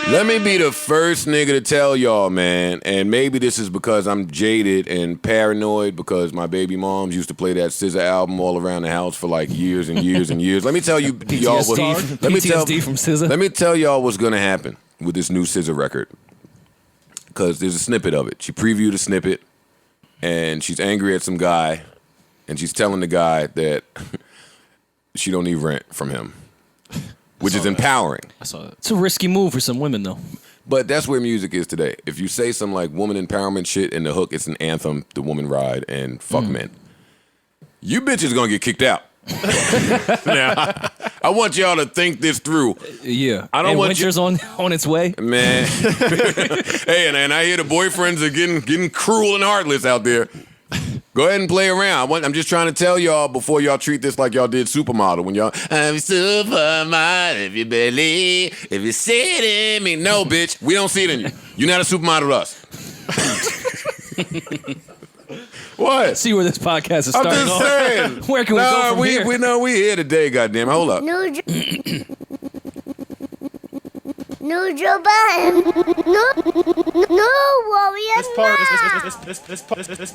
Let me be the first nigga to tell y'all, man, and maybe this is because I'm jaded and paranoid because my baby moms used to play that SZA album all around the house for like years and years and years. Let me tell you, y'all, PTSD from SZA. Let me tell y'all what's gonna happen with this new SZA record, because there's a snippet of it. She previewed a snippet, and she's angry at some guy, and she's telling the guy that she don't need rent from him. Which is empowering. I saw that. It's a risky move for some women, though. But that's where music is today. If you say some like woman empowerment shit in the hook, it's an anthem, the woman ride, and fuck men. You bitches gonna get kicked out. Now, I want y'all to think this through. Yeah. I don't want winter's on its way. Man. Hey, and I hear the boyfriends are getting cruel and heartless out there. Go ahead and play around. I'm just trying to tell y'all before y'all treat this like y'all did Supermodel. When y'all, I'm supermodel if you believe, if you see it in me. No, bitch, we don't see it in you. You're not a supermodel to us. What? See where this podcast is starting. I'm just saying. Where can we go from here? We know we here today, goddamn. Hold up. No Joe Budden. No Warrior. This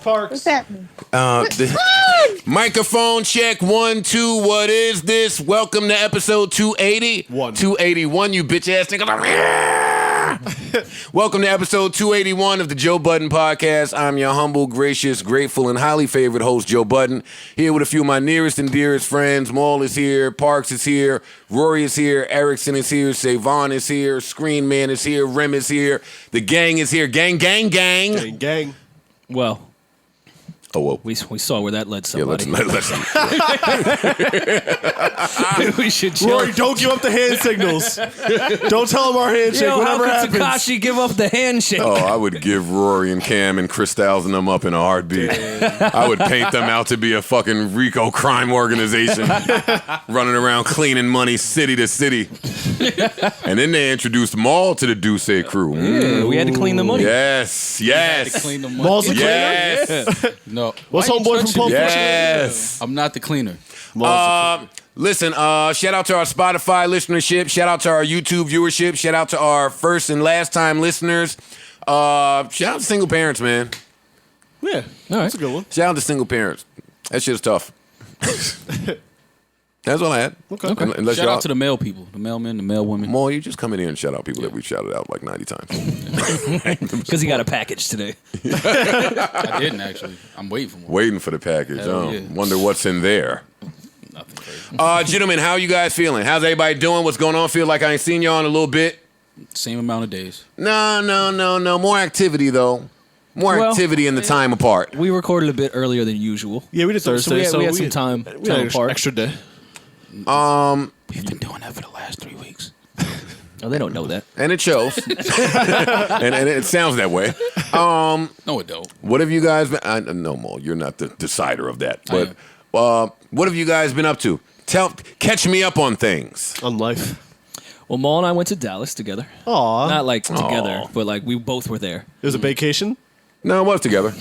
park. What's happening? Microphone check 1 2. What is this? Welcome to episode 280. 281. You bitch ass nigga. Welcome to episode 281 of the Joe Budden podcast. I'm your humble, gracious, grateful, and highly favored host, Joe Budden. Here with a few of my nearest and dearest friends. Maul is here. Parks is here. Rory is here. Erickson is here. Savon is here. Screen Man is here. Rem is here. The gang is here. Gang, gang, gang. Gang, gang. Well, oh, well. we saw where that led somebody. Yeah, let's We should chill. Rory, don't give up the hand signals. Don't tell him our handshake. Yo, Whatever how could happens. Tekashi give up the handshake? Oh, I would give Rory and Cam and Chris Styles and them up in a heartbeat. I would paint them out to be a fucking Rico crime organization running around cleaning money city to city. And then they introduced Maul to the Duce crew. Yeah, we had to clean the money. Yes, yes. To clean the money. Maul's the cleaner? Yes. No. What's Why you homeboy from touching Pulp me? Fiction? Yes. I'm not the cleaner. Listen, shout out to our Spotify listenership. Shout out to our YouTube viewership. Shout out to our first and last time listeners. Shout out to single parents, man. Yeah, All right. that's a good one. Shout out to single parents. That shit's tough. That's all I had. Okay. Unless Shout y'all, out to the male people, the mailmen, the mail women. More, you just come in here and shout out people that we shouted out like 90 times. Because he got a package today. I didn't actually. I'm waiting for one. Waiting for the package. Hell yeah. Wonder what's in there. Nothing crazy. Gentlemen, how you guys feeling? How's everybody doing? What's going on? Feel like I ain't seen y'all in a little bit. Same amount of days. No. More activity, though. More activity in the time apart. We recorded a bit earlier than usual. Yeah, we did Thursday. So we had some time apart. Extra day. We've been doing that for the last 3 weeks. Oh, they don't know that. And it shows. and it sounds that way. No, it don't. What have you guys been... no, Mo, you're not the decider of that. But what have you guys been up to? Catch me up on things. On life. Well, Maul and I went to Dallas together. Aw. Not like together, but like we both were there. It was a vacation? No, it was together.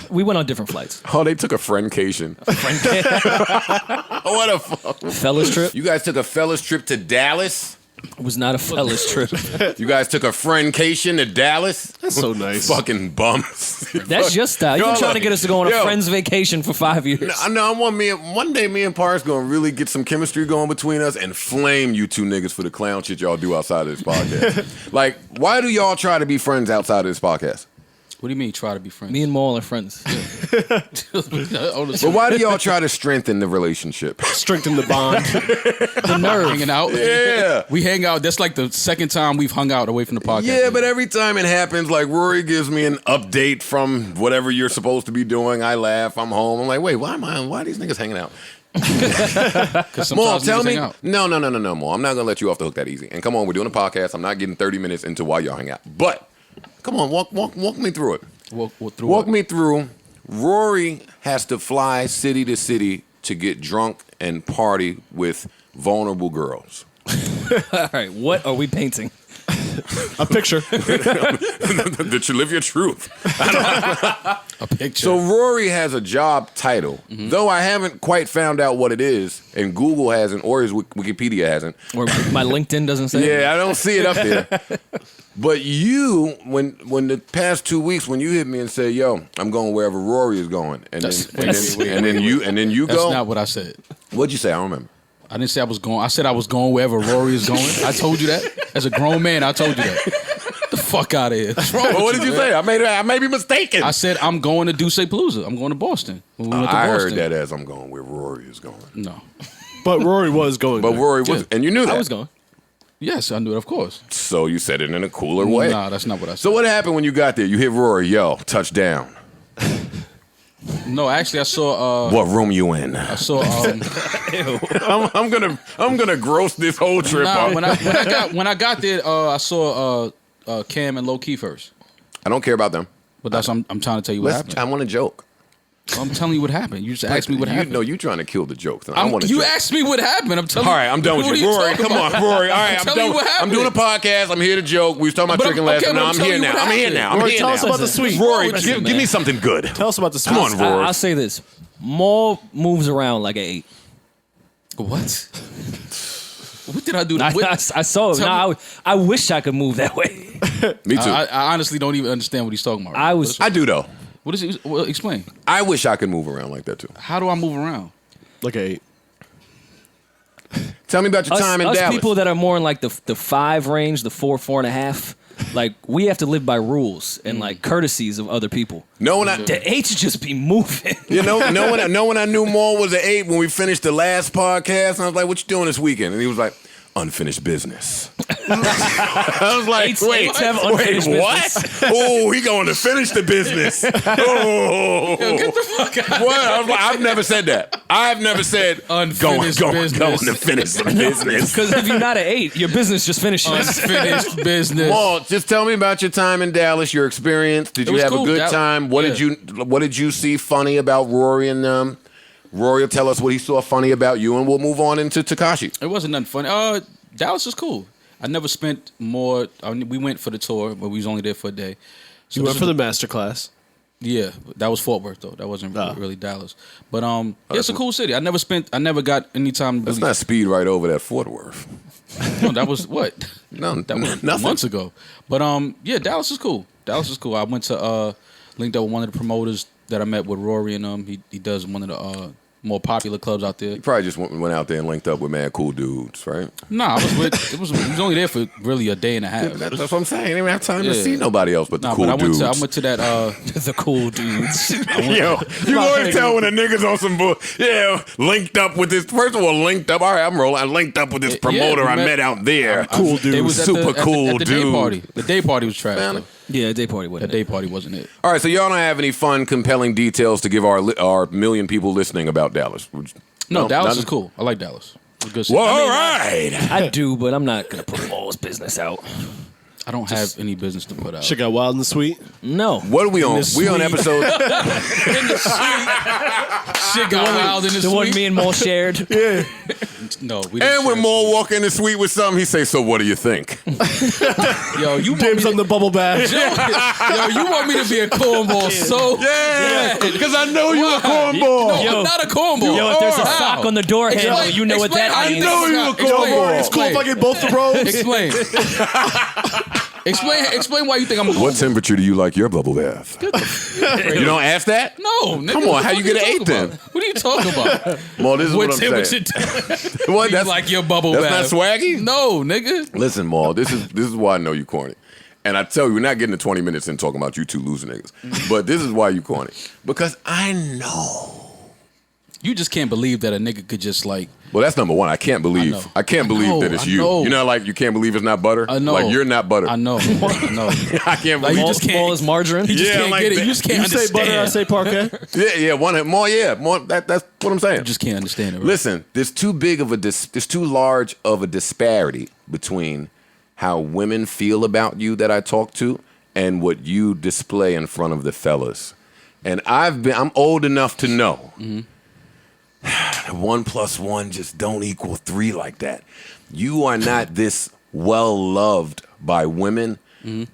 We went on different flights. Oh, they took a friendcation. What a fuck. Fellas trip. You guys took a fellas trip to Dallas? It was not a fellas trip. You guys took a friendcation to Dallas? That's so nice. Fucking bums. That's your style. You've been trying to get us to go on a Yo. friend's vacation for 5 years. No, one day me and Parks gonna really get some chemistry going between us and flame you two niggas for the clown shit y'all do outside of this podcast. Like, why do y'all try to be friends outside of this podcast? What do you mean try to be friends? Me and Maul are friends. But why do y'all try to strengthen the relationship? Strengthen the bond. The nerve. hanging out. Yeah. We hang out. That's like the second time we've hung out away from the podcast. Yeah, but every time it happens, like Rory gives me an update from whatever you're supposed to be doing. I laugh. I'm home. I'm like, wait, why are these niggas hanging out? Because Mo, sometimes tell niggas me. hang out. No, Mo. I'm not gonna let you off the hook that easy. And come on, we're doing a podcast. I'm not getting 30 minutes into why y'all hang out. But come on, walk me through it. Walk me through. Rory has to fly city to city to get drunk and party with vulnerable girls. All right, what are we painting? A picture. That you live your truth. A picture. So Rory has a job title, though I haven't quite found out what it is, and Google hasn't, or his Wikipedia hasn't. Or my LinkedIn doesn't say. Yeah, I don't see it up there. But you, when the past 2 weeks, when you hit me and said, "Yo, I'm going wherever Rory is going," and then you That's go. not what I said. What'd you say? I don't remember. I didn't say I was going. I said I was going wherever Rory is going. I told you that. As a grown man, I told you that. The fuck out of here. What's wrong Well, what with did you man? say? I may be mistaken. I said I'm going to Duce Palooza. I'm going to Boston. When we went to I Boston. heard that as I'm going where Rory is going. No. But Rory was going. But there. Rory was, and you knew that. I was going. Yes, I knew it. Of course. So you said it in a cooler way. Nah, that's not what I said. So what happened when you got there? You hit Rory, yo, touchdown. No, actually, I saw. What room you in? I saw. I'm gonna gross this whole trip Nah, up. when I got there, I saw Cam and Low Key first. I don't care about them. But that's I'm trying to tell you what happened. I want to joke. I'm telling you what happened. You just asked me what happened. No, you trying to kill the jokes. I want to. You joke. asked me what happened. I'm telling All you. right, I'm done with What you, are Rory. talking Come on, about? Rory. All right, I'm telling done. you what happened. I'm doing a podcast. I'm here to joke. We was talking about But tricking I'm- last okay, time. but No, I'm I'm telling here you now. what I'm here happened. now. I'm Rory, here tell now. us about the suite. Rory, Listen, give me man. something good. Tell us about the suite. Come on, Rory. I'll say this. Maul moves around like an 8. What? What did I do? I saw it. Tell Nah, I wish I could move that way. Me too. I honestly don't even understand what he's talking about. I do though. What is it? Well, explain. I wish I could move around like that too. How do I move around? Like a 8. Tell me about your time in us Dallas. people that are more in like the 5 range, the 4.5. Like we have to live by rules and like courtesies of other people. No one, The 8s just be moving. you know, no one I knew Maul was an 8 when we finished the last podcast, and I was like, "What you doing this weekend?" And he was like, "Unfinished business." I was like, Eights have wait, unfinished what? Oh, he going to finish the business. Oh, Get the fuck out. what? I was like, I've never said that. I've never said Unfinished going business. to finish the business. Because if you're not an 8, your business just finishes. Unfinished business. Maul, just tell me about your time in Dallas, your experience. Did It you was have cool. a good That- time? What did you see funny about Rory and them? Rory will tell us what he saw funny about you, and we'll move on into Tekashi. It wasn't nothing funny. Dallas was cool. I never spent more. We went for the tour, but we was only there for a day. So You went this for was- the master class. Yeah, that was Fort Worth though. That wasn't really Dallas. But yeah, it's a that's- cool city. I never got any time. Let's not speed right over that Fort Worth. No, that was what? No, That was nothing. months ago. But yeah, Dallas is cool. Dallas is cool. I went to linked up with one of the promoters that I met with Rory and he does one of the more popular clubs out there. You probably just went out there and linked up with mad cool dudes, right? Nah, I was with. He was only there for really a day and a half. That's what I'm saying. I didn't even have time to Yeah. see nobody else but the Nah, cool but dudes. I went to that. The cool dudes. Yo, you always tell when a nigga's on some bull. Yeah, linked up with this. First of all, linked up. All right, I'm rolling. I linked up with this promoter we I met- met out there. Cool dude. They was at Super the, cool at the dude. Day party. The day party was trash. Man, though. Yeah, day party That wasn't day it? party wasn't it. All right, so y'all don't have any fun, compelling details to give our million people listening about Dallas. No, Dallas nothing? is cool. I like Dallas. It's a good city. Well, all right. I do, but I'm not going to put Maul's business out. I don't have any business to put out. Shit got wild in the suite. No. What are we on? the We on suite. episode. Shit got wild in the The one suite. me and Maul shared. No, we didn't And when share Maul walk in the suite with something, he say, "So what do you think?" Yo, you want Dibs me on the bubble bath. Yo, you want me to be a cornball so Yeah, bad. because I know you a Why? cornball. No, Yo. I'm not a cornball. Yo, if there's a How? sock on the door handle, you know what Explain that how means. you know you a cornball. It's cool if I get both the robes. Explain. Explain why you think I'm a cornball. What temperature do you like your bubble bath? You don't ask that? No, nigga. Come on, what how the you fuck get an you 8 talking then? about? What are you talking about? Maul, this is what, What I'm temperature saying. What? you like your bubble that's bath? not swaggy? No, nigga. Listen, Maul, this is why I know you corny. And I tell you, we're not getting to 20 minutes in talking about you two losing niggas. But this is why you corny. Because I know. You just can't believe that a nigga could just like. Well, that's number one. I can't believe. know. I can't believe know, that it's I you. know. You know, like you can't believe it's not butter. I know. Like you're not butter. I know. I know. I can't Like, believe. you Maul, just can't- Maul is margarine. You just Yeah, can't like get it. that. You just can't You say understand. butter, I say parquet. Yeah, more. Yeah, more. That's what I'm saying. You just can't understand it. Right? Listen, there's too large of a disparity between how women feel about you that I talk to and what you display in front of the fellas. And I'm old enough to know. 1 + 1 just don't equal 3 like that. You are not this well loved by women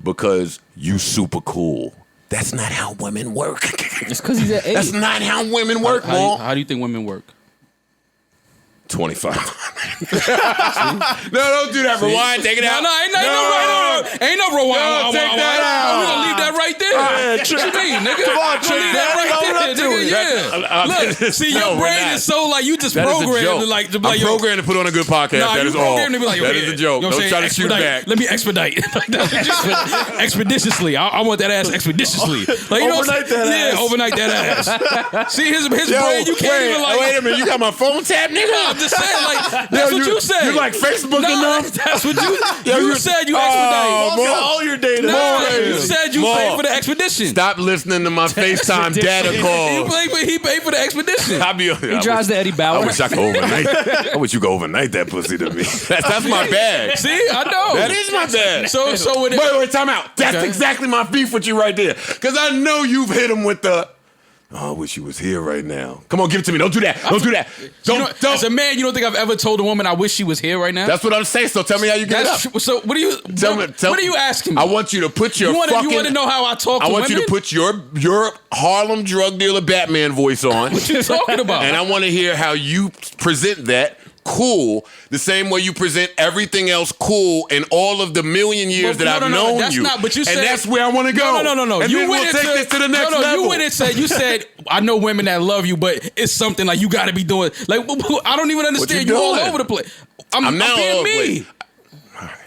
because you super cool. That's not how women work. It's because he's at 8. That's not how women work, Maul. How do you think women work? 25. No, don't do that. Rewind, take it out. No, ain't no rewind. No, take that out. We're gonna leave that right there. What you mean, nigga? Come on, Trick leave that Daddy, right own up there, to nigga. it. Yeah. Look, see, your brain is so like you just That is a programmed joke. to like to be I'm like, yo, programmed to put on a good podcast. nah, That you is all. programmed to be like, yo, That yeah. is a joke. You know what I'm Don't try to saying? shoot Expedite. back. Let me expedite. Expeditiously. I want that ass expeditiously. Like, you know what I'm Overnight saying? that ass. Yeah, overnight that ass. See his Yo, brain. You can't even like. wait a minute. You got my phone tap, nigga? I'm just saying, like, that's what you said. You like Facebooking No, them? that's what you. Yo, You you- said you Oh, expedite. Maul. Got all your data. Nah, More. you said you More. paid for the expedition. Stop listening to my FaceTime data He calls. paid for the expedition. He drives the Eddie Bauer. I wish I could overnight. I wish you could overnight that pussy to me. That's my bag. See, I know. That is my bag. So when Wait, time out. That's Okay. exactly my beef with you right there. Because I know you've hit him with the, oh, I wish you was here right now. Come on, give it to me. Don't do that. Don't do that. Don't. As a man, you don't think I've ever told a woman I wish she was here right now? That's what I'm saying. So tell me how you get it up. So what are you? What are you asking me? I want you to put your You want fucking. to know how I talk to I want women? you to put your Harlem drug dealer Batman voice on. What you talking about? And I want to hear how you present that cool, the same way you present everything else cool in all of the million years But that no, I've no, known that's you. not. But you said and that's where I want to go. No. And you then we'll went take into, this to the next no, level. You went and said, you said, I know women that love you, but it's something like you got to be doing. Like I don't even understand. you You all doing? over the place. I'm I'm not being all over the me. place.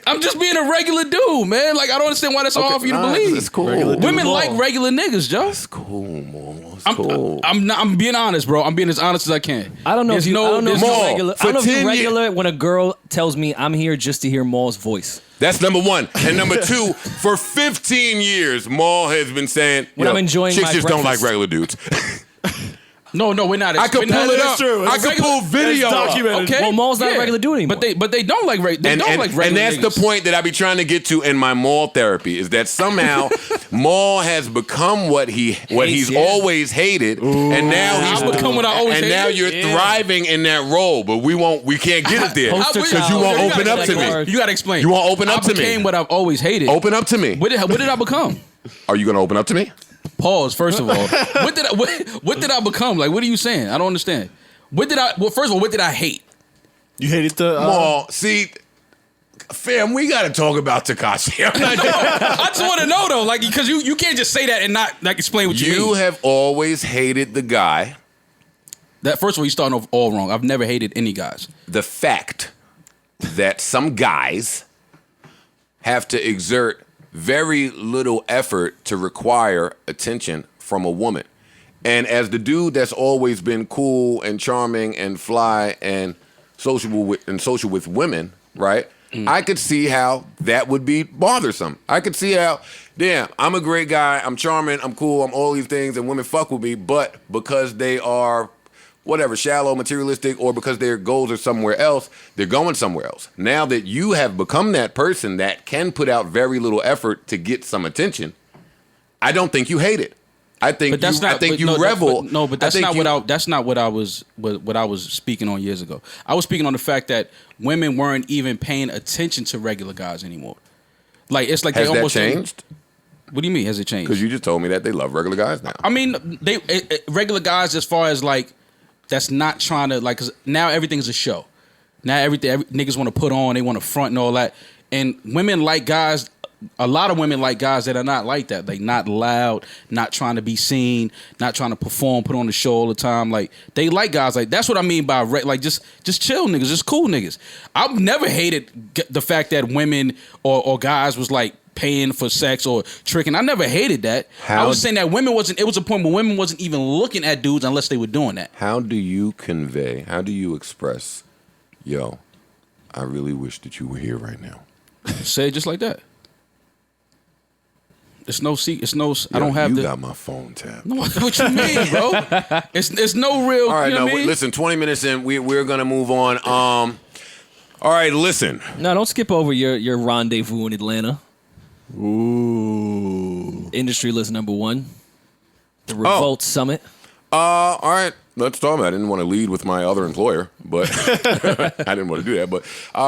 I'm just being a regular dude, man. Like I don't understand why that's so hard for you to believe. It's cool. Women like regular niggas, Joe. It's cool, Mo. It's cool. I'm being honest, bro. I'm being as honest as I can. I don't know There's if you, I don't know if Maul, you're regular. I for don't know if 10 you're regular when a girl tells me I'm here just to hear Maul's voice. That's number one. And number two, for 15 years, Maul has been saying, When I'm enjoying chicks my just don't like breakfast. regular dudes. No, we're not. I could we're pull not- it that's up. true. I It's could regular- pull video it's up. documented. Okay. Well, Maul's not a regular dude anymore. But they don't like regular. They don't like regular. And that's niggas. the point that I be trying to get to in my Maul therapy is that somehow Maul has become what he's yeah. always hated, and now he's I've become what I always and now hated? you're thriving in that role. But we can't get it there Poster because you won't child. open up to me. You gotta explain. You won't open up to I me. became what I've always hated. Open up to me. What did I become? Are you gonna open up to me? Pause. First of all, what did I become? Like, what are you saying? I don't understand. First of all, what did I hate? You hated the. Maul, see. Fam, we gotta talk about Tekashi. I'm not- I just want to know though, like, because you can't just say that and not like explain what you You mean. have always hated the guy. That first of all, you're starting off all wrong. I've never hated any guys. The fact that some guys have to exert very little effort to require attention from a woman. And as the dude that's always been cool and charming and fly and social with women, right? I could see how that would be bothersome. I could see how, damn, I'm a great guy, I'm charming, I'm cool, I'm all these things, and women fuck with me, but because they are whatever, shallow, materialistic, or because their goals are somewhere else, they're going somewhere else. Now that you have become that person that can put out very little effort to get some attention, I don't think you hate it. I think But that's not. I think but you no, revel. But that's I think not you- what I was speaking on years ago. I was speaking on the fact that women weren't even paying attention to regular guys anymore. Like it's like Has they that almost changed? What do you mean? Has it changed? Because you just told me that they love regular guys now. I mean, regular guys as far as like that's not trying to like. Cause now everything's a show. Now everything niggas want to put on, they want to front and all that. And women like guys. A lot of women like guys that are not like that. Like not loud, not trying to be seen, not trying to perform, put on the show all the time. Like they like guys like that's what I mean by like just chill niggas, just cool niggas. I've never hated the fact that women or guys was like paying for sex or tricking. I never hated that. I was saying that women wasn't. It was a point where women wasn't even looking at dudes unless they were doing that. How do you convey? How do you express? Yo, I really wish that you were here right now. Say it just like that. It's no secret. It's no. I Yo, don't have you the. got my phone tapped. No, what you mean, bro? It's no real. All right, you know now what I mean? listen. 20 minutes in, we're gonna move on. All right, listen. No, don't skip over your rendezvous in Atlanta. Ooh. Industry list number 1. The Revolt Summit. All right. Let's talk about it. I didn't want to lead with my other employer, but I didn't want to do that. But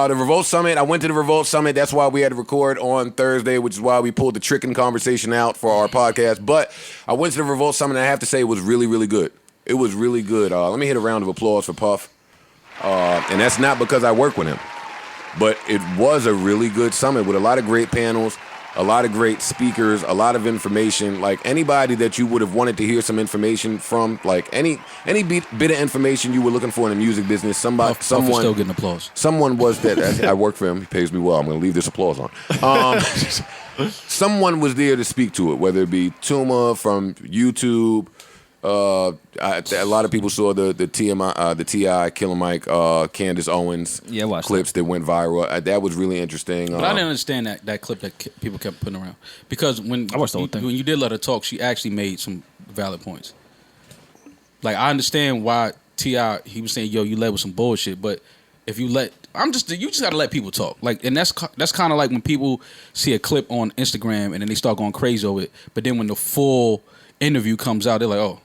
the Revolt Summit, I went to the Revolt Summit. That's why we had to record on Thursday, which is why we pulled the tricking conversation out for our podcast. But I went to the Revolt Summit, and I have to say it was really, really good. It was really good. Let me hit a round of applause for Puff. And that's not because I work with him. But it was a really good summit with a lot of great panels, a lot of great speakers, a lot of information. Like anybody that you would have wanted to hear some information from, like any bit of information you were looking for in the music business, someone still getting applause. Someone was that. I work for him. He pays me well. I'm going to leave this applause on. Someone was there to speak to it, whether it be Tuma from YouTube. A lot of people saw the T.I. Killer Mike, Candace Owens clips that went viral. That was really interesting. But I didn't understand that clip that people kept putting around, because when you did let her talk, she actually made some valid points. Like, I understand why T.I. he was saying, "Yo, you led with some bullshit," but if you just gotta let people talk. Like, and that's kind of like when people see a clip on Instagram and then they start going crazy over it, but then when the full interview comes out, they're like, "Oh."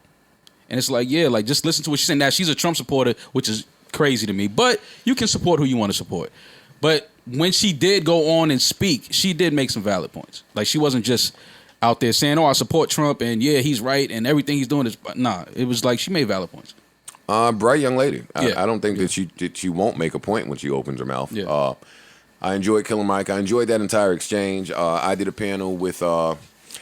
And it's like, yeah, like, just listen to what she's saying. Now, she's a Trump supporter, which is crazy to me. But you can support who you want to support. But when she did go on and speak, she did make some valid points. Like, she wasn't just out there saying, "Oh, I support Trump, and yeah, he's right, and everything he's doing is..." Nah, it was like she made valid points. Bright young lady. Yeah. I don't think that she won't make a point when she opens her mouth. Yeah. I enjoyed Killer Mike. I enjoyed that entire exchange. I did a panel with...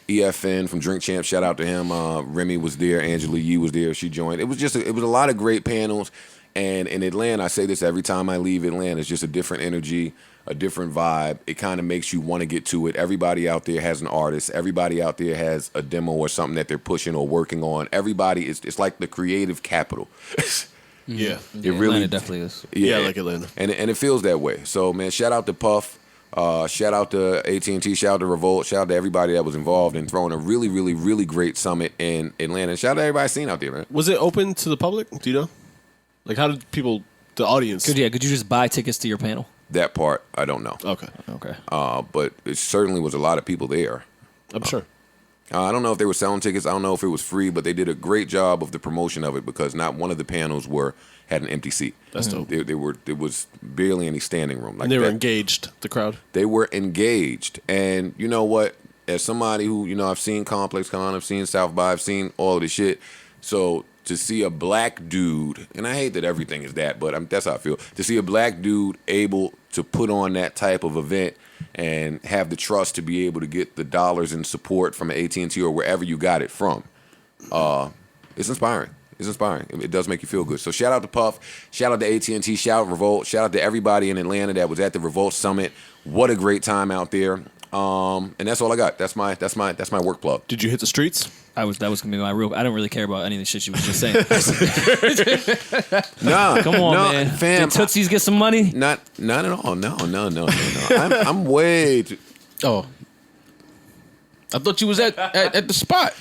EFN from Drink Champ, shout out to him. Remy was there, Angela Yee was there, she joined. It was a lot of great panels. And in Atlanta, I say this every time I leave Atlanta, it's just a different energy, a different vibe. It kind of makes you want to get to it. Everybody out there has an artist. Everybody out there has a demo or something that they're pushing or working on. Everybody it's like the creative capital. Yeah. It really Atlanta definitely is. Yeah, like Atlanta. And it feels that way. So, man, shout out to Puff. Shout out to AT&T, shout out to Revolt, shout out to everybody that was involved in throwing a really, really, really great summit in Atlanta. Shout out to everybody seen out there, man. Was it open to the public? Do you know? Like, how did people, the audience? Could you just buy tickets to your panel? That part, I don't know. Okay. But it certainly was a lot of people there. I'm sure. I don't know if they were selling tickets. I don't know if it was free, but they did a great job of the promotion of it because not one of the panels had an empty seat. That's dope. There was barely any standing room. Like, and they were engaged, the crowd? They were engaged. And you know what? As somebody who, I've seen Complex Con, I've seen South by, I've seen all of this shit. So to see a black dude, and I hate that everything is that, but that's how I feel. To see a black dude able to put on that type of event and have the trust to be able to get the dollars and support from AT&T or wherever you got it from, it's inspiring. It's inspiring. It does make you feel good. So shout out to Puff. Shout out to AT&T. Shout out to Revolt. Shout out to everybody in Atlanta that was at the Revolt Summit. What a great time out there. And that's all I got. That's my work plug. Did you hit the streets? That was gonna be my real. I don't really care about any of the shit you was just saying. Nah, come on, man. Fam, did Tootsies get some money? Not at all. No. I'm way too. Oh, I thought you was at the spot.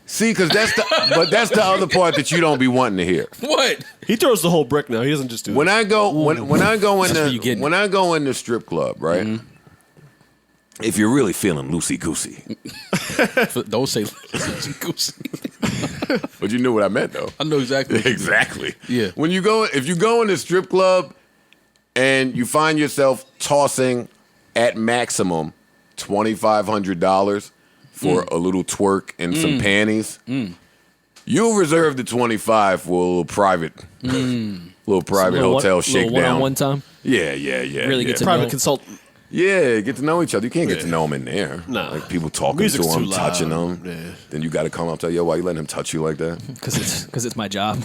See, because that's the other part that you don't be wanting to hear. What? He throws the whole brick now. He doesn't just do when that. I go in the strip club, right? Mm-hmm. If you're really feeling loosey goosey, Don't say loosey goosey. but you knew what I meant though. I know exactly. Exactly. Yeah. If you go in the strip club and you find yourself tossing at maximum $2,500 for a little twerk and some panties, you'll reserve the $25 for a little private hotel shakedown. One time. Yeah. Really get to Private know. consultant. Yeah, get to know each other. You can't get to know them in there. Nah. Like people talking Music's to them, too loud. touching them. Yeah. Then you got to come up and tell yo, why you letting him touch you like that? Because it's my job.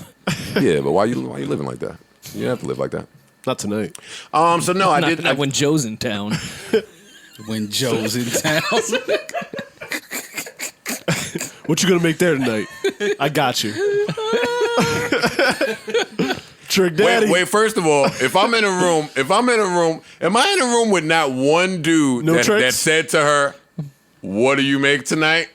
Yeah, but why you living like that? You don't have to live like that. Not tonight. So no, I did. Not when Joe's in town. When Joe's in town. What you gonna make there tonight? I got you. Trick Daddy. Wait, first of all, if I'm in a room, am I in a room with not one dude that said to her, "What do you make tonight?"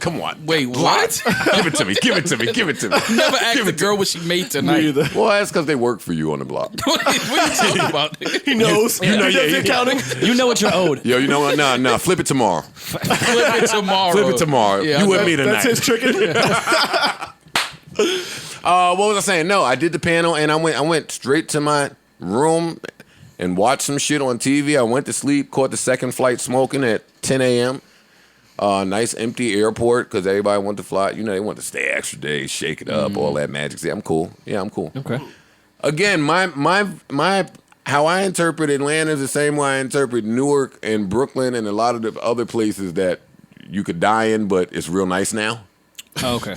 Come on. Wait, what? Give it to me. Never asked the girl what she made tonight. Me either. Well, that's because they work for you on the block. What are you talking about? He knows. He does the accounting. You know what you're owed. Yo, you know what? Nah. Flip it tomorrow. Flip it tomorrow. Yeah, you with me tonight. That's his tricking. What was I saying? No, I did the panel, and I went straight to my room and watched some shit on TV. I went to sleep, caught the second flight smoking at 10 a.m. Nice empty airport because everybody wanted to fly. You know, they wanted to stay extra days, shake it up, all that magic. See, I'm cool. Yeah, I'm cool. Okay. Again, my how I interpret Atlanta is the same way I interpret Newark and Brooklyn and a lot of the other places that you could die in, but it's real nice now. Oh, okay.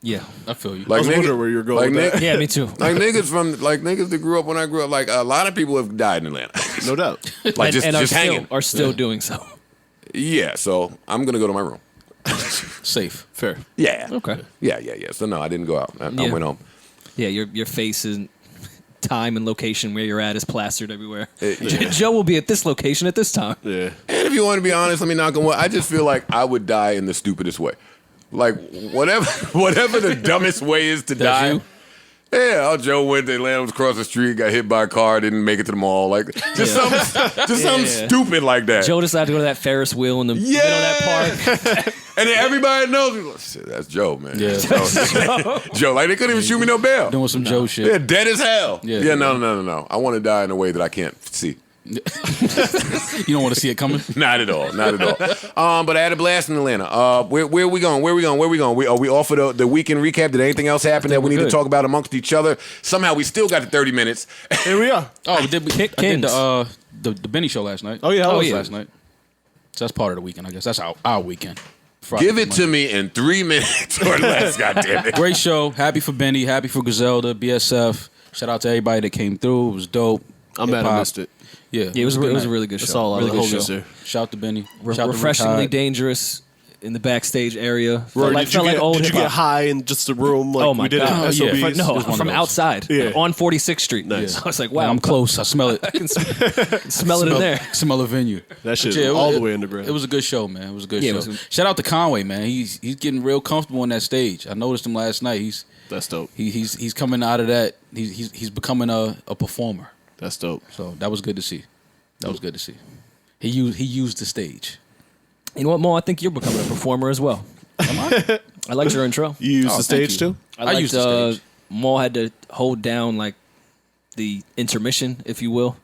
Yeah. I feel you. I was wondering where you were going with that. Yeah, me too. Like niggas that grew up when I grew up, like a lot of people have died in Atlanta. No doubt. Like just hanging. Are still doing so. Yeah, so I'm gonna go to my room. Safe. Fair. Yeah. Okay. Yeah. So no, I didn't go out. I went home. Yeah, your face and time and location where you're at is plastered everywhere. Yeah. Joe will be at this location at this time. Yeah. And if you want to be honest, let me knock on wood. I just feel like I would die in the stupidest way. Like whatever the dumbest way is to die. You? Yeah, Joe went to Atlanta, was across the street, got hit by a car, didn't make it to the mall. Like something stupid like that. Joe decided to go to that Ferris wheel in the middle of that park. And then everybody knows, like, shit, that's Joe, man. Yeah. Joe, like they couldn't even shoot me no bail. Doing some Joe shit. Yeah, dead as hell. Yeah. No. I want to die in a way that I can't see. You don't want to see it coming? Not at all. But I had a blast in Atlanta. Where are we going? Are we off of the weekend recap? Did anything else happen that we need to talk about amongst each other? Somehow we still got the 30 minutes. Here we are. Oh, I did Kings. the Benny show last night. Oh, yeah. How was it? Last night. So that's part of the weekend, I guess. That's our weekend. Friday Give it to me in 3 minutes or less, goddammit. Great show. Happy for Benny. Happy for Griselda, BSF. Shout out to everybody that came through. It was dope. I'm mad I missed it. Yeah, Yeah, it was a really good show. That's all I really good show. there. Shout out to Benny. Shout out to Refreshingly Hyde. dangerous in the backstage area. Rory, Felt like old did you hip-hop. get high in just the room like Oh my we did God. at Yeah. SOBs? No, It was one from of those. outside Yeah. on 46th Street. Nice. I was like, Wow, wow, I'm close. I smell it. I can smell it in there. Smell the venue. That shit Yeah, all the way underground. It was a good show, man. It was a good Yeah, it show. was Shout out to Conway, man. He's getting real comfortable on that stage. I noticed him last night. That's dope. He's coming out of that. He's becoming a performer. That's dope. So that was good to see. He used the stage. You know what, Mo? I think you're becoming a performer as well. Am I? I liked your intro. You used Oh, the thank stage you. too? I liked, used the stage. Mo had to hold down like the intermission, if you will.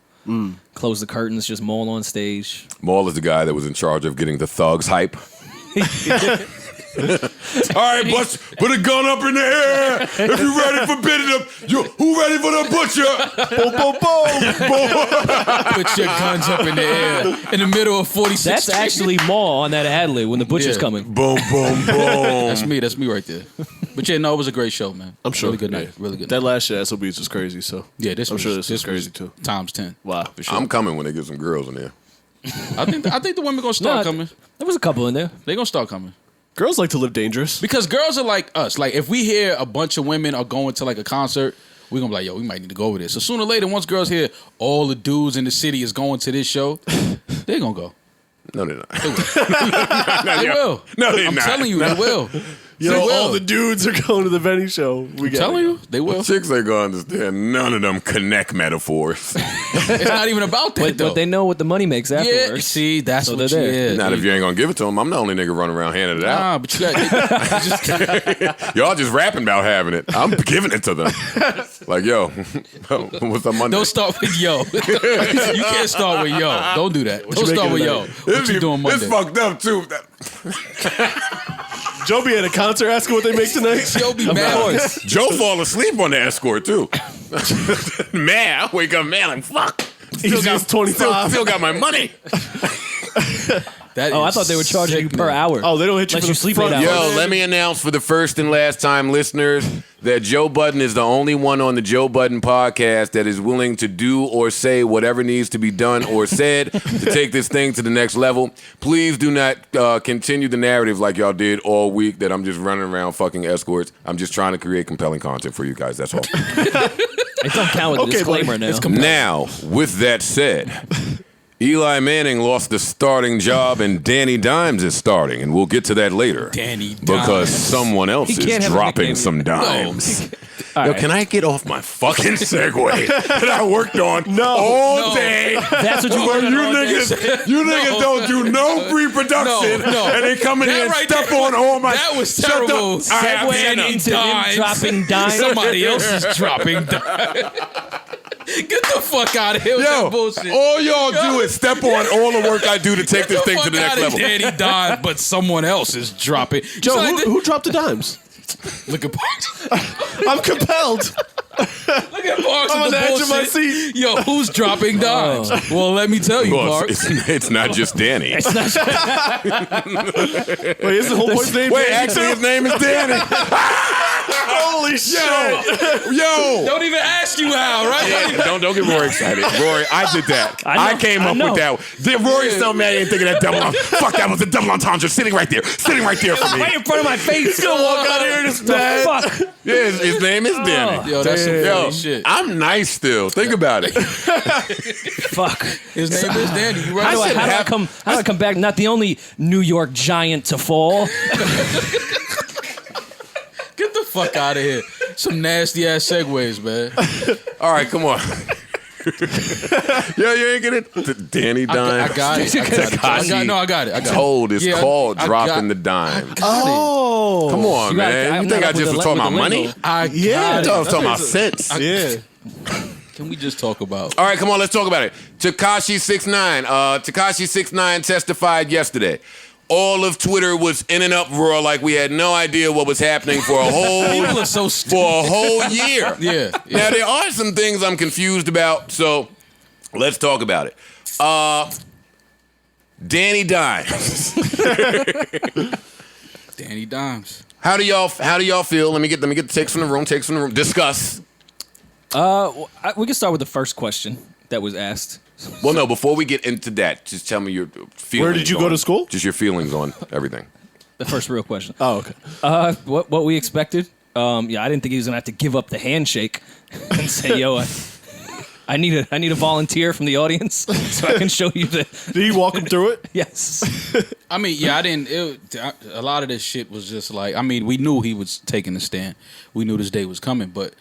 Close the curtains, just Mo on stage. Maul is the guy that was in charge of getting the thugs hype. All right, bust, put a gun up in the air. If you ready for bidding up, who ready for the butcher? Boom, boom, boom. Put your guns up in the air in the middle of 46th That's Street. actually Mo on that ad-lib when the butcher's Yeah. coming. Boom, boom, boom. That's me right there. But yeah, no, it was a great show, man. I'm sure. Really good night. Yeah. Really good That night. last shit at SOBs was crazy, so. Yeah, this I'm was, sure this was was crazy too. Times 10. Wow. For sure. I'm coming when they get some girls in there. I think the women gonna start coming. There was a couple in there. They gonna start coming. Girls like to live dangerous. Because girls are like us. Like if we hear a bunch of women are going to like a concert, we're gonna be like, yo, we might need to go over this. So sooner or later, once girls hear all the dudes in the city is going to this show, they're gonna go. No, they're not. They will. No, they're I'm not. telling you, they will. You They know, will. all the dudes are going to the Benny show. I'm telling you, they will. Chicks ain't gonna understand none of them connect metaphors. It's not even about that, though. But they know what the money makes yeah, afterwards. see, that's So what they're you there. is. Not if you ain't gonna give it to them. I'm the only nigga running around handing it out. Nah, but you got Y'all just rapping about having it. I'm giving it to them. Like, yo, what's on Monday? don't start with yo. You can't start with yo. Don't do that. Don't start with yo. What you doing Monday? It's fucked up too. Joe be at a concert asking what they make tonight. Yo be mad. Joe fall asleep on the escort too. Man, I wake up, man, like fuck. Easiest 25. Still got my money. That Oh, I is thought they were charging you per sickening. hour. Oh, they don't hit you Let for you the sleep front. 8 hours. Yo, let me announce for the first and last time listeners that Joe Budden is the only one on the Joe Budden podcast that is willing to do or say whatever needs to be done or said to take this thing to the next level. Please do not continue the narrative like y'all did all week that I'm just running around fucking escorts. I'm just trying to create compelling content for you guys. That's all. It don't count with the Okay, disclaimer buddy. now. It's Now, with that said, Eli Manning lost the starting job and Danny Dimes is starting, and we'll get to that later. Danny Dimes. Because someone else He is can't have a dropping nickname some yet. dimes. Yo, can I get off my fucking Segway that I worked on all day? That's what you worked on all day. You niggas don't do no pre-production, and they come in here and step on all my. That was terrible. Segue into him dropping dimes. Somebody else is dropping dimes. Get the fuck out of here with that bullshit. All y'all do is step on all the work I do to take this thing to the next level. Danny dimes, but someone else is dropping. Joe, who dropped the dimes? Look at Parks. I'm compelled. Look at Parks I'm on with the the edge of my bullshit. seat. Yo, who's dropping dimes? Well, let me tell you, Well, Parks. it's not just Danny. Wait, is the whole boy's name? Wait, Danny actually, too? his name is Danny. Holy shit! Yo. Don't even ask you how, right? Yeah, don't get Rory excited. Rory, I did that. I came up with that. Rory's so mad he didn't think of that double entendre. Fuck, that was a double entendre sitting right there for me. Right in front of my face. Gonna walk out of here and it's bad. Fuck. Yeah, his name is Danny. Yo, that's some Yo, funny shit. I'm nice still. Think about it. Fuck. His name is Danny. You right? How do I come back? Not the only New York Giant to fall. Get the fuck out of here. Some nasty ass segues, man. All right, come on. Yo, you ain't get it? Danny dime. I got it. I got it. Told it's called dropping the dime. Oh, Come on, man. You think I just was talking about money? I I got was talking about sense. yeah. Can we just talk about? All right, come on, let's talk about it. Tekashi 6ix9ine. Tekashi 6ix9ine testified yesterday. All of Twitter was in an uproar like we had no idea what was happening for a whole People are so stupid. for a whole year. Yeah. Now there are some things I'm confused about, so let's talk about it. Danny Dimes. Danny Dimes. How do y'all feel? Let me get the takes from the room. Discuss. We can start with the first question that was asked. Well, no, before we get into that, just tell me your feelings. Where did you go to school? Just your feelings on everything. The first real question. Oh, okay. What we expected. I didn't think he was gonna have to give up the handshake and say, "Yo, I need a volunteer from the audience so I can show you the." Did he walk him through it? Yes. I mean, yeah, I didn't. A lot of this shit was just like, I mean, we knew he was taking the stand. We knew this day was coming, but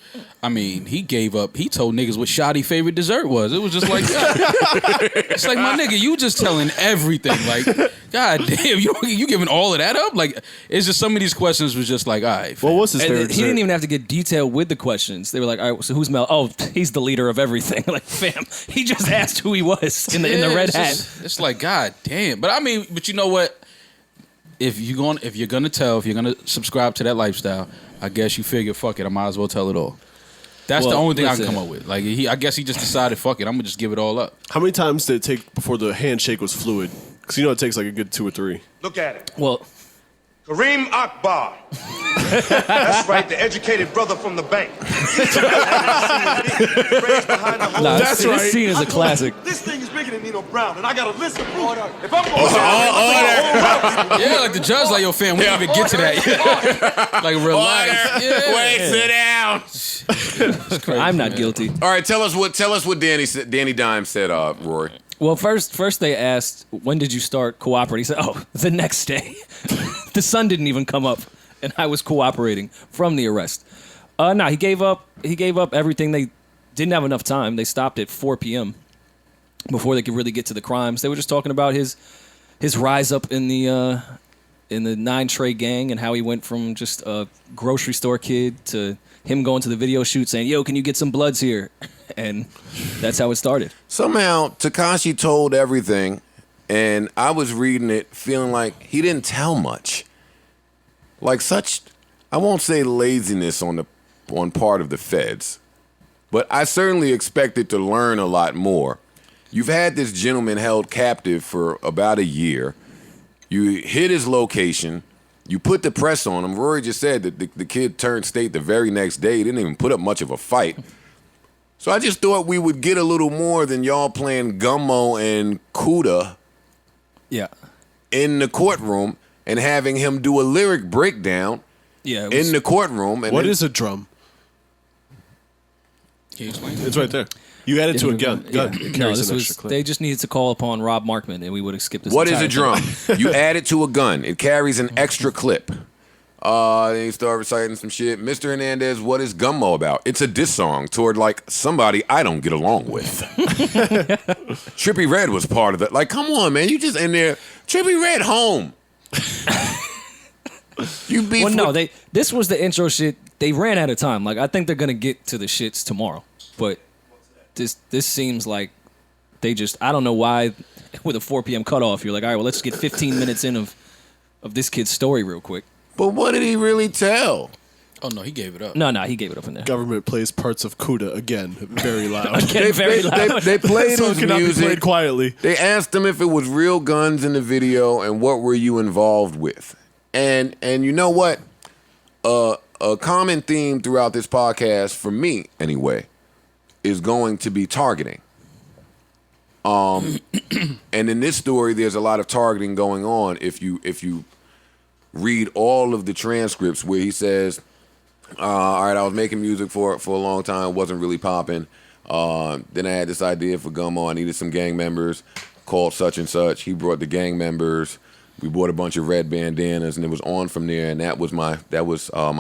I mean, he gave up. He told niggas what Shotty's favorite dessert was. It was just like, it's like, my nigga, you just telling everything. Like, god damn, you giving all of that up? Like, it's just some of these questions was just like, all right. What was his favorite He dessert? didn't even have to get detailed with the questions. They were like, all right, so who's Mel? Oh, he's the leader of everything. Like, fam, he just asked who he was in the red hat. It's like, god damn. But I mean, but you know what? If you're gonna subscribe to that lifestyle, I guess you figure, fuck it, I might as well tell it all. That's the only thing I can come up with. Like, I guess he just decided, fuck it, I'm gonna just give it all up. How many times did it take before the handshake was fluid? Because you know it takes like a good 2 or 3. Look at it. Well, Kareem Akbar. That's right, the educated brother from the bank. this scene is a classic. This thing is bigger than Nino Brown, and I got a list of proof. If I'm Yeah, like the judge, like, yo, fam, we didn't even get to that. Like, relax. Yeah. Wait, sit down. I'm not guilty. All right, tell us what Danny Dimes said, Rory. Well, first they asked, when did you start cooperating? He said, the next day. The sun didn't even come up, and I was cooperating from the arrest. He gave up everything. They didn't have enough time. They stopped at 4 p.m. before they could really get to the crimes. They were just talking about his rise up in the 9 Trey gang and how he went from just a grocery store kid to him going to the video shoot saying, yo, can you get some bloods here? And that's how it started. Somehow, Tekashi told everything, and I was reading it feeling like he didn't tell much. Like such, I won't say laziness on part of the feds, but I certainly expected to learn a lot more. You've had this gentleman held captive for about a year. You hit his location. You put the press on him. Rory just said that the kid turned state the very next day. He didn't even put up much of a fight. So I just thought we would get a little more than y'all playing Gummo and Kuda in the courtroom and having him do a lyric breakdown in the courtroom. And what is a drum? Can you explain? It's right there. You add it to a gun. It carries an extra clip. They just needed to call upon Rob Markman, and we would have skipped this. What is a drum? You add it to a gun. It carries an extra clip. Then he started reciting some shit. Mr. Hernandez, what is Gummo about? It's a diss song toward like somebody I don't get along with. Trippie Redd was part of that. Like, come on, man, you just in there. Trippie Redd home. You beef Well, no, with- this was the intro shit. They ran out of time. Like, I think they're gonna get to the shits tomorrow. But this seems like they just, I don't know why with a 4 p.m. cutoff, you're like, all right, well, let's get 15 minutes in of this kid's story real quick. But what did he really tell? Oh no, he gave it up. No, he gave it up in there. Government plays parts of Kuda again, very loud. Again, very loud. They played So his it cannot be music played quietly. They asked him if it was real guns in the video and what were you involved with. And you know what? A common theme throughout this podcast, for me anyway, is going to be targeting. And in this story, there's a lot of targeting going on. If you read all of the transcripts where he says, all right, I was making music for a long time, wasn't really popping. Then I had this idea for Gummo. I needed some gang members, called such and such. He brought the gang members. We bought a bunch of red bandanas, and it was on from there. And that was my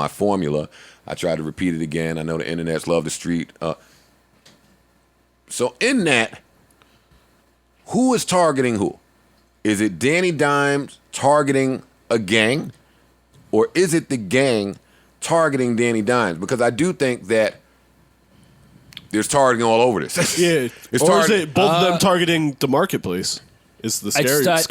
formula. I tried to repeat it again. I know the internet's love the street. So in that, who is targeting who? Is it Danny Dimes targeting a gang, or is it the gang targeting Danny Dimes? Because I do think that there's targeting all over this. Yeah. It's Or is target- it both of them targeting the marketplace? It's the scary part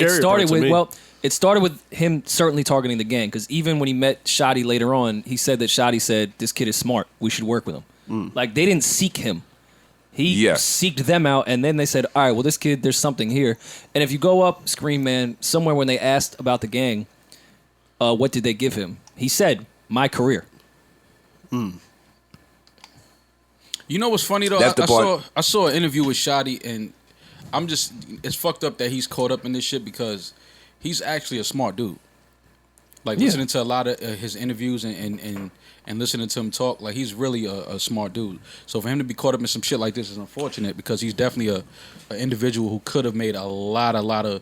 to me. It started with him certainly targeting the gang, because even when he met Shotty later on, he said that Shotty said, this kid is smart, we should work with him. Like, they didn't seek him. He seeked them out, and then they said, all right, well, this kid, there's something here. And if you go up, Scream Man, somewhere when they asked about the gang, what did they give him? He said, my career. You know what's funny though? That's the part. I saw an interview with Shotty, and it's fucked up that he's caught up in this shit because he's actually a smart dude. Like listening to a lot of his interviews and listening to him talk, like he's really a smart dude. So for him to be caught up in some shit like this is unfortunate because he's definitely an individual who could have made a lot of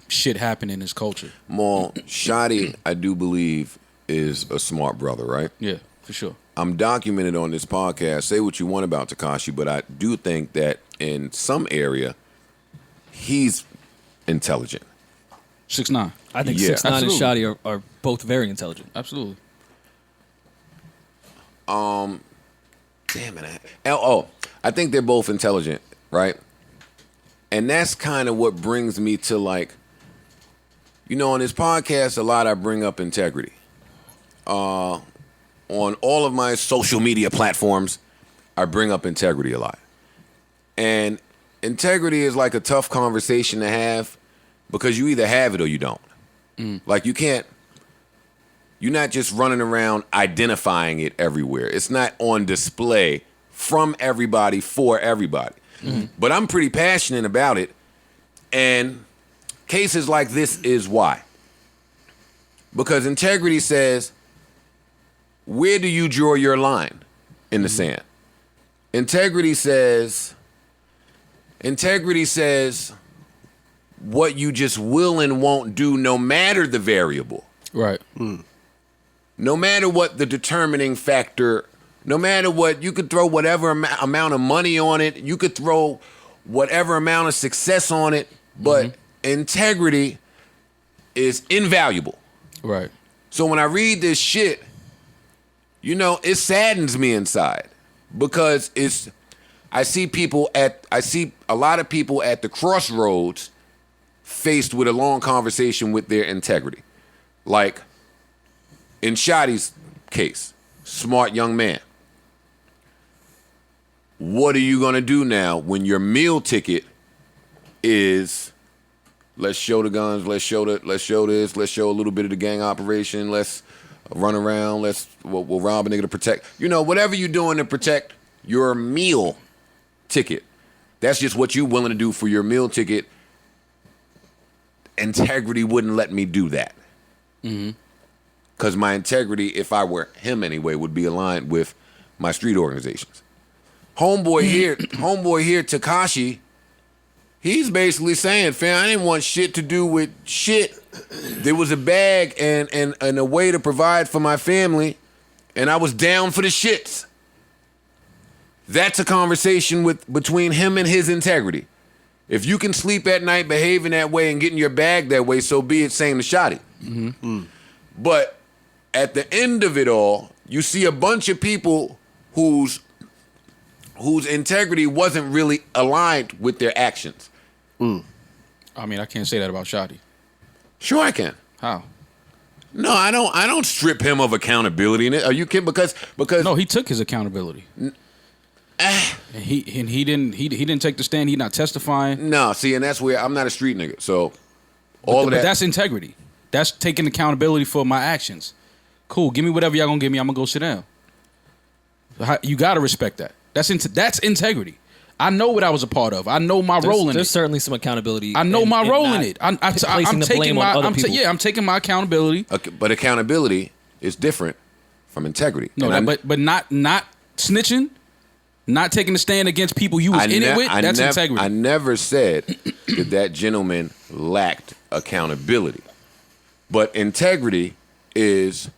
shit happen in his culture. Maul, Shotty, I do believe, is a smart brother, right? Yeah, for sure. I'm documented on this podcast. Say what you want about Tekashi, but I do think that in some area, he's intelligent. 6ix9ine. I think Yeah. 6ix9ine and Absolutely. Shotty are both very intelligent. Absolutely. Damn it. I think they're both intelligent, right? And that's kind of what brings me to, like, you know, on this podcast, a lot I bring up integrity. On all of my social media platforms, I bring up integrity a lot. And integrity is like a tough conversation to have because you either have it or you don't. Like, you're not just running around identifying it everywhere. It's not on display from everybody for everybody. But I'm pretty passionate about it. And cases like this is why. Because integrity says, where do you draw your line in the sand? Integrity says what you just will and won't do no matter the variable. Right. No matter what the determining factor, no matter what, you could throw whatever amount of money on it, you could throw whatever amount of success on it, but integrity is invaluable. Right. So when I read this shit, you know, it saddens me inside because I see a lot of people at the crossroads faced with a long conversation with their integrity. Like in Shotty's case, smart young man. What are you gonna do now when your meal ticket is let's show the guns, let's show this, let's show a little bit of the gang operation, let's run around, we'll rob a nigga to protect, you know, whatever you're doing to protect your meal ticket. That's just what you're willing to do for your meal ticket. Integrity wouldn't let me do that. Because my integrity, if I were him anyway, would be aligned with my street organizations. Homeboy here, Tekashi, he's basically saying, fam, I didn't want shit to do with shit there was a bag and a way to provide for my family, and I was down for the shits. That's a conversation between him and his integrity. If you can sleep at night behaving that way and getting your bag that way, so be it, same to Shotty. But at the end of it all, you see a bunch of people whose integrity wasn't really aligned with their actions. I mean, I can't say that about Shotty. Sure I can. How? No, I don't strip him of accountability. Are you kidding? Because No, he took his accountability. And he didn't take the stand. He not testifying. No, see, and that's where I'm not a street nigga. So But that's integrity. That's taking accountability for my actions. Cool. Give me whatever y'all gonna give me. I'm gonna go sit down. You gotta respect that. That's integrity. I know what I was a part of. I know my role in it. There's certainly some accountability. I know my role in it. I'm placing the taking blame on other people. I'm taking my accountability. Okay, but accountability is different from integrity. No, but not snitching, not taking a stand against people you was in it with. That's integrity. I never said that gentleman lacked accountability, but integrity is.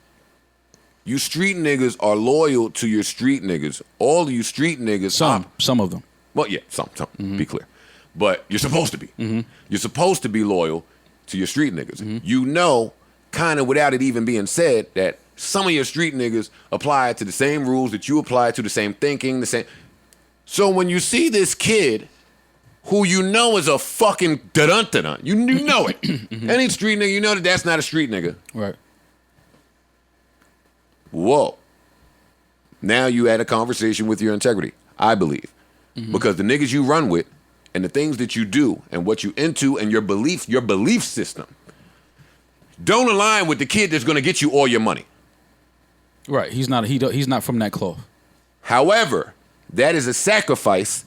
You street niggas are loyal to your street niggas. All of you street niggas. Some of them. Well, yeah, some. Be clear. But you're supposed to be. You're supposed to be loyal to your street niggas. You know, kind of without it even being said, that some of your street niggas apply to the same rules that you apply to, the same thinking, the same. So when you see this kid who you know is a fucking dun-dun-dun, you know it. Any street nigga, you know that that's not a street nigga. Right. Whoa. Now you had a conversation with your integrity, I believe. Because the niggas you run with and the things that you do and what you into and your belief system don't align with the kid that's going to get you all your money. Right. He's not from that cloth. However, that is a sacrifice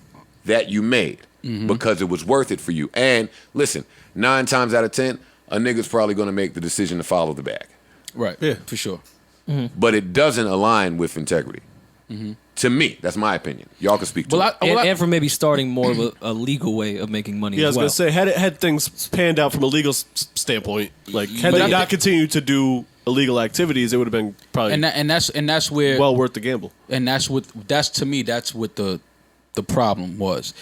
that you made because it was worth it for you. And listen, 9 times out of 10, a nigga's probably going to make the decision to follow the bag. Right. Yeah, for sure. But it doesn't align with integrity. To me, that's my opinion. Y'all can speak to it. And for maybe starting more of a legal way of making money. Yeah, I as was well. gonna say, had things panned out from a legal standpoint, like had they not continued to do illegal activities, it would have been probably and that's where well worth the gamble. And that's what the problem was.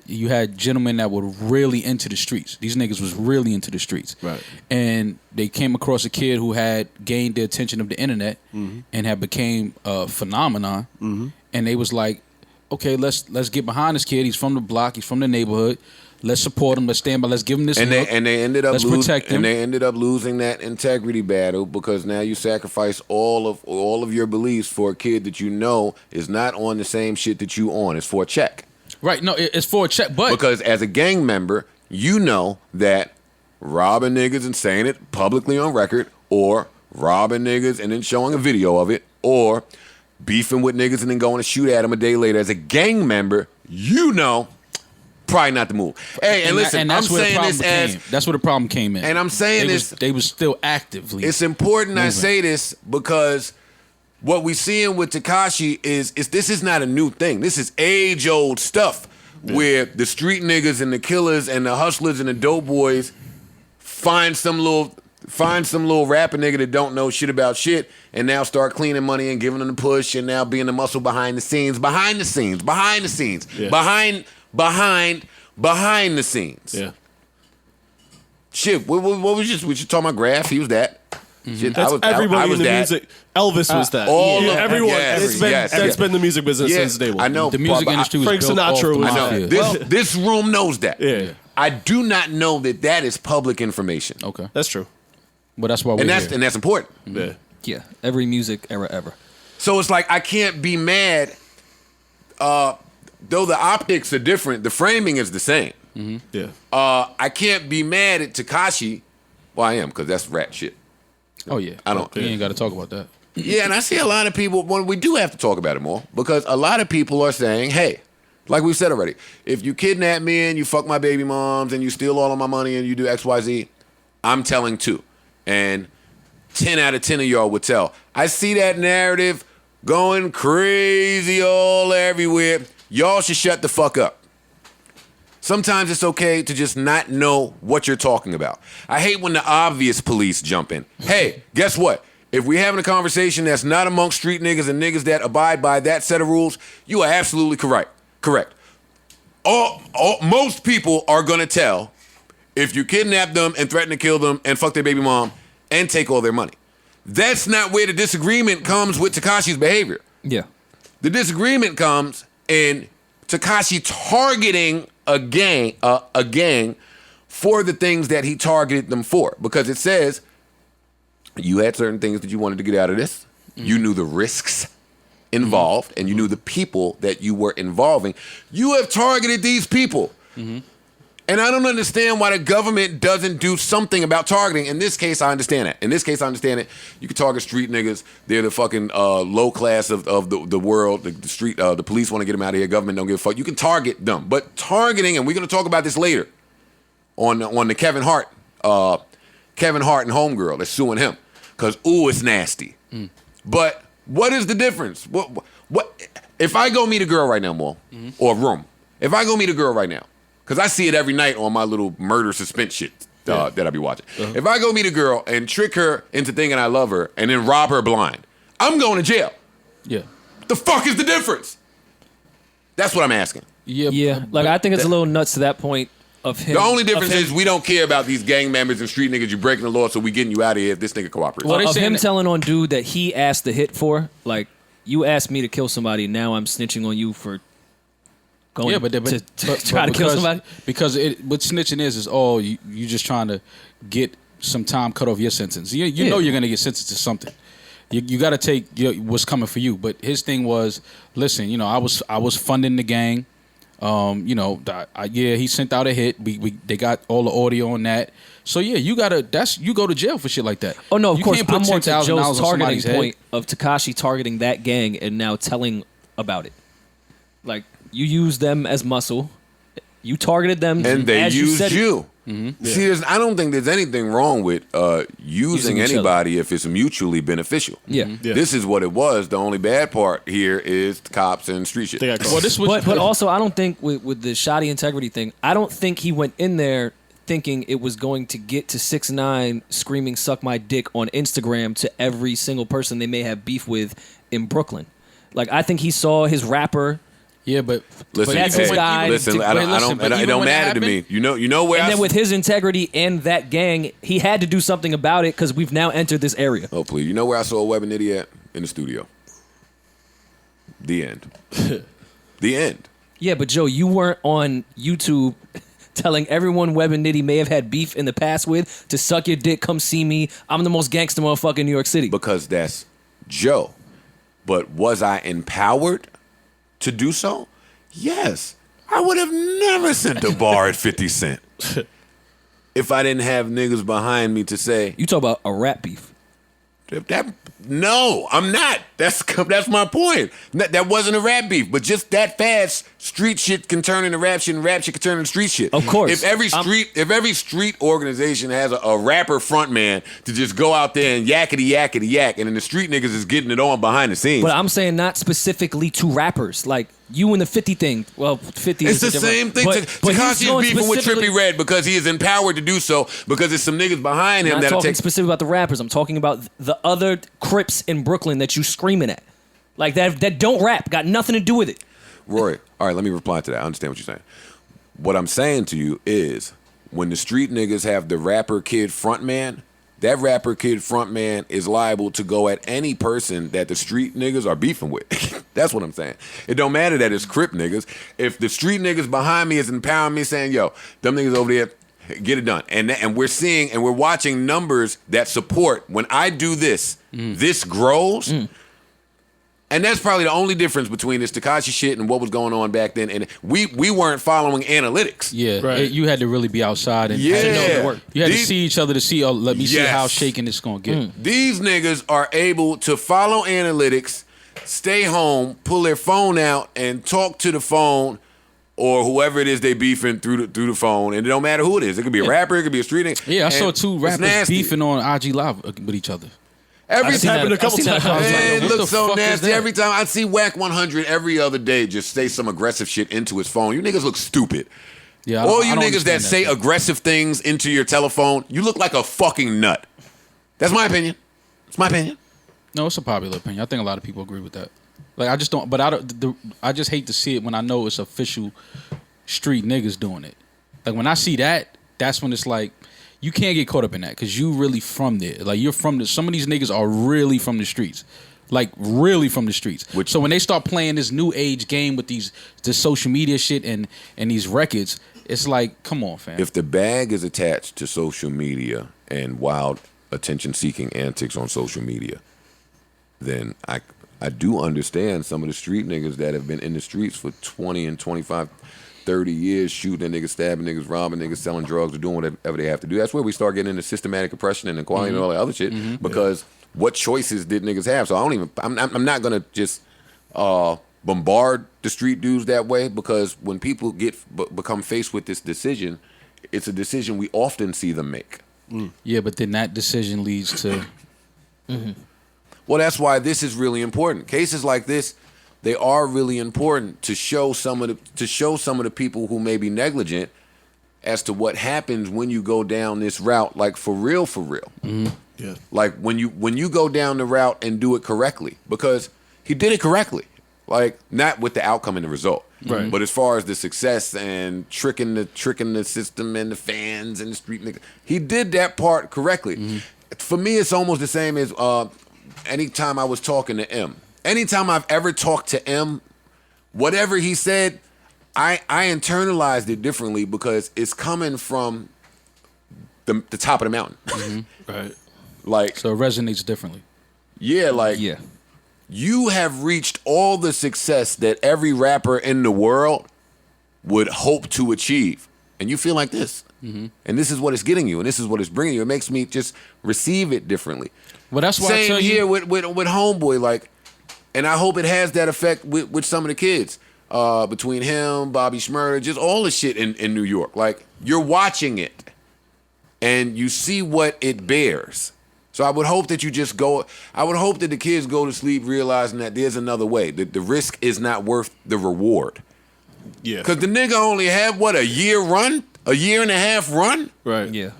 You had gentlemen that were really into the streets. These niggas was really into the streets. Right. And they came across a kid who had gained the attention of the internet and had became a phenomenon. And they was like, okay, let's get behind this kid. He's from the block. He's from the neighborhood. Let's support him. Let's stand by. Let's give him this. And they ended up protect him. And they ended up losing that integrity battle because now you sacrifice all of your beliefs for a kid that you know is not on the same shit that you on. It's for a check. Right, no, it's for a check, but because as a gang member, you know that robbing niggas and saying it publicly on record, or robbing niggas and then showing a video of it, or beefing with niggas and then going to shoot at them a day later, as a gang member, you know, probably not the move. Hey, and listen, I'm saying this that's where the problem came in. And I'm saying they was still actively. It's important moving. I say this because what we seeing with Tekashi is this is not a new thing. This is age-old stuff where the street niggas and the killers and the hustlers and the dope boys find some little rapper nigga that don't know shit about shit and now start cleaning money and giving them the push and now being the muscle behind the scenes. Yeah. Shit, what was just, we just talking about Graph? He was that. Shit, That's everybody in the music. Elvis was that. Everyone. That's been the music business since day one. I know. The music industry was Frank built Sinatra was. I know. This room knows that. Yeah. I do not know that is public information. Okay, that's true. But that's why we're here. And that's important. Yeah. Every music era ever. So it's like I can't be mad. Though the optics are different, the framing is the same. Yeah. I can't be mad at Tekashi. Well, I am because that's rat shit. Oh yeah, I don't. You ain't got to talk about that. Yeah, and I see a lot of people. Well, we do have to talk about it more because a lot of people are saying, "Hey, like we said already, if you kidnap me and you fuck my baby moms and you steal all of my money and you do X, Y, Z, I'm telling too." And 10 out of 10 of y'all would tell. I see that narrative going crazy all everywhere. Y'all should shut the fuck up. Sometimes it's okay to just not know what you're talking about. I hate when the obvious police jump in. Hey, guess what? If we're having a conversation that's not amongst street niggas and niggas that abide by that set of rules, you are absolutely correct. Most people are going to tell if you kidnap them and threaten to kill them and fuck their baby mom and take all their money. That's not where the disagreement comes with Tekashi's behavior. Yeah. The disagreement comes in Tekashi targeting a gang for the things that he targeted them for. Because it says you had certain things that you wanted to get out of this. You knew the risks involved, and you knew the people that you were involving. You have targeted these people. And I don't understand why the government doesn't do something about targeting. In this case, I understand that. You can target street niggas. They're the fucking low class of the world. The street, the police want to get them out of here. Government don't give a fuck. You can target them. But targeting, and we're going to talk about this later on the Kevin Hart and Homegirl that's suing him. Because, it's nasty. But what is the difference? What if I go meet a girl right now, Mo, or a room? If I go meet a girl right now, because I see it every night on my little murder suspense shit that I be watching. If I go meet a girl and trick her into thinking I love her and then rob her blind, I'm going to jail. Yeah. The fuck is the difference? That's what I'm asking. Yeah. Like, I think it's a little nuts to that point of him. The only difference is we don't care about these gang members and street niggas. You breaking the law, so we getting you out of here if this nigga cooperates. Well, of him telling on dude that he asked the hit for, like, you asked me to kill somebody, now I'm snitching on you for going to try to kill somebody? Because what snitching is you just trying to get some time cut off your sentence. You know you're going to get sentenced to something. You got to take what's coming for you. But his thing was, listen, I was funding the gang. He sent out a hit. They got all the audio on that. So you go to jail for shit like that. Oh no, of course. I'm more to $10,000 Joe's targeting point head. of Tekashi targeting that gang and now telling about it. Like, you used them as muscle. You targeted them, and they used you. Mm-hmm. Yeah. See, I don't think there's anything wrong with using anybody if it's mutually beneficial. Yeah. This is what it was. The only bad part here is the cops and street shit. But also, I don't think with the shoddy integrity thing, I don't think he went in there thinking it was going to get to 6ix9ine screaming "suck my dick" on Instagram to every single person they may have beef with in Brooklyn. Like, I think he saw his rapper. Yeah, but listen, that's his guy. Listen, it don't matter to me. You know where. And then with his integrity and that gang, he had to do something about it because we've now entered this area. Oh please, you know where I saw Web and Nitty at? In the studio. The end. The end. Yeah, but Joe, you weren't on YouTube telling everyone Web and Nitty may have had beef in the past with to suck your dick, come see me. I'm the most gangster motherfucker in New York City. Because that's Joe. But was I empowered to do so? Yes. I would have never sent a bar at 50 Cent if I didn't have niggas behind me to say. You talk about a rap beef. No, I'm not. That's my point. That wasn't a rap beef, but just that fast, street shit can turn into rap shit, and rap shit can turn into street shit. Of course. If every street organization has a rapper front man to just go out there and yakety yak, and then the street niggas is getting it on behind the scenes. But I'm saying not specifically to rappers, like you and the 50 thing. Well, 50 it's is the same thing. Tekashi is beefing with Trippie Redd because he is empowered to do so because there's some niggas behind him I'm that not talking specifically about the rappers. I'm talking about the other Crips in Brooklyn that you screaming at, like that don't rap, got nothing to do with it. Rory, all right, let me reply to that. I understand what you're saying. What I'm saying to you is when the street niggas have the rapper kid front man, that rapper kid front man is liable to go at any person that the street niggas are beefing with. That's what I'm saying. It don't matter that it's Crip niggas. If the street niggas behind me is empowering me saying, yo, them niggas over there, get it done. And we're seeing and we're watching numbers that support when I do this, this grows. And that's probably the only difference between this Tekashi shit and what was going on back then. And we weren't following analytics. Yeah, right. You had to really be outside and had to know the work. You had to see each other to see, let me see how shaking it's going to get. These niggas are able to follow analytics, stay home, pull their phone out, and talk to the phone or whoever it is they beefing through the phone. And it don't matter who it is. It could be a rapper, it could be a street nigga. Yeah, I saw 2 rappers beefing on IG Live with each other. Every time, a couple times. Man, it looks so nasty. Every time I see Whack 100 every other day just say some aggressive shit into his phone. You niggas look stupid. Yeah, All I you don't niggas that understand say shit. aggressive things into your telephone, you look like a fucking nut. That's my opinion. It's my opinion. No, it's a popular opinion. I think a lot of people agree with that. Like, I just don't. But I just hate to see it when I know it's official street niggas doing it. Like, when I see that, that's when it's like, you can't get caught up in that because you really from there. Like, you're from the. Some of these niggas are really from the streets. Like, really from the streets. So when they start playing this new age game with this social media shit and these records, it's like, come on, fam. If the bag is attached to social media and wild attention-seeking antics on social media, then I do understand some of the street niggas that have been in the streets for 20 and 25, 30 years, shooting niggas, stabbing niggas, robbing niggas, selling drugs, or doing whatever they have to do. That's where we start getting into systematic oppression and inequality and all that other shit. Because what choices did niggas have? So I'm not gonna just bombard the street dudes that way, because when people become faced with this decision, it's a decision we often see them make. Yeah, but then that decision leads to. Well, that's why this is really important. Cases like this, they are really important to show some of the people who may be negligent as to what happens when you go down this route, like for real. Yeah. Like when you go down the route and do it correctly, because he did it correctly. Like, not with the outcome and the result, right? But as far as the success and tricking the system and the fans and the street niggas, he did that part correctly. For me, it's almost the same as anytime I was talking to M. Anytime I've ever talked to M, whatever he said, I internalized it differently because it's coming from the top of the mountain. Right. Like, So it resonates differently. yeah, like, Yeah. you have reached all the success that every rapper in the world would hope to achieve. And you feel like this. And this is what it's getting you, and this is what it's bringing you. It makes me just receive it differently. Well, that's why I Same tell you. here with Homeboy, like, and I hope it has that effect with some of the kids. Between him, Bobby Shmurda, just all the shit in New York. Like, you're watching it, and you see what it bears. So I would hope that I would hope that the kids go to sleep realizing that there's another way. That the risk is not worth the reward. Yeah. Because the nigga only had, a year and a half run? Right. Yeah.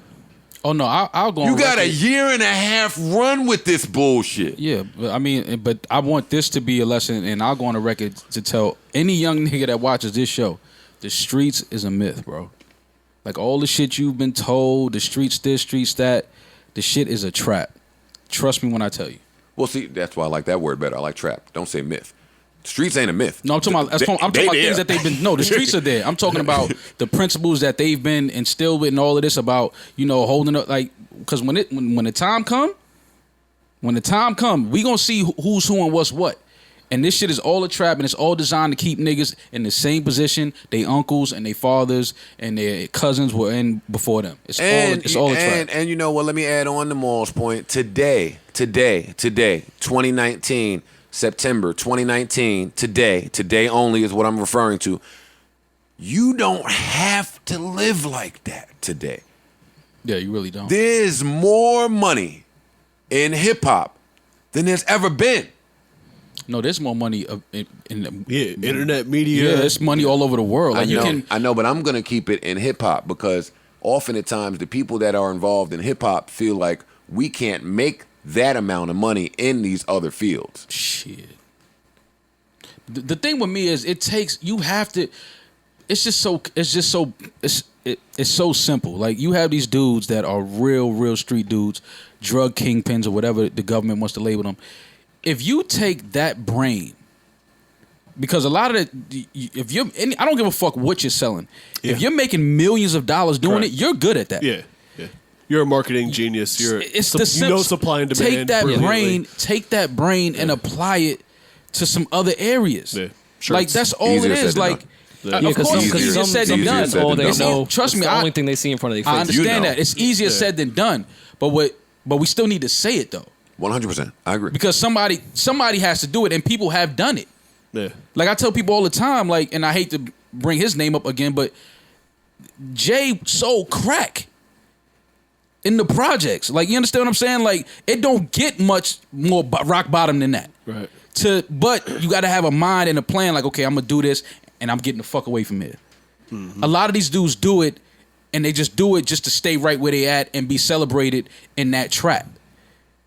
Oh no, I'll go. You on got a record. year and a half run with this bullshit. Yeah, but I mean, but I want this to be a lesson, and I'll go on the record to tell any young nigga that watches this show, the streets is a myth, bro. Like, all the shit you've been told, the streets this, streets that, the shit is a trap. Trust me when I tell you. Well, see, that's why I like that word better. I like trap. Don't say myth. Streets ain't a myth. No, I'm talking about. I'm talking about things that they've been. No, the streets are there. I'm talking about the principles that they've been instilled with, and all of this about, holding up. Like, because when the time come, we gonna see who's who and what's what. And this shit is all a trap, and it's all designed to keep niggas in the same position they uncles and they fathers and their cousins were in before them. It's all a trap. And you know what? Let me add on to Maul's point. Today, 2019. September 2019, today only is what I'm referring to. You don't have to live like that today. Yeah, you really don't. There's more money in hip hop than there's ever been. No, there's more money in internet media. Yeah, it's money all over the world. Like, I know, but I'm gonna keep it in hip hop because often at times the people that are involved in hip hop feel like we can't make that amount of money in these other fields. Shit. The thing with me is you have to. It's so simple. Like, you have these dudes that are real street dudes, drug kingpins or whatever the government wants to label them. If you take that brain, because a lot of I don't give a fuck what you're selling. Yeah. If you're making millions of dollars doing it, you're good at that. Yeah. You're a marketing genius. Supply and demand. Take that brain and apply it to some other areas. Yeah. Like, that's all Easier it is. Like, of course, it's easier said than done. Trust me, the only thing they see in front of their face. I understand that it's easier said than done. But we still need to say it though. 100%, I agree. Because somebody has to do it, and people have done it. Yeah. Like, I tell people all the time, like, and I hate to bring his name up again, but Jay sold crack in the projects. Like, you understand what I'm saying? Like, it don't get much more rock bottom than that. Right. But you got to have a mind and a plan. Like, okay, I'm gonna do this, and I'm getting the fuck away from here. A lot of these dudes do it, and they just do it just to stay right where they at and be celebrated in that trap.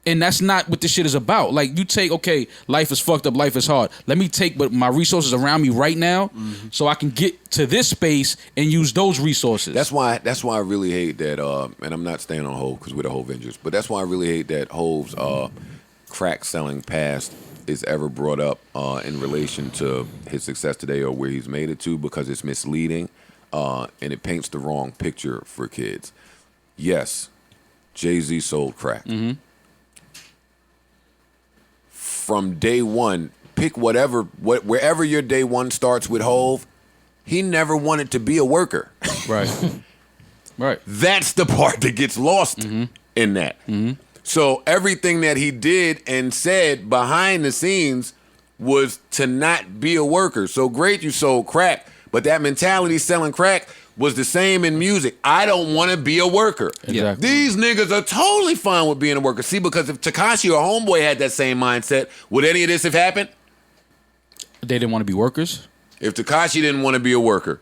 And that's not what this shit is about. Like, you take, okay, life is fucked up, life is hard. Let me take my resources around me right now so I can get to this space and use those resources. That's why I really hate that, and I'm not staying on Hov because we're the Hovengers, but that's why I really hate that Hov's crack selling past is ever brought up in relation to his success today or where he's made it to, because it's misleading and it paints the wrong picture for kids. Yes, Jay-Z sold crack. From day one, pick wherever your day one starts with Hov, he never wanted to be a worker. Right. Right. That's the part that gets lost in that. So everything that he did and said behind the scenes was to not be a worker. So great, you sold crack, but that mentality selling crack was the same in music. I don't want to be a worker. Exactly. These niggas are totally fine with being a worker. See, because if Tekashi or Homeboy had that same mindset, would any of this have happened? They didn't want to be workers? If Tekashi didn't want to be a worker,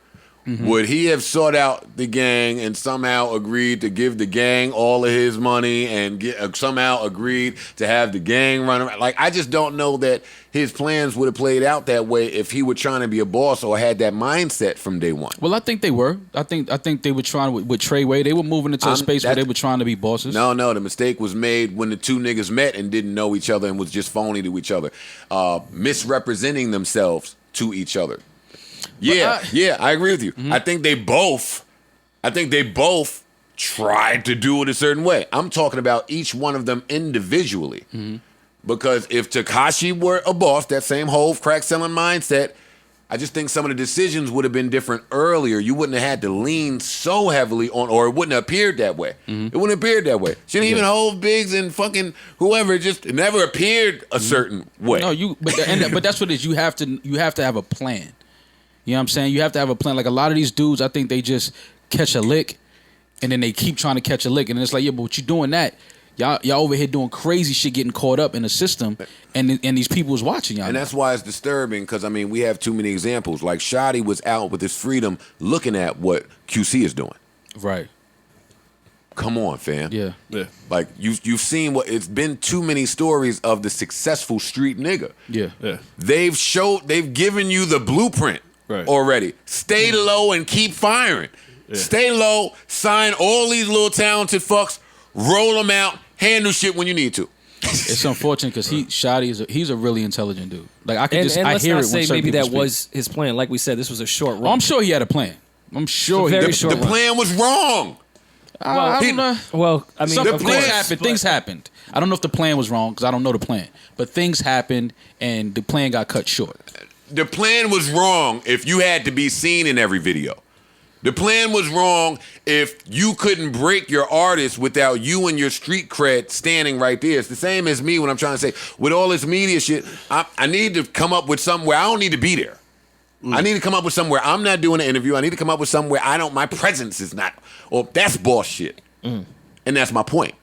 would he have sought out the gang and somehow agreed to give the gang all of his money and somehow agreed to have the gang run around? Like, I just don't know that his plans would have played out that way if he were trying to be a boss or had that mindset from day one. Well, I think they were. I think they were trying with Treyway. They were moving into a space where they were trying to be bosses. No, the mistake was made when the two niggas met and didn't know each other and was just phony to each other, misrepresenting themselves to each other. Yeah, I agree with you. I think they both tried to do it a certain way. I'm talking about each one of them individually. Because if Tekashi were a boss, that same Hov crack selling mindset, I just think some of the decisions would have been different earlier. You wouldn't have had to lean so heavily on, or it wouldn't have appeared that way. It wouldn't have appeared that way. Shouldn't even Hov, Biggs, and fucking whoever, it never appeared a certain way. No, but that's what it is. You have to have a plan. You know what I'm saying? You have to have a plan. Like, a lot of these dudes, I think they just catch a lick, and then they keep trying to catch a lick, and it's like, yeah, but what you doing that? Y'all over here doing crazy shit, getting caught up in the system, and these people is watching y'all. And that's why it's disturbing, because, I mean, we have too many examples. Like, Shotty was out with his freedom looking at what QC is doing. Right. Come on, fam. Yeah. Like, you've seen it's been too many stories of the successful street nigga. Yeah. They've given you the blueprint. Right. Already. Stay low and keep firing. Stay low, sign all these little talented fucks, roll them out, handle shit when you need to. It's unfortunate because he's a really intelligent dude. Like, I could and I let's hear not it when say maybe that speak. was his plan. Like we said, this was a short run. Oh, I'm sure he had a plan. I'm sure the plan was wrong. I don't know. Well, I mean, things happened. I don't know if the plan was wrong because I don't know the plan. But things happened and the plan got cut short. The plan was wrong if you had to be seen in every video. The plan was wrong if you couldn't break your artist without you and your street cred standing right there. It's the same as me when I'm trying to say, with all this media shit, I need to come up with somewhere I don't need to be there. I need to come up with somewhere I'm not doing an interview. I need to come up with somewhere my presence is not. Or that's boss shit. And that's my point.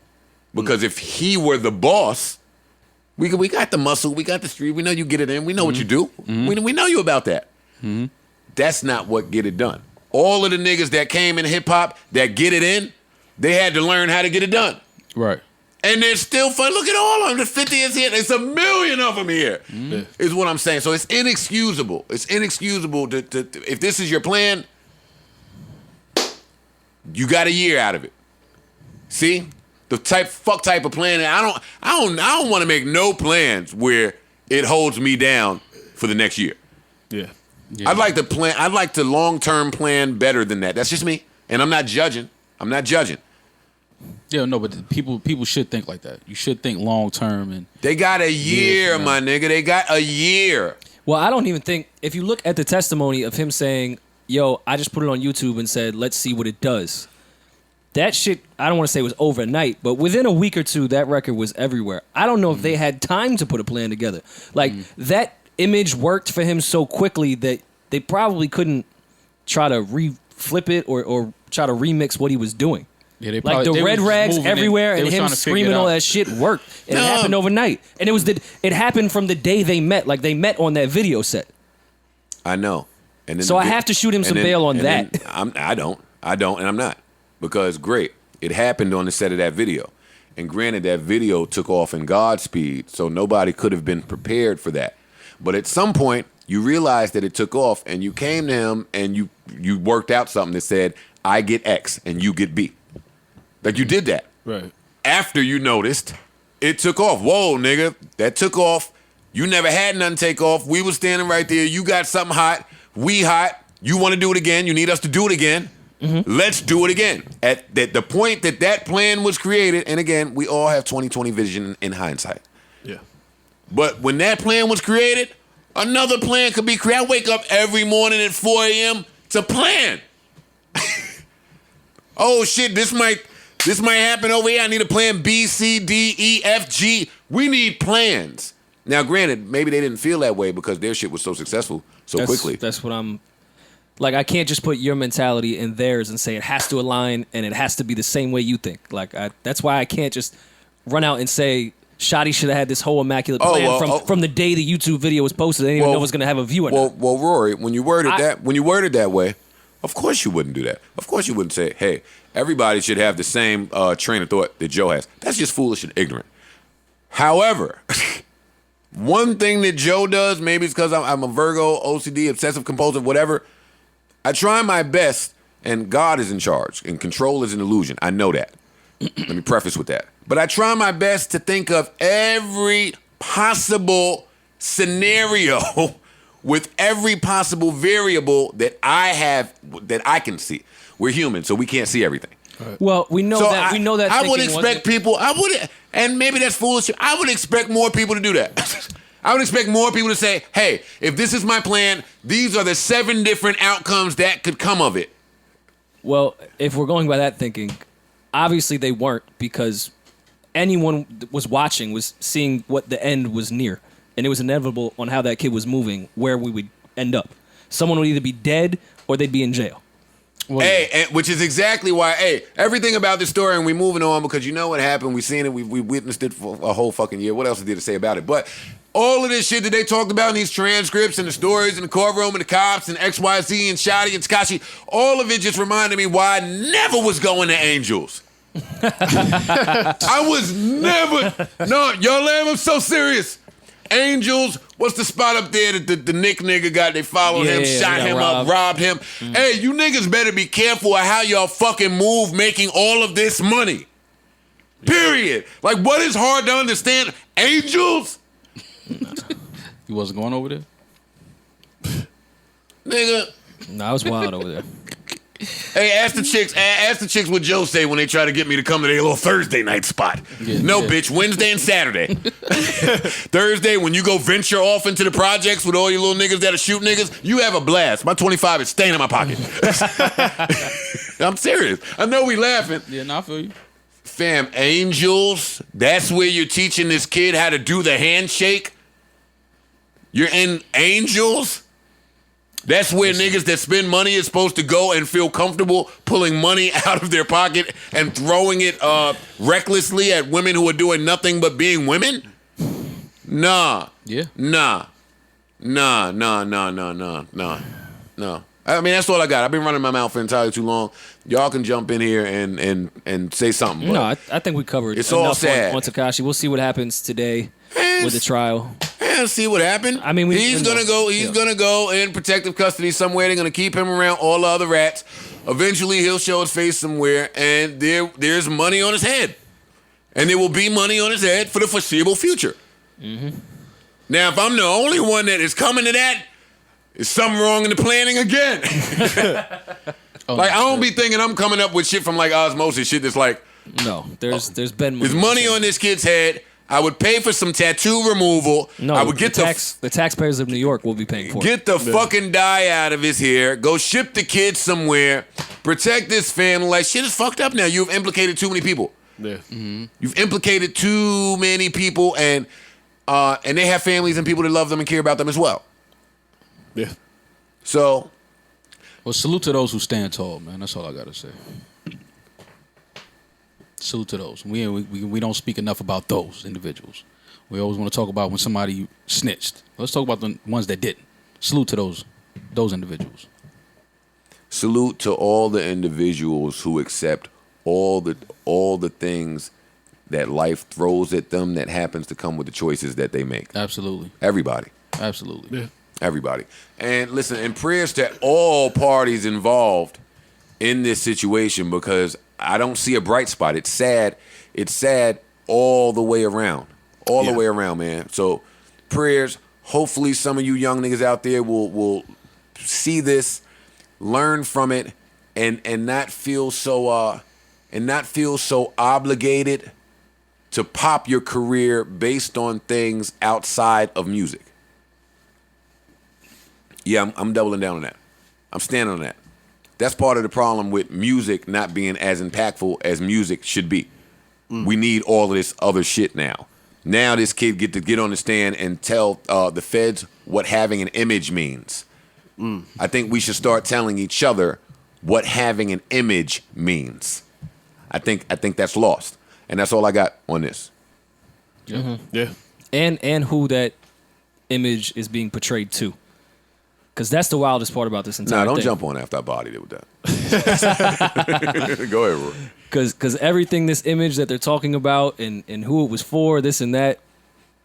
Because if he were the boss, we got the muscle, we got the street, we know you get it in, we know what you do. We know you about that. That's not what get it done. All of the niggas that came in hip-hop that get it in, they had to learn how to get it done. Right. And they're still fun. Look at all of them. The 50 is here. There's a million of them here, is what I'm saying. So it's inexcusable. It's inexcusable to if this is your plan, you got a year out of it. See? The type of plan. I don't want to make no plans where it holds me down for the next year. Yeah. I'd like to plan. I'd like to long-term plan better than that. That's just me, and I'm not judging. Yeah, no, but people should think like that. You should think long-term. And they got a year, my nigga. They got a year. Well, I don't even think, if you look at the testimony of him saying, yo, I just put it on YouTube and said, let's see what it does. That shit, I don't want to say was overnight, but within a week or two, that record was everywhere. I don't know if they had time to put a plan together. Like, that image worked for him so quickly that they probably couldn't try to flip it or try to remix what he was doing. Yeah, like the red rags everywhere and him screaming all that shit worked. And it happened overnight. And it happened from the day they met. Like, they met on that video set. I know. And then So I have to shoot him some bail on that. I don't, and I'm not. Because, great, it happened on the set of that video. And granted, that video took off in Godspeed, so nobody could have been prepared for that. But at some point, you realized that it took off, and you came to him, and you worked out something that said, I get X, and you get B. Like, you did that. Right. After you noticed, it took off. Whoa, nigga, that took off. You never had nothing take off. We was standing right there. You got something hot. We hot. You want to do it again. You need us to do it again. Mm-hmm. Let's do it again. At the point that plan was created, and again, we all have 20/20 vision in hindsight. Yeah. But when that plan was created, another plan could be created. I wake up every morning at 4 a.m. to plan. Oh shit, this might happen over here. I need a plan B, C, D, E, F, G. We need plans. Now, granted, maybe they didn't feel that way because their shit was so successful quickly. That's what I'm... Like, I can't just put your mentality in theirs and say it has to align and it has to be the same way you think. Like, that's why I can't just run out and say Shotty should have had this whole immaculate plan from the day the YouTube video was posted. I didn't even know it was going to have a view or not. Well, Rory, when you worded that way, of course you wouldn't do that. Of course you wouldn't say, hey, everybody should have the same train of thought that Joe has. That's just foolish and ignorant. However... One thing that Joe does, maybe it's because I'm a Virgo, OCD, obsessive compulsive, whatever. I try my best, and God is in charge, and control is an illusion. I know that. Let me preface with that. But I try my best to think of every possible scenario with every possible variable that I can see. We're human, so we can't see everything. Well, we know that. We know that. I would expect people. And maybe that's foolish. I would expect more people to do that. I would expect more people to say, "Hey, if this is my plan, these are the 7 different outcomes that could come of it." Well, if we're going by that thinking, obviously they weren't, because anyone that was watching was seeing what the end was near, and it was inevitable on how that kid was moving, where we would end up. Someone would either be dead or they'd be in jail. Well, and which is exactly why, everything about this story, and we're moving on because you know what happened. We've seen it. We witnessed it for a whole fucking year. What else is there to say about it? But all of this shit that they talked about in these transcripts and the stories and the courtroom and the cops and XYZ and Shotty and Tekashi, all of it just reminded me why I never was going to Angels. I was never. No, yo, Lamb, I'm so serious. Angels, what's the spot up there that the Nick nigga got? They followed him, shot him up, robbed him. Mm. Hey, you niggas better be careful of how y'all fucking move making all of this money. Period. Like, what is hard to understand? Angels? You wasn't going over there? Nigga. No, I was wild over there. Hey, ask the chicks what Joe say when they try to get me to come to their little Thursday night spot. Yeah, bitch, Wednesday and Saturday. Thursday, when you go venture off into the projects with all your little niggas that'll shoot niggas, you have a blast. My 25 is staying in my pocket. I'm serious. I know we laughing. Yeah, no, I feel you. Fam, Angels, that's where you're teaching this kid how to do the handshake? You're in Angels? That's where niggas that spend money is supposed to go and feel comfortable pulling money out of their pocket and throwing it recklessly at women who are doing nothing but being women? Nah. Yeah. Nah. I mean, that's all I got. I've been running my mouth for entirely too long. Y'all can jump in here and say something. No, I think we covered it's enough all sad. on Tekashi. We'll see what happens today with the trial. Yeah, see what happened. I mean, he's gonna go in protective custody somewhere. They're gonna keep him around all the other rats. Eventually, he'll show his face somewhere, and there's money on his head, and there will be money on his head for the foreseeable future. Mm-hmm. Now, if I'm the only one that is coming to that, is something wrong in the planning again? I don't be thinking I'm coming up with shit from like osmosis, shit that's like, no, there's been money. There's money on this kid's head. I would pay for some tattoo removal. No, I would get the taxpayers of New York will be paying for it. Get the fucking dye out of his hair. Go ship the kid somewhere. Protect this family. Like, shit is fucked up now. You've implicated too many people. Yeah. Mm-hmm. You've implicated too many people, and they have families and people that love them and care about them as well. Yeah. So. Well, salute to those who stand tall, man. That's all I gotta say. Salute to those. We don't speak enough about those individuals. We always want to talk about when somebody snitched. Let's talk about the ones that didn't. Salute to those those individuals. Salute to all the individuals who accept all the things that life throws at them that happens to come with the choices that they make. Absolutely. Everybody. Absolutely. Yeah. Everybody. And listen, and prayers to all parties involved in this situation, because I don't see a bright spot. It's sad. It's sad all the way around. All the way around, man. So prayers. Hopefully some of you young niggas out there will see this, learn from it, and not feel so obligated to pop your career based on things outside of music. Yeah, I'm doubling down on that. I'm standing on that. That's part of the problem with music not being as impactful as music should be. We need all of this other shit now. Now this kid get to get on the stand and tell the feds what having an image means. I think we should start telling each other what having an image means. I think that's lost, and that's all I got on this. Yeah. And who that image is being portrayed to. Because that's the wildest part about this entire Nah, don't thing. jump on after I bodied it with that. Go ahead, Rory. Because everything, this image that they're talking about and who it was for, this and that,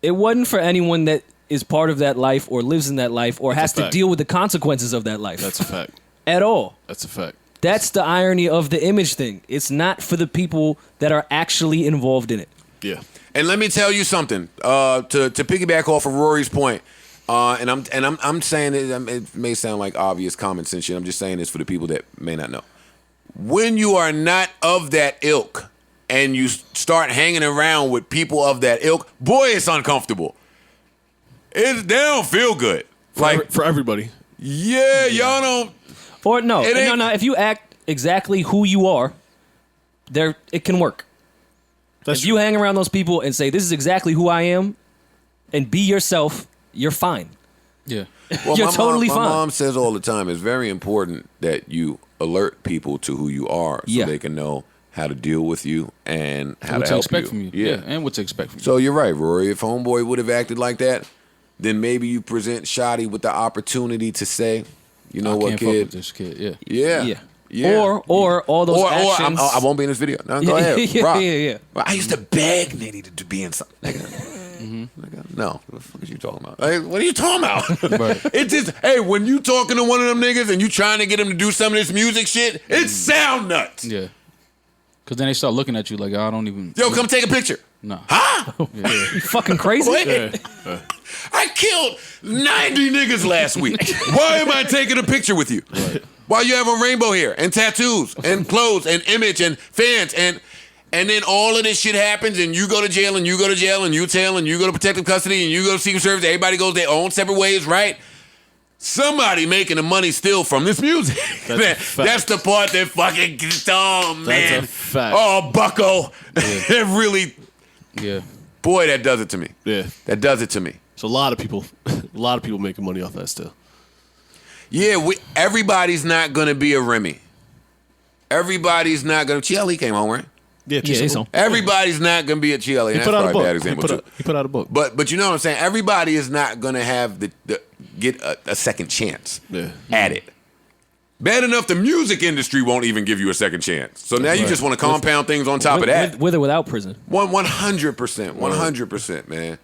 it wasn't for anyone that is part of that life or lives in that life or has to deal with the consequences of that life. That's a fact. At all. That's a fact. That's the irony of the image thing. It's not for the people that are actually involved in it. Yeah. And let me tell you something. To piggyback off of Rory's point, and I'm saying it may sound like obvious common sense shit. I'm just saying this for the people that may not know. When you are not of that ilk and you start hanging around with people of that ilk, boy, it's uncomfortable. They don't feel good. For everybody. Yeah, y'all don't. Or no. If you act exactly who you are, it can work. If you hang around those people and say, this is exactly who I am, and be yourself, you're fine. Yeah. Well, You're totally my fine. mom says all the time, it's very important that you alert people to who you are so they can know how to deal with you and how what to to help expect you. from you. Yeah. And what to expect from you. So you're right, Rory. If Homeboy would have acted like that, then maybe you present Shotty with the opportunity to say, you know I what, can't fuck kid? with this kid. Yeah. Yeah. Yeah. Or all those actions. I won't be in this video. No, go ahead. Yeah, Rock. yeah. Well, I used to beg Nitty to be in something. Nigga, no. What the fuck is you talking about? Like, what are you talking about? Right. It's just, hey, when you talking to one of them niggas and you trying to get them to do some of this music shit, it sound nuts. Yeah. Because then they start looking at you like, I don't even. Yo, come take a picture. No. Huh? You fucking crazy? Wait. I killed 90 niggas last week. Why am I taking a picture with you? Right. Why you have a rainbow hair and tattoos and clothes and image and fans and then all of this shit happens and you go to jail and you go to jail and you tell and you go to protective custody and you go to Secret Service. Everybody goes their own separate ways, right? Somebody making the money still from this music. That's the part that fucking gets man. That's a fact. Oh, bucko. It really, Yeah. boy, that does it to me. Yeah. That does it to me. So a lot of people making money off that still. Yeah, everybody's not going to be a Remy. Everybody's not going to. Chiali came home, right? Yeah, he's on. Everybody's not going to be a Chiali. He That's put out a probably book. bad example, too. He put out a book. But you know what I'm saying? Everybody is not going to have get a second chance at it. Bad enough the music industry won't even give you a second chance. So now you just want to compound things on top of that. With or without prison. 100%, man.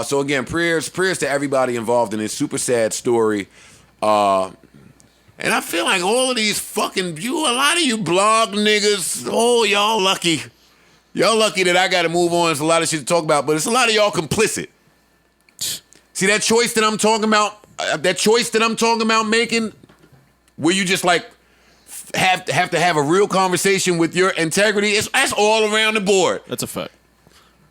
So again, prayers to everybody involved in this super sad story. And I feel like all of these a lot of you blog niggas, y'all lucky. Y'all lucky that I got to move on. There's a lot of shit to talk about, but it's a lot of y'all complicit. See that choice that I'm talking about, making, where you just like have to have a real conversation with your integrity. That's all around the board. That's a fact.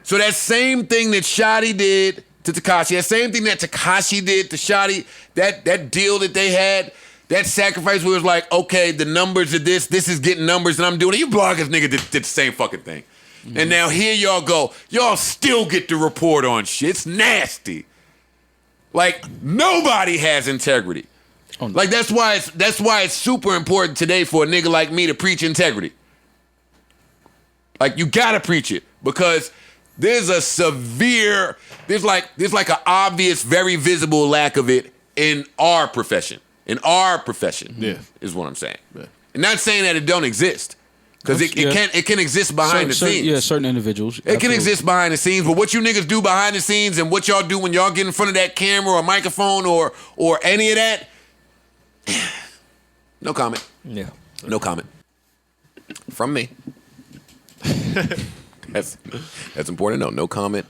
So that same thing that Shotty did to Tekashi, that same thing that Tekashi did to Shotty, that deal that they had, that sacrifice where it was like, okay, the numbers of this is getting numbers and I'm doing it. You bloggers nigga did the same fucking thing. Mm-hmm. And now here y'all go. Y'all still get to report on shit. It's nasty. Like, nobody has integrity. Oh, no. Like, that's why it's super important today for a nigga like me to preach integrity. Like, you gotta preach it because there's like an obvious, very visible lack of it in our profession. in our profession. Yeah. Is what I'm saying. Yeah. And not saying that it don't exist. Because it can exist behind the scenes. Yeah, certain individuals. It can exist behind the scenes, but what you niggas do behind the scenes and what y'all do when y'all get in front of that camera or microphone or any of that, no comment. Yeah. No comment. From me. That's important to know. No comment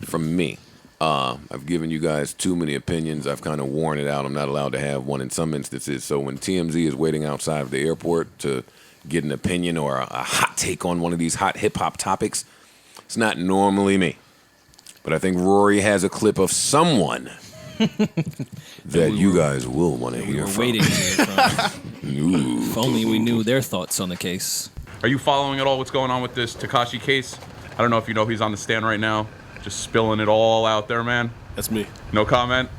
from me. I've given you guys too many opinions. I've kind of worn it out. I'm not allowed to have one in some instances. So when TMZ is waiting outside of the airport to get an opinion or a hot take on one of these hot hip-hop topics, it's not normally me. But I think Rory has a clip of someone that you guys will want to hear We're from. waiting to hear from. If only we knew their thoughts on the case. Are you following at all what's going on with this Tekashi case? I don't know if you know he's on the stand right now. Just spilling it all out there, man. That's me. No comment?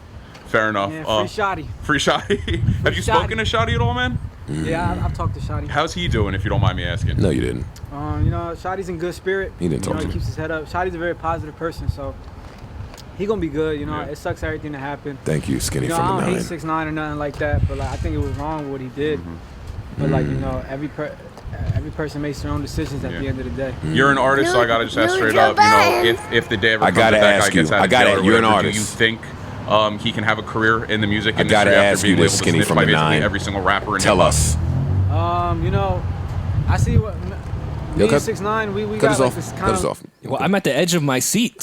Fair enough. Yeah, free Shotty. Free Shotty. Have you spoken to Shotty at all, man? Yeah, I've talked to Shotty. How's he doing, if you don't mind me asking? No, you didn't. Shotty's in good spirit. He didn't talk to He me. keeps his head up. Shotty's a very positive person, so he gonna be good. It sucks everything that happened. Thank you, Skinny I from the don't hate 9. 6ix9ine or nothing like that, but I think it was wrong what he did. But every person makes their own decisions at the end of the day. You're an artist, so I gotta just ask straight up. If the day ever comes that guy gets out of jail or You're an whatever, artist. do you think he can have a career in the music I industry gotta after ask being you this, labeled a Skinny snitch from by the basically 9. every single rapper in Tell hip-hop? us. I see what me and cut- 6ix9ine, we Cut got us like off. this Cut kind us of. off. Well, I'm at the edge of my seat.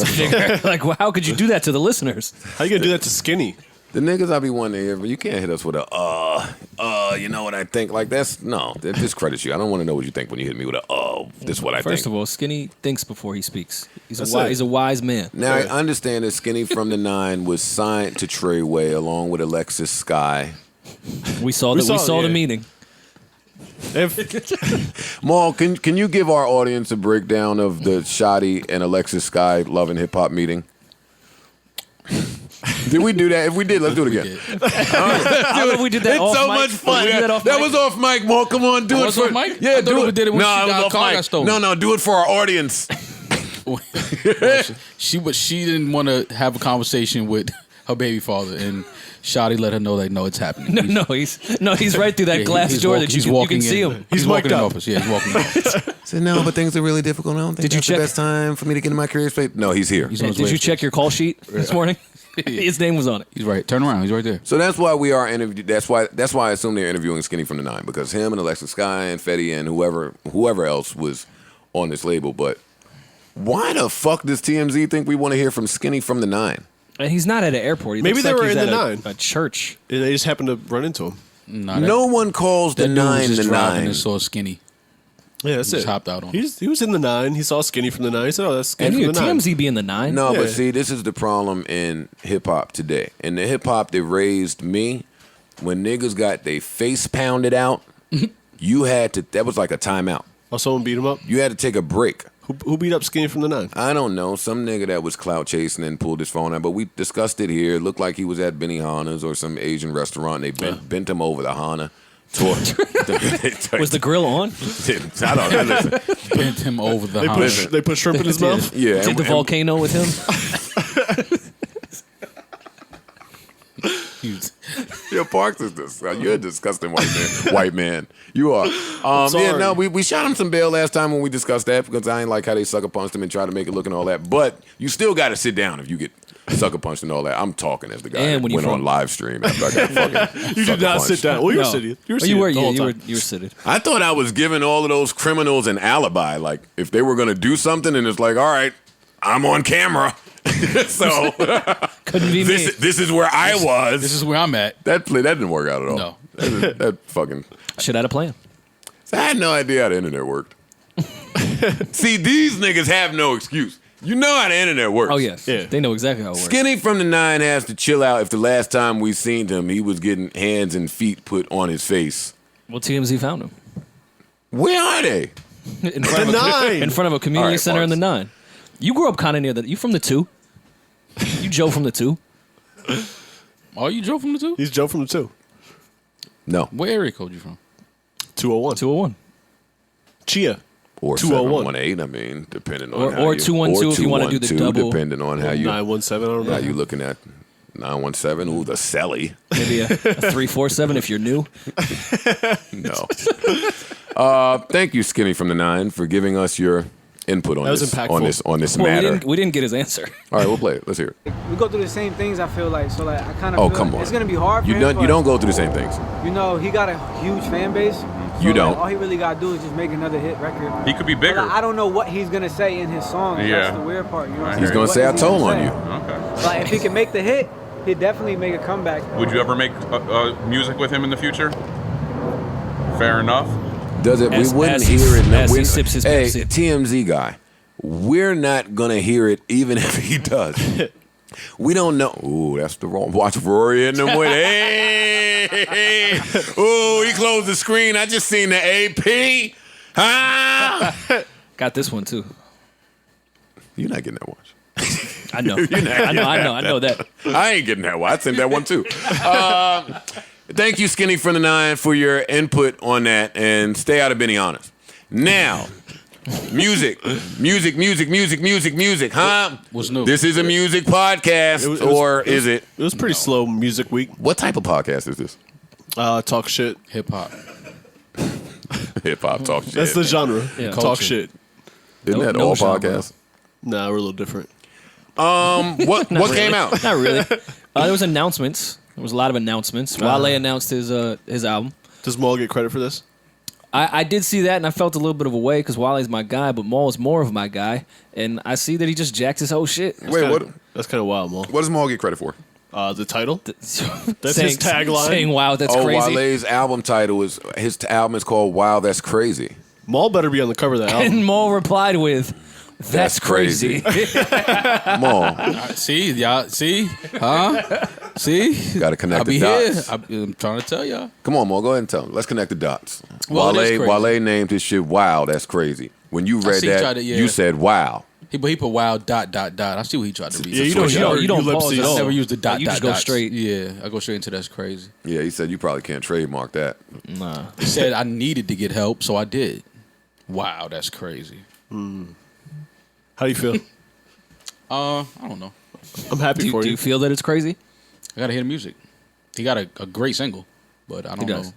Like, well, how could you do that to the listeners? How you gonna do that to Skinny? The niggas I be wanting to hear, but you can't hit us with a, you know what I think? Like, that discredits you. I don't want to know what you think when you hit me with a, this is what I think. First of all, Skinny thinks before he speaks. He's That's a wise, it. he's a wise man. Now, I understand that Skinny from the 9 was signed to Treyway along with Alexis Sky. We saw the meeting. Maul, can you give our audience a breakdown of the Shotty and Alexis Sky Love and Hip Hop meeting? Did we do that? If we did, let's do it again. I don't know if we did that It's off so mic. much fun. Did we do That, that off mic? was off mic, Maul. Come on, do it was for off mic? Yeah, I thought do we it. did it when no, she it got was car off got mic. stolen. No, do it for our audience. She didn't want to have a conversation with her baby father, and Shotty let her know that no, it's happening. He's right through that Yeah, glass he's door walking- that he's you walking can see in. him. He's walking mic'd in up. office. Yeah, he's walking in office. Said no, but things are really difficult. I don't think Did you that's the check- best time for me to get in my career space. No, he's here. He's on his Did way you upstairs. check your call sheet this morning? His name was on it. He's right. Turn around. He's right there. So that's why we are interviewing. That's why I assume they're interviewing Skinny from the 9, because him and Alexis Sky and Fetty and whoever else was on this label. But why the fuck does TMZ think we want to hear from Skinny from the 9? And he's not at an airport. He Maybe looks they like were he's in the at 9. a church. And they just happened to run into him. No one calls the That dude was 9 just the driving 9. and saw Skinny. Yeah, that's Just it. hopped out on He was in the 9. He saw Skinny from the 9. He said, "Oh, that's And Skinny from the 9." TMZ be in the 9. No, but Yeah. see, this is the problem in hip hop today. In the hip hop that raised me, when niggas got their face pounded out, you had to. That was like a timeout. Oh, someone beat him up. You had to take a break. Who beat up Skinny from the 9? I don't know, some nigga that was clout chasing and pulled his phone out. But we discussed it here. It looked like he was at Benihana's or some Asian restaurant. They bent him over the Hana. Was the grill on? I don't know. Listen. Bent him over the They put shrimp in his mouth. Yeah, Did the volcano with him? Yo, Parks is this. You're a disgusting white man. You are. sorry. Yeah, no, we shot him some bail last time when we discussed that because I ain't like how they sucker punched him and try to make it look and all that. But you still got to sit down if you get sucker punched and all that. I'm talking as the guy And that when you went on from- live stream after I got fucking You did sucker not punched. sit down. Well, you were No. sitting. Oh, You were you sitting. were seated. I thought I was giving all of those criminals an alibi. Like if they were going to do something and it's like, all right, I'm on camera. So Couldn't be me. this is where I was. This is where I'm at. That didn't work out at all. No. That fucking. Should have had a plan. I had no idea how the internet worked. See, these niggas have no excuse. You know how the internet works. Oh, yes. Yeah. They know exactly how it works. Skinny from the 9 has to chill out if the last time we seen him, he was getting hands and feet put on his face. Well, TMZ found him. Where are they? In front, of, 9. in front of a community All right, center in the Parks. 9. You grew up kind of near the... You from the 2? You Joe from the 2? Are you Joe from the 2? He's Joe from the 2. No. Where area code you from? 201. 201. Chia. Or 201. 718, I mean, depending on Or- how or you... 212 if you wanna do the 212, double. depending on how you... 917, I don't know. How you looking at 917. Ooh, the Celly. Maybe a 347 if you're new. No. Thank you, Skinny from the 9, for giving us your input on this matter. We didn't get his answer. All right, we'll play it. Let's hear it. We go through the same things. I feel like so. Like I kind of. Oh, feel come like on. It's gonna be hard for You him. don't. You don't go through the same things. You know, he got a huge fan base. So You don't. All he really got to do is just make another hit record. He could be bigger. But, like, I don't know what he's gonna say in his song. Yeah. That's the weird part. You know what I'm He's saying? gonna What say, is "I he told gonna on say? you." Okay. Like if he can make the hit, he'd definitely make a comeback. Would you ever make music with him in the future? Fair enough. Does it? As- We wouldn't as he- hear it. as he We- sips his hey, Pepsi. TMZ guy, we're not gonna hear it even if he does. We don't know. Ooh, that's the wrong. Watch Rory in them with. Hey, ooh, he closed the screen. I just seen the AP. Ah, Got this one too. you're not getting that watch. I know. I know that. I ain't getting that one. I sent that one too. Thank you, Skinny from the 9, for your input on that, and stay out of Benny Honest. Now, music, huh? What's new? This is a music podcast, or is it? It was pretty slow music week. What type of podcast is this? Talk shit. Hip hop. Hip hop talk shit. That's the genre. Yeah. Talk Culture. shit. Isn't that no all genre. podcasts? Nah, we're a little different. What came out? Not really. There was announcements. There was a lot of announcements. Wale announced his album. Does Maul get credit for this? I did see that, and I felt a little bit of a way because Wale's my guy, but Maul is more of my guy. And I see that he just jacked his whole shit. Wait, what? That's kind of wild, Maul. What does Maul get credit for? The title? That's his tagline? Saying, wow, that's Oh, crazy. Wale's album title is album is called "Wow, That's Crazy." Maul better be on the cover of that album. And Maul replied with, that's crazy. Maul, See, y'all. See, huh? See, got to connect I'll the be dots. here. I'm trying to tell y'all. Come on, Maul, go ahead and tell him. Let's connect the dots. Well, it is crazy. Wale named his shit "Wow, That's Crazy." When you read see he that, tried to, yeah. you said "Wow." He put wow ... I see what he tried to read. Yeah, you don't lip pause sync at at all. all. Never use the dot. You dot just go dots. straight. Yeah, I go straight into that's crazy. Yeah, he said you probably can't trademark that. Nah. He said I needed to get help, so I did. Wow, that's crazy. How do you feel? I don't know. I'm happy for Do you. you feel that it's crazy? I gotta hear the music. He got a great single, but I don't does. know.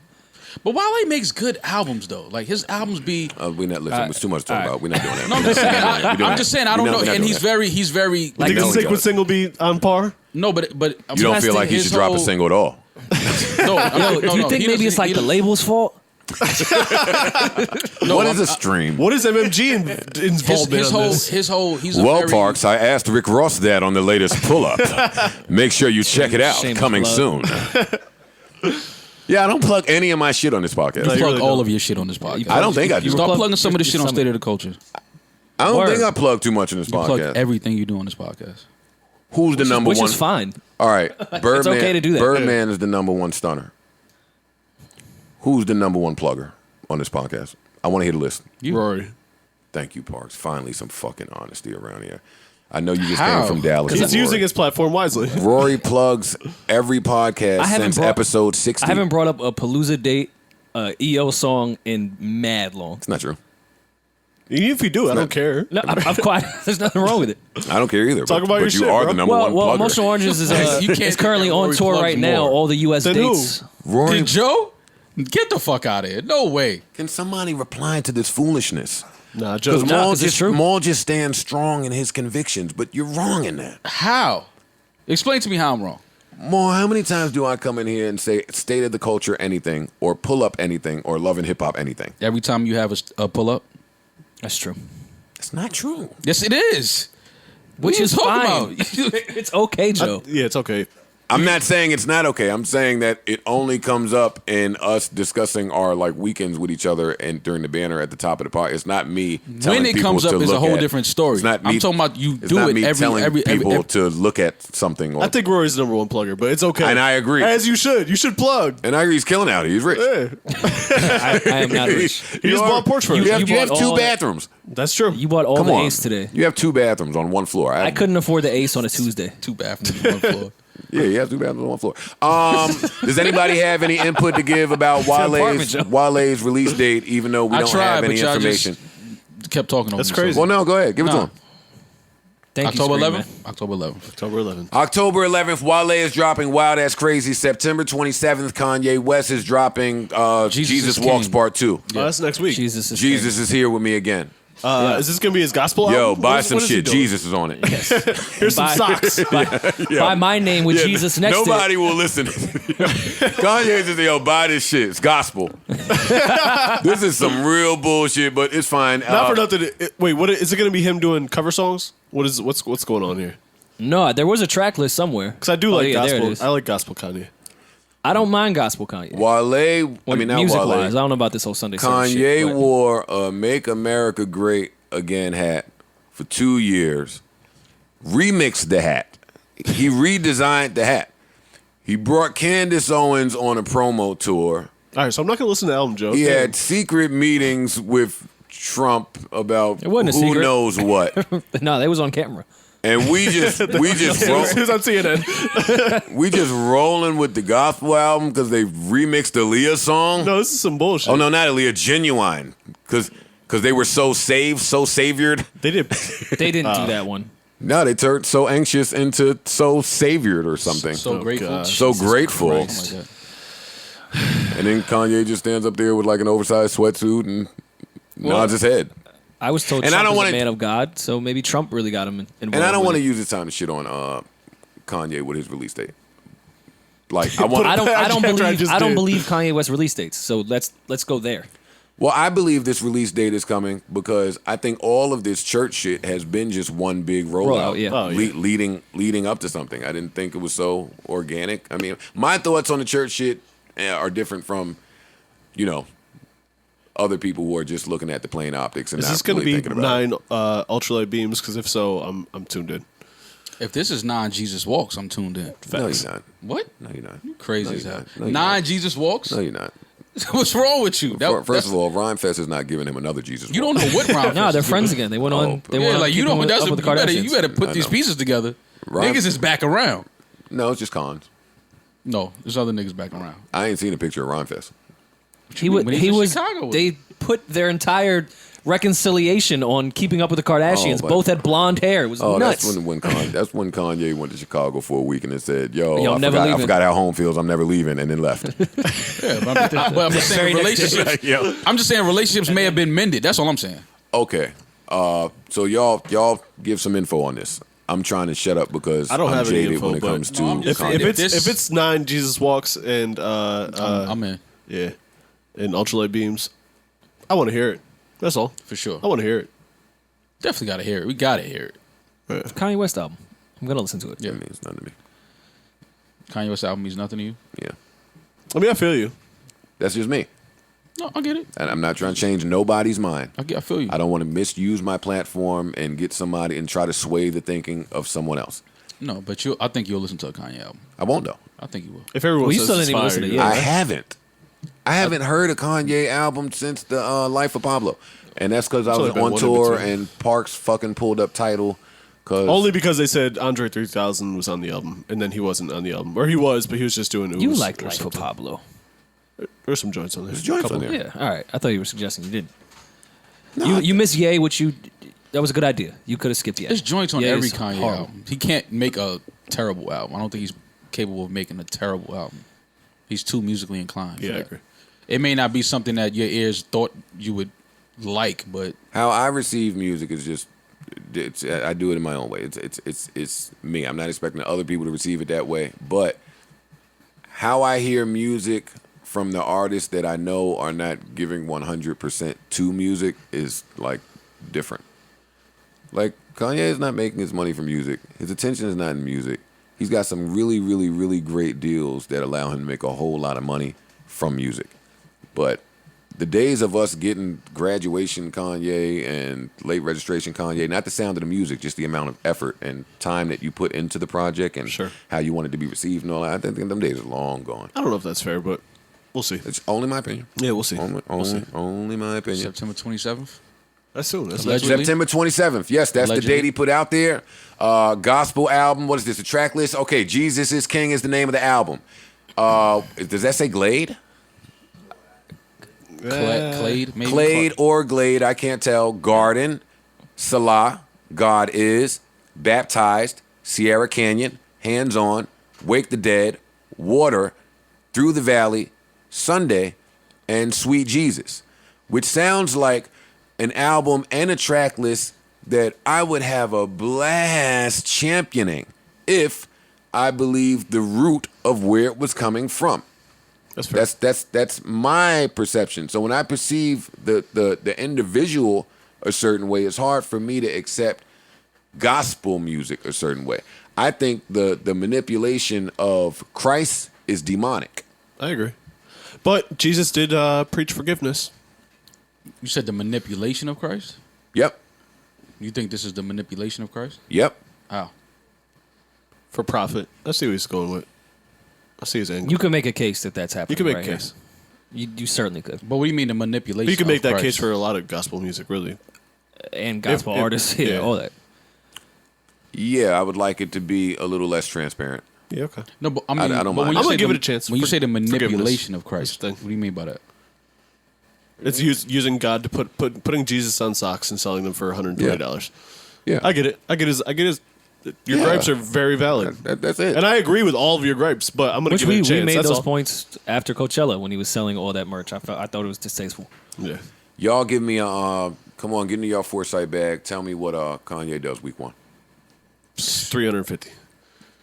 But Wale makes good albums though. Like his albums be. We not listen. It's too much to talk about. We're not doing that. No, I'm just saying. I'm just saying. I don't know. And he's very. Think know the he sequence does. single be on par? No, but You don't feel like he should drop a single at all. No, Do you think maybe it's like the label's fault? What is a stream? What is MMG involved in this? His whole. He's a Well, very, Parks, I asked Rick Ross that on the latest pull-up. Make sure you check it out. Shameless Coming plug. soon. Yeah, I don't plug any of my shit on this podcast. You plug really all don't. of your shit on this podcast. I don't think I do. Start plug- plugging some of the you- shit on some- State of the Culture. I don't Word. think I plug too much in this You plug podcast. everything you do on this podcast. Who's the number Which one? is fine. All right, Birdman. okay to do that. Birdman is the number one stunner. Who's the number one plugger on this podcast? I want to hear the list. Rory. Thank you, Parks. Finally, some fucking honesty around here. I know you just How? came from Dallas. He's Rory. using his platform wisely. Rory plugs every podcast I haven't since brought- episode 60. I haven't brought up a Palooza date, EO song in mad long. It's not true. Even if you do, I don't care. No, I'm quite. There's nothing wrong with it. I don't care either. Talk about but your you shit, are bro. the number one Well, plugger. Emotional Oranges is You can't is currently think that on Rory tour plugs right now. more. All the U.S. Then who? dates. Rory, Did Joe? Get the fuck out of here. No way. can somebody reply to this foolishness? Nah, Joe. Because Nah, 'cause it's true. Maul just stands strong in his convictions, but you're wrong in that. How? Explain to me how I'm wrong. Maul, how many times do I come in here and say state of the culture anything, or pull up anything, or love and hip hop anything? Every time you have a pull up? That's true. It's not true. Yes, it is. What Which you is talking fine. about? It's okay, Joe. Yeah, it's okay. I'm not saying it's not okay. I'm saying that it only comes up in us discussing our like weekends with each other and during the banner at the top of the party. It's not me telling When it people comes up to is a look whole at- different story. It's not me, I'm talking about you it's do not it me every telling people every to look at something. Or, I think Rory's the number one plugger, but it's okay. And I agree. As you should. You should plug. and I agree. He's killing out. He's rich. Yeah. I am not rich. He just bought porch You furniture. have, You you have bought two all- bathrooms. That's true. You bought all Come the on. Ace today. You have two bathrooms on one floor. I couldn't afford the Ace on a Tuesday. two bathrooms on one floor. Yeah, you have two bathrooms on one floor. Does anybody have any input to give about apartment, Joe. Wale's release date, even though we I don't tried, have any but y'all information? just kept talking on That's me, crazy. so- Well, no, go ahead. Give it to Nah. him. Thank October you, 11th. October 11th. October 11th. October 11th, Wale is dropping Wild Ass Crazy. September 27th, Kanye West is dropping Jesus Walks King. Part 2. Oh, that's next week. Jesus is Jesus is here with me again. Is this gonna be his gospel Yo, album? buy What some is he shit. doing? Jesus is on it. Here's some Buy- socks. Buy my name with Jesus next to it. Nobody will listen. Kanye just yo, buy this shit. It's gospel. This is some real bullshit, but it's fine. Not for nothing. Wait, what is it gonna be? Him doing cover songs? What's going on here? No, there was a track list somewhere. Because I do like there it gospel. is. I like gospel Kanye. I don't mind gospel Kanye. Wale, I mean, not music Wale. wise, I don't know about this whole Sunday service Kanye shit, but- wore a Make America Great Again hat for 2 years, remixed the hat. He redesigned the hat. He brought Candace Owens on a promo tour. All right, so I'm not gonna listen to the album, Joe. He Damn. had secret meetings with Trump about It wasn't a who secret. knows what. No, they was on camera. And we just It was on CNN. we just rolling with the gospel album because they remixed the Aaliyah song. No, this is some bullshit. Oh no, not Aaliyah, Genuine, because they were so saviored. They did. They didn't do that one. No, they turned So Anxious into So Saviored or something. So grateful. gosh. So grateful. Oh my God. And then Kanye just stands up there with like an oversized sweatsuit and nods his head. I was told And I Trump don't is wanna- a man of God, so maybe Trump really got him involved. And I don't with want to it. use this time to shit on Kanye with his release date. Like I want. I don't After I just I don't did. believe Kanye West release dates. So let's go there. Well, I believe this release date is coming because I think all of this church shit has been just one big rollout, Rollout, yeah. Oh, yeah. leading up to something. I didn't think it was so organic. I mean, my thoughts on the church shit are different from, other people who are just looking at the plain optics and Is not this going to really be thinking about it. 9 ultralight beams? Because if so, I'm tuned in. If this is non-Jesus walks, I'm tuned in. No, you're not. What? No, you're not. Crazy No, as you're hell. not. No, you're not. Non-Jesus walks? No, you're not. What's wrong with you? First of all, Rhyme Fest is not giving him another Jesus. you don't know what round. No, they're friends again. They went on. They went Yeah, on like you keeping don't. That's up with the you Kardashians. better put I these know. pieces together. Right. Niggas is back around. No, it's just cons. No, there's other niggas back around. I ain't seen a picture of Rhyme Fest. He was. When he's He in was. Chicago with They put their entire reconciliation on Keeping Up with the Kardashians. but- Both had blonde hair. It was Oh, nuts. that's when Kanye went to Chicago for a week and then said, "Yo, Yo, I'm never I leaving." forgot how home feels. I'm never leaving," and then left. Yeah, but I'm just saying relationships. Yo. I'm just saying relationships may have been mended. That's all I'm saying. Okay, so y'all give some info on this. I'm trying to shut up because I don't I'm have any jaded info, when it but comes to No, I'm just- Kanye. If it's 9 Jesus walks and I'm in yeah, and ultralight beams, I want to hear it. That's all. for sure. I want to hear it. Definitely got to hear it. We got to hear it. Kanye West album. I'm gonna listen to it. That means nothing to me. Kanye West album means nothing to you. Yeah, I mean, I feel you. that's just me, No, I get it. and I'm not trying to change nobody's mind. I feel you. I don't want to misuse my platform and get somebody and try to sway the thinking of someone else. No, but I think you'll listen to a Kanye album. I won't though. I think you will. If everyone Well, you says still it's didn't even fire, listen to you- Yeah. I haven't. I haven't heard a Kanye album since the Life of Pablo, and that's because I It's was only been on one in tour between. and Parks fucking pulled up Tidal. Cause Only because they said Andre 3000 was on the album, and then he wasn't on the album, or he was, but he was just doing it. You liked Life of something. Pablo. There's some joints on there. there's joints on Couple. there. Yeah. All right. I thought you were suggesting you didn't. You miss Ye, which that was a good idea. You could have skipped Ye. There's joints on Ye every is Kanye horrible. album. He can't make a terrible album. I don't think he's capable of making a terrible album. He's too musically inclined. for Yeah, I that. agree. It may not be something that your ears thought you would like, but How I receive music is just, I do it in my own way. It's me. I'm not expecting other people to receive it that way. But how I hear music from the artists that I know are not giving 100% to music is like different. Like Kanye is not making his money from music. His attention is not in music. He's got some really, really, really great deals that allow him to make a whole lot of money from music. But the days of us getting graduation Kanye and late registration Kanye, not the sound of the music, just the amount of effort and time that you put into the project and Sure. how you want it to be received and all that, I think them days are long gone. I don't know if that's fair, but we'll see. It's only my opinion. Yeah, we'll see. Only my opinion. September 27th. That's soon. That's Allegedly. September 27th. Yes, that's Allegedly. the date he put out there. Gospel album. What is this? A track list? Okay, Jesus is King is the name of the album. Does that say Glade? Clade, maybe. Clade or Glade, I can't tell. Garden, Salah, God is, Baptized, Sierra Canyon, Hands On, Wake the Dead, Water, Through the Valley, Sunday, and Sweet Jesus, which sounds like an album and a track list that I would have a blast championing if I believed the root of where it was coming from. That's fair. That's my perception. So when I perceive the individual a certain way, it's hard for me to accept gospel music a certain way. I think the manipulation of Christ is demonic. I agree. But Jesus did preach forgiveness. You said the manipulation of Christ? Yep. You think this is the manipulation of Christ? Yep. How? For profit. I see what he's going with. I see his angle. You can make a case that that's happening. You can make right a case. Here. You certainly could. But what do you mean the manipulation? But you can make of that Christ? case for a lot of gospel music, really. And gospel If- artists, yeah. all that. Yeah, I would like it to be a little less transparent. Yeah, okay. No, but I mean, I don't but mind. when you I'm gonna say give the- it a chance. When you say the Forgiveness. manipulation of Christ, That's the thing. what do you mean by that? It's using God to putting Jesus on socks and selling them for $120. Yeah. I get it. Your Yeah. gripes are very valid. That's it. And I agree with all of your gripes, but I'm going to Which give it a we chance. made That's those all. points after Coachella when he was selling all that merch. I thought it was distasteful. Yeah. Y'all give me a come on, get into y'all foresight bag. Tell me what Kanye does week 1. 350.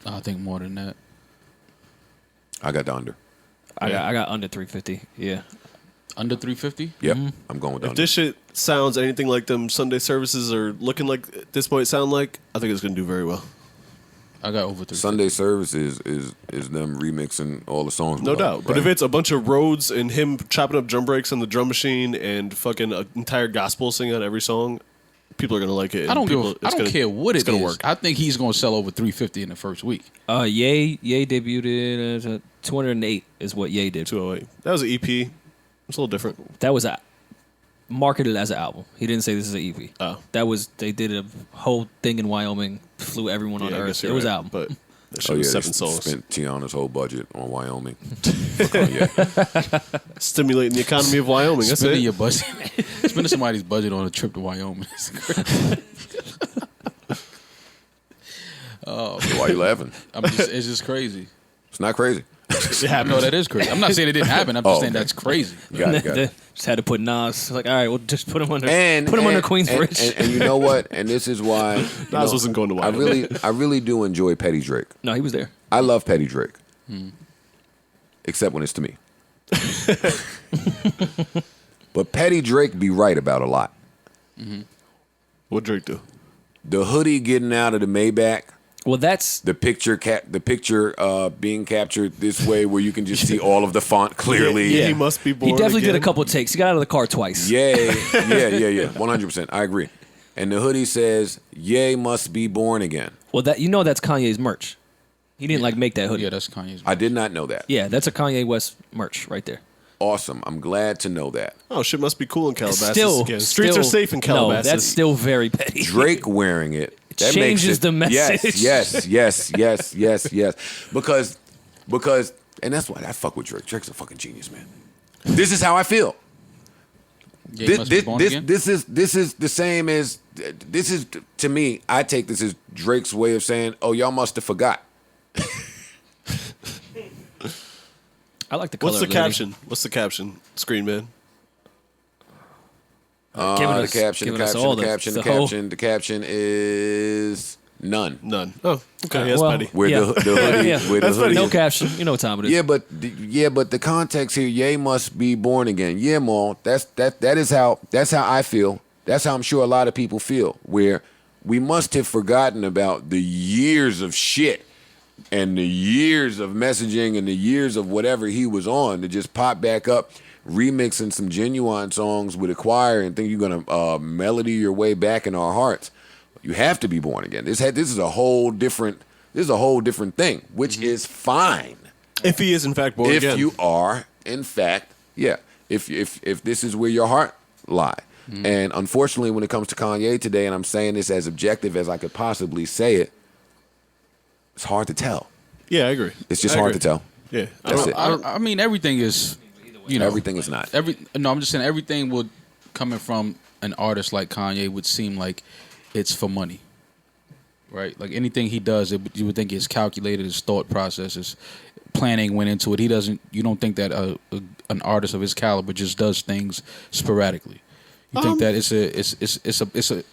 I think more than that. I got the under. I got under 350. Yeah. Under 350? Yep. I'm going with the If under. this shit sounds anything like them Sunday services are looking like at this point sound like, I think it's going to do very well. I got over 350. Sunday service is them remixing all the songs. No doubt. But if it's a bunch of roads and him chopping up drum breaks on the drum machine and fucking an entire gospel singing on every song, people are going to like it. I don't and care what it's it gonna is. work. I think he's going to sell over 350 in the first week. Ye debuted at 208 is what Ye did. 208. That was an EP. It's a little different. That was marketed as an album. He didn't say this is an EP. Oh. They did a whole thing in Wyoming, flew everyone on Yeah, I Earth. guess It you're was right, album. But that shit Oh yeah, was they 7 souls. spent Tiana's whole budget on Wyoming. Yeah. Stimulating the economy of Wyoming. That's Spending it. your budget. Spending somebody's budget on a trip to Wyoming. Why you laughing? It's just crazy. It's not crazy. It happens. No, that is crazy. I'm not saying it didn't happen. I'm just saying okay. that's crazy. Got it. Just had to put Nas. Like, all right, we'll just put him under. And put him and, under Queensbridge. And you know what? And this is why Nas wasn't going to I Wyoming. really do enjoy Petty Drake. No, he was there. I love Petty Drake, except when it's to me. But Petty Drake be right about a lot. What Drake do? The hoodie getting out of the Maybach. Well, that's The picture being captured this way, where you can just see all of the font clearly. Yeah. He must be born he definitely did a again. couple takes. He got out of the car twice. Yeah. 100%. I agree. And the hoodie says, "Ye must be born again." Well, that's Kanye's merch. He didn't make that hoodie. Yeah, that's Kanye's. I did not know that. Yeah, that's a Kanye West merch right there. Awesome. I'm glad to know that. Oh, shit must be cool in Calabasas Still, again. Streets are safe in Calabasas. No, that's still very petty. Drake wearing it. That changes makes it, the message. Yes. Because, and that's why I fuck with Drake. Drake's a fucking genius, man. This is how I feel. Yeah, he must be born again? This is the same as this is to me. I take this as Drake's way of saying, "Oh, y'all must have forgot." I like the color. What's the of caption? What's the caption? Screen man. The caption is none. None. Oh, okay. That's Well, petty. Where the hoodie, Yeah. where the That's hoodie no is- caption. You know what time it is. Yeah, but the context here, Ye must be born again. Yeah, Maul. That's how I feel. That's how I'm sure a lot of people feel. Where we must have forgotten about the years of shit and the years of messaging and the years of whatever he was on to just pop back up, remixing some genuine songs with a choir and think you're gonna melody your way back in our hearts. You have to be born again. This is a whole different thing, which is fine. If he is in fact born If again. you are, in fact, yeah. If this is where your heart lie. And unfortunately, when it comes to Kanye today, and I'm saying this as objective as I could possibly say it, it's hard to tell. Yeah, I agree. It's just I hard agree. to tell. Yeah. That's it. I mean, everything is, Everything is not. I'm just saying everything would coming from an artist like Kanye would seem like it's for money. right? Like anything he does, you would think is calculated. His thought process, his planning went into it. You don't think that an artist of his caliber just does things sporadically. You think that it's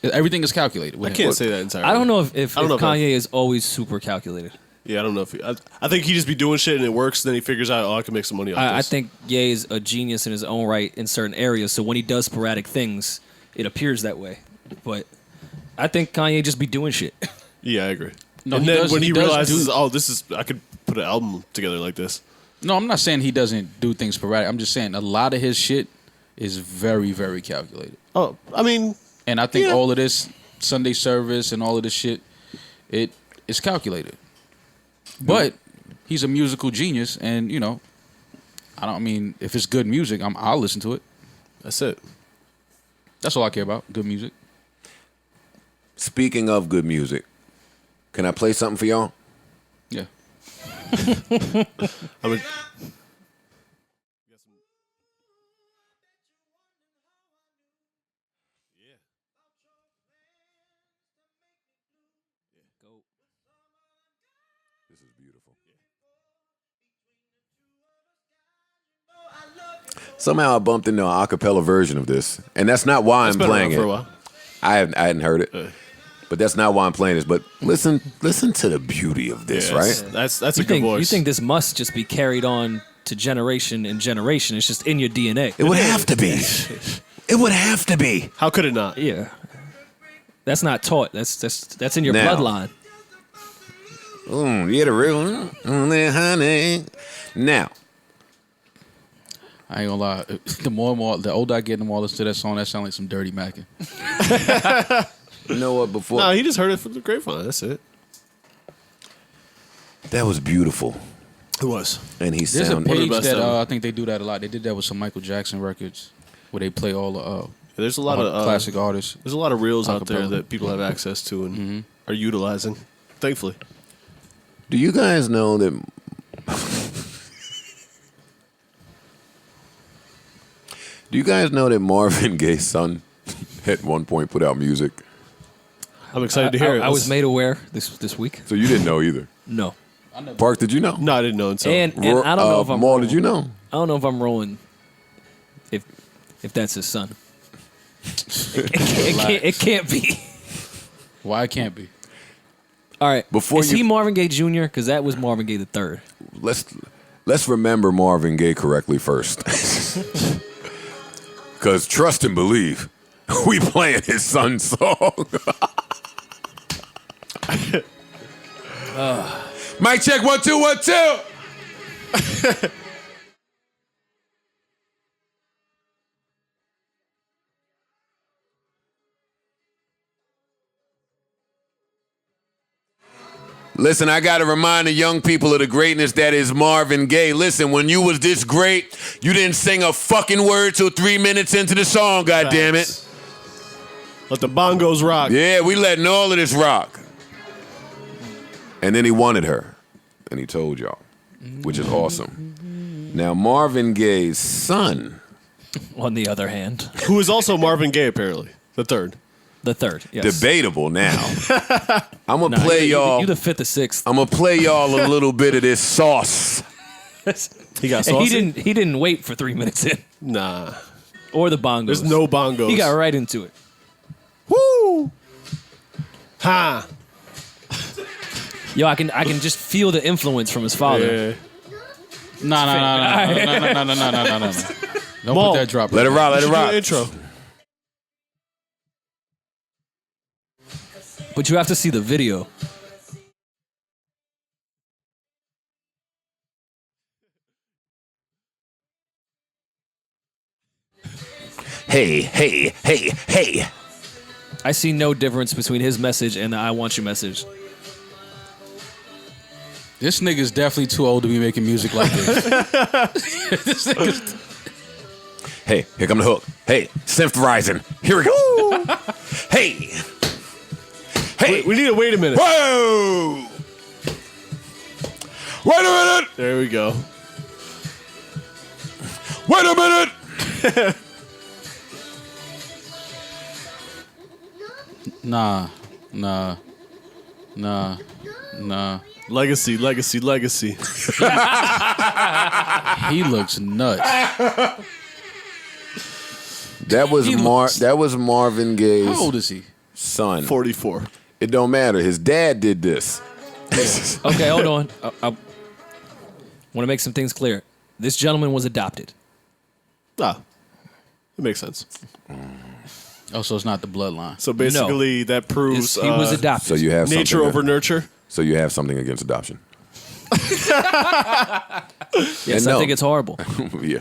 everything is calculated. I can't say that entirely. I don't know if Kanye is always super calculated. Yeah, I don't know if I think he just be doing shit and it works. Then he figures out, I can make some money off this. I think Ye is a genius in his own right in certain areas. So when he does sporadic things, it appears that way. But I think Kanye just be doing shit. Yeah, I agree. No, and he then does, when he he does realizes, I could put an album together like this. No, I'm not saying he doesn't do things sporadic. I'm just saying a lot of his shit is very, very calculated. Oh, I mean, and I think all of this Sunday service and all of this shit, it is calculated. But he's a musical genius, and if it's good music, I'll listen to it. That's it. That's all I care about. Good music. Speaking of good music, can I play something for y'all? Yeah. This is beautiful. Somehow I bumped into an acapella version of this, and that's not why I'm playing it. For a while. I hadn't heard it, but that's not why I'm playing this. But listen to the beauty of this, right? That's a good voice. You think this must just be carried on to generation and generation? It's just in your DNA. It would have to be. It would have to be. How could it not? Yeah, that's not taught. That's in your Now. bloodline. Yeah, the real honey. Now, I ain't gonna lie. The older I get, the more I listen to that song, that sounds like some dirty macking. you know what? Before No, he just heard it from the grapevine. That's it. that was beautiful, It was. and he There's a sounded. page best that ever. I think they do that a lot. They did that with some Michael Jackson records, where they play all the There's a lot of classic artists. There's a lot of reels out there Acapella. that people have access to and are utilizing. Thankfully. Do you guys know that? Do you guys know that Marvin Gaye's son at one point put out music? I'm excited to hear it. I was made aware this week. So you didn't know either. No. Park, did you know? No, I didn't know until. And I don't know if I'm Maul, rolling. did you know? I don't know if I'm rolling. If that's his son, it can't be. Why it can't be? All right. Before is he Marvin Gaye Jr.? Because that was Marvin Gaye the third. Let's remember Marvin Gaye correctly first. Because trust and believe, we playing his son's song. Mic check 1 2 1 2. Listen, I got to remind the young people of the greatness that is Marvin Gaye. Listen, when you was this great, you didn't sing a fucking word till 3 minutes into the song, goddammit. Let the bongos rock. Yeah, we letting all of this rock. And then he wanted her, and he told y'all, which is awesome. Now, Marvin Gaye's son, On the other hand, Who is also Marvin Gaye, apparently. The third. the third. Yes. debatable now. I'm going to play y'all. You the fifth or sixth. I'm going to play y'all a little bit of this sauce. He got And saucy? he didn't wait for 3 minutes in, Nah. or the bongos. There's no bongos. He got right into it. Woo! Ha! Yo, I can just feel the influence from his father. Yeah. No. Don't Maul. put that drop. Let it rock, let it You should do rock. the intro. But you have to see the video. Hey. I see no difference between his message and the I want you message. This nigga's definitely too old to be making music like this. This nigga's Hey, here come the hook. Hey, synth rising. Here we go. Hey. We need to wait a minute. Whoa. Wait a minute. There we go. Wait a minute. Nah. Nah. Legacy. He looks nuts. That was Marvin Gaye's How old is he? son. 44. It don't matter. His dad did this. Okay, hold on. I want to make some things clear. This gentleman was adopted. Ah, it makes sense. Oh, so it's not the bloodline. So basically, that proves He was adopted. So you have nature something over nurture. So you have something against adoption. Yes, And I no. think it's horrible. Yeah.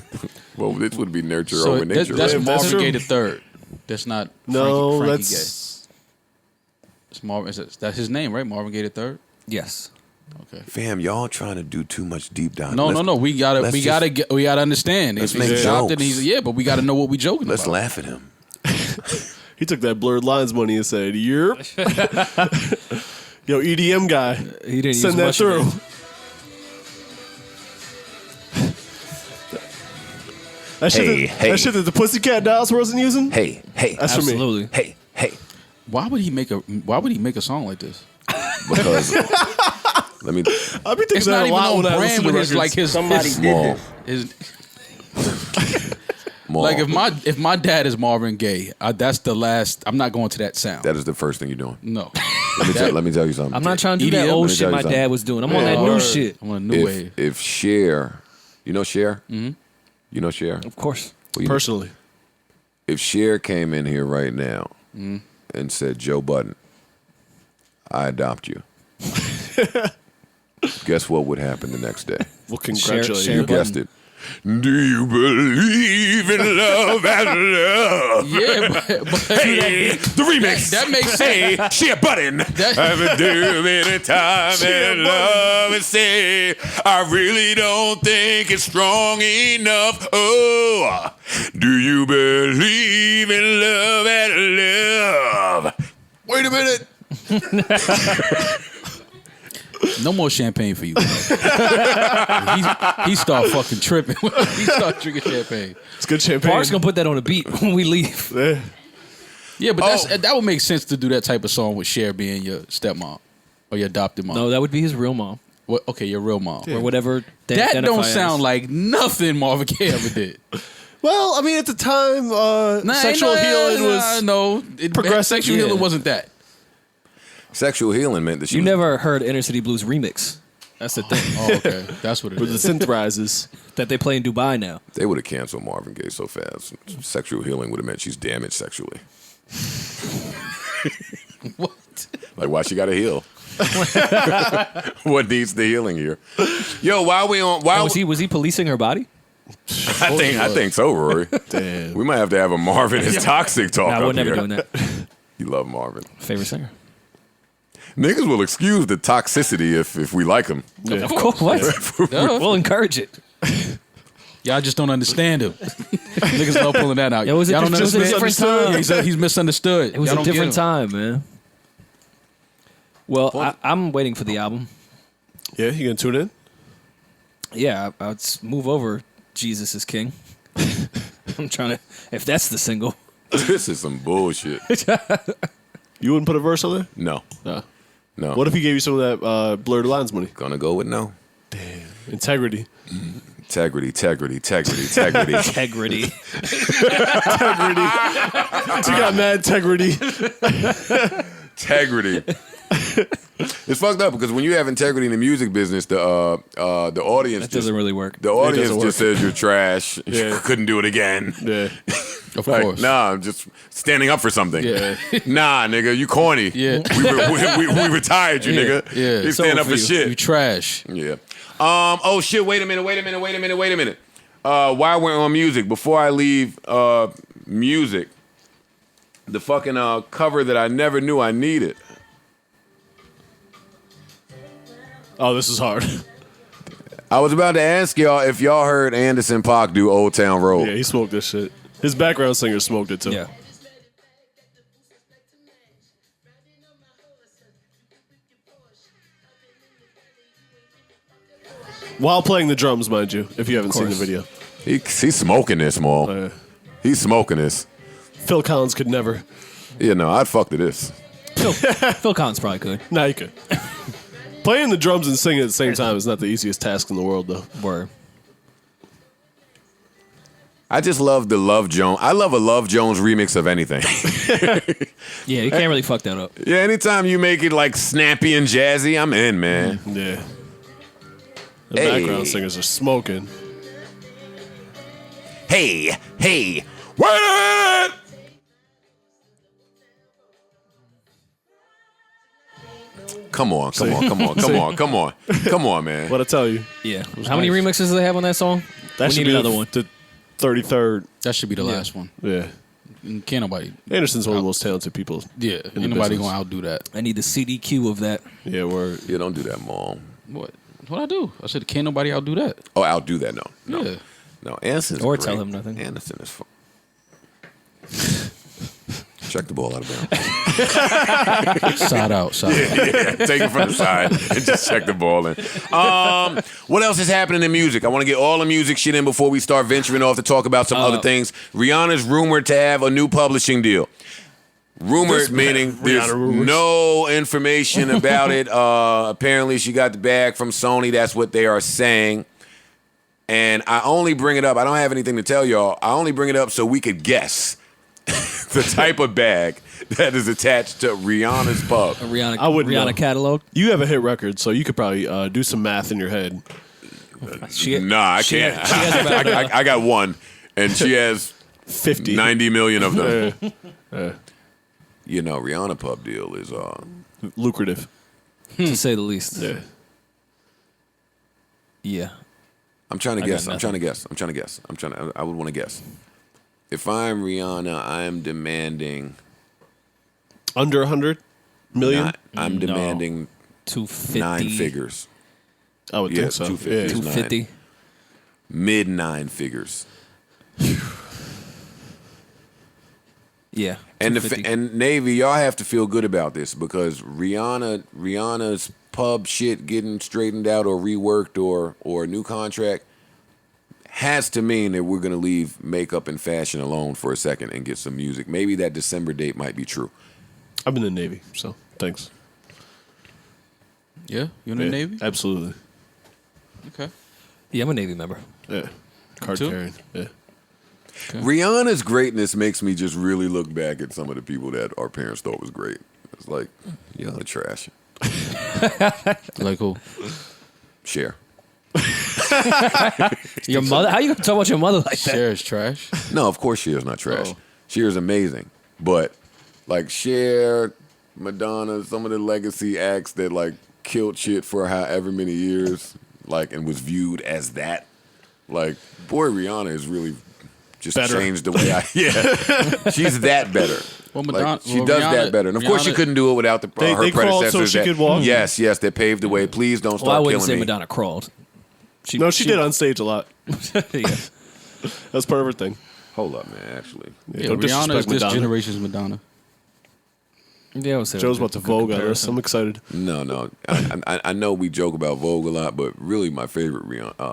Well, this would be nurture So over nature. that's right? Marvin true. Gaye the third. That's not No, Frankie that's Gaye. It's Marvin. That's his name, right? Marvin Gaye the third. Yes. Okay. Fam, y'all trying to do too much deep dive. No. We gotta understand. Let's If make he's adopted, jokes. but we gotta know what we joking Let's about. laugh at him. he took that blurred lines money and said, "Yep." Yo, EDM guy, He didn't send use that much of through. it. That shit that the Pussycat Dolls wasn't using. Hey. That's for me. Absolutely. Hey. Why would he make a song like this? Because let me. I'll be thinking It's that not a even lot on when I listen brand to with his records. like his Somebody his, did Small. this. his More. like if my dad is Marvin Gaye, that's the last. I'm not going to that sound. That is the first thing you're doing. No. Let me tell you something. I'm not trying to do that EDM, old let me shit tell you my something. dad was doing. I'm on that new shit. I'm on a new wave. If Cher, you know Cher? Mm-hmm. You know Cher? Of course. Well, you- Personally, if Cher came in here right now and said, Joe Budden, I adopt you, guess what would happen the next day? well, congratulate Cher you. You guessed it. Do you believe in love and love? Yeah, but Hey, the remix. That makes sense. Hey, Cher Budden. I've been doing time in love and say, I really don't think it's strong enough. Oh, do you believe in love and love? Wait a minute. no more champagne for you. he start fucking tripping. He start drinking champagne. It's good champagne. Park's gonna put that on a beat when we leave. Yeah. Yeah, but that would make sense to do that type of song with Cher being your stepmom or your adopted mom. No, that would be his real mom What, okay, your real mom. or whatever. They That identify don't as. sound like nothing Marvin Gaye ever did. Well, I mean, at the time, sexual healing was progressive. Sexual Yeah. healing wasn't that. Sexual healing meant that she You was- never heard Inner City Blues remix. That's the thing Oh, okay, that's what it with the is. synth rises. that they play in Dubai now. They would have canceled Marvin Gaye so fast. Sexual healing would have meant she's damaged sexually. What? Like, why she got to heal? What needs the healing here? Yo, while we on, Oh, was he policing her body? I think so, Rory. Damn. We might have to have a Marvin is toxic talk. Nah, up we're never here. doing that. You love Marvin. Favorite singer? Niggas will excuse the toxicity if we like him. Of course. What? We'll encourage it. Y'all just don't understand him. Niggas love pulling that out. It was a, Y'all don't it was a different understand. time. He's misunderstood. It was Y'all a don't get different him. time, man. Well, I'm waiting for the album. Yeah, you gonna tune in? Yeah, I'll move over. Jesus is King. I'm trying to. If that's the single, This is some bullshit. You wouldn't put a verse on there? No. No. No. What if he gave you some of that blurred lines money? Gonna go with no. Integrity. Integrity. integrity. Integrity. You got mad integrity. Integrity. It's fucked up because when you have integrity in the music business, the audience That doesn't really work. The audience doesn't just says you're trash. Yeah. Couldn't do it again. Yeah. Of Like, course. nah, I'm just standing up for something. Yeah. Nah, nigga, you corny. Yeah. We retired you, Yeah. nigga. Yeah. You It's stand over up for you. shit. You trash. Yeah. Oh shit. Wait a minute. While we're on music, before I leave music, the fucking cover that I never knew I needed. Oh, this is hard. I was about to ask y'all if y'all heard Anderson .Paak do Old Town Road. Yeah, he smoked this shit. His background singer smoked it too. Yeah. While playing the drums, mind you, if you haven't seen the course. video. He's smoking this, Maul. Yeah. He's smoking this. Phil Collins could never. Yeah, no, I'd fuck to this. Phil Collins probably could. Nah, you could. Playing the drums and singing at the same time is not the easiest task in the world, though. Word. I just love the Love Jones. I love a Love Jones remix of anything. Yeah, you can't really fuck that up. Yeah, anytime you make it like snappy and jazzy, I'm in, man. Yeah. The Hey. background singers are smoking. Hey, what? Come on, man. What I tell you? Yeah. How many remixes do they have on that song? That We should need be another one. The 33rd. That should be the last one. Yeah. And can't nobody. Anderson's one of the most talented people. Yeah, ain't nobody gonna outdo that. I need the CDQ of that. Yeah, word. Yeah, don't do that, Mom. What I do? I said, can't nobody outdo that. Oh, outdo that? No. Yeah. No, Anderson's Or great. tell him nothing. Anderson is fun. Check the ball out of bounds. Side out. Yeah, take it from the side and just check the ball in. What else is happening in music? I want to get all the music shit in before we start venturing off to talk about some other things. Rihanna's rumored to have a new publishing deal. Rumored meaning there's no information about it. Apparently she got the bag from Sony. That's what they are saying. And I only bring it up. I don't have anything to tell y'all. I only bring it up so we could guess the type of bag that is attached to Rihanna's pub. Rihanna catalog. You have a hit record, so you could probably do some math in your head. Nah, I can't. I got one, and she has 50, 90 million of them. You know, Rihanna pub deal is lucrative, to say the least. Yeah. Yeah. I'm trying to guess. I would want to guess. If I'm Rihanna, I'm demanding under 100 million. I'm demanding 250. 9 figures. I would think so. 250. 250. Mid 9 figures. Yeah. And Navy, y'all have to feel good about this because Rihanna's pub shit getting straightened out or reworked or a new contract has to mean that we're going to leave makeup and fashion alone for a second and get some music. Maybe that December date might be true. I'm in the Navy, so thanks. Yeah, you in the Navy? Absolutely. Okay. Yeah, I'm a Navy member. Yeah. Card Too? carrying. Yeah. Okay. Rihanna's greatness makes me just really look back at some of the people that our parents thought was great. It's like, y'all are trash. Like who? Cher. Your mother? How you gonna talk about your mother like that? Cher is trash. No, of course Cher's not trash. Oh. Cher's amazing. But like Cher, Madonna, some of the legacy acts that like killed shit for however many years, like, and was viewed as that. Like, boy, Rihanna is really just better. changed the way she's that better. Well, Madonna, Like, she does that better. And of course, she couldn't do it without her they crawled predecessors. so she that, could walk? Yes, that paved the way. Please don't Well, I start wouldn't killing say me. Madonna crawled. She did on stage a lot. Yeah. That's part of her thing. Hold up, man, actually. Yeah, Don't Rihanna disrespect is this Madonna. generation's Madonna. Yeah, I would say Joe's that was about to a good Vogue at comparison. us. I'm excited. No. I know we joke about Vogue a lot, but really my favorite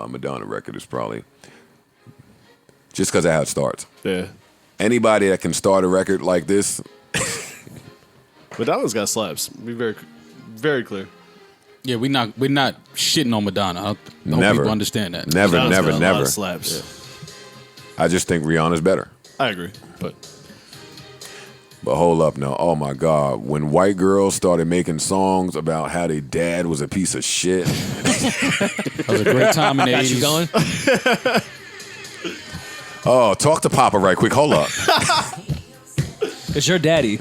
Madonna record is probably just because of how it starts. Yeah. Anybody that can start a record like this, Madonna's got slaps. Be very, very clear. Yeah, we're not shitting on Madonna. I hope Never. people understand that. never. Madonna's got a lot of slaps. I just think Rihanna's better. I agree, but hold up now. Oh my God. When white girls started making songs about how their dad was a piece of shit. That was a great time in the Got 80s. you going? Oh, talk to Papa right quick. Hold up. It's your daddy.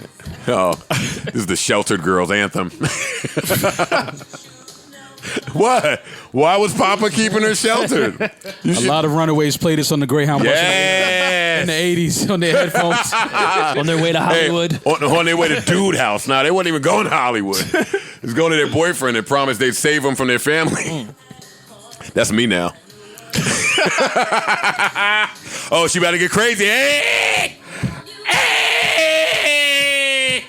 Oh, this is the sheltered girls anthem. What? Why was Papa keeping her sheltered? A lot of runaways played this on the Greyhound bus in the 80s on their headphones. On their way to Hollywood. Hey, on their way to Dude House. Nah, they wasn't even going to Hollywood. They was going to their boyfriend and promised they'd save them from their family. That's me now. Oh, she about to get crazy. Hey! Hey!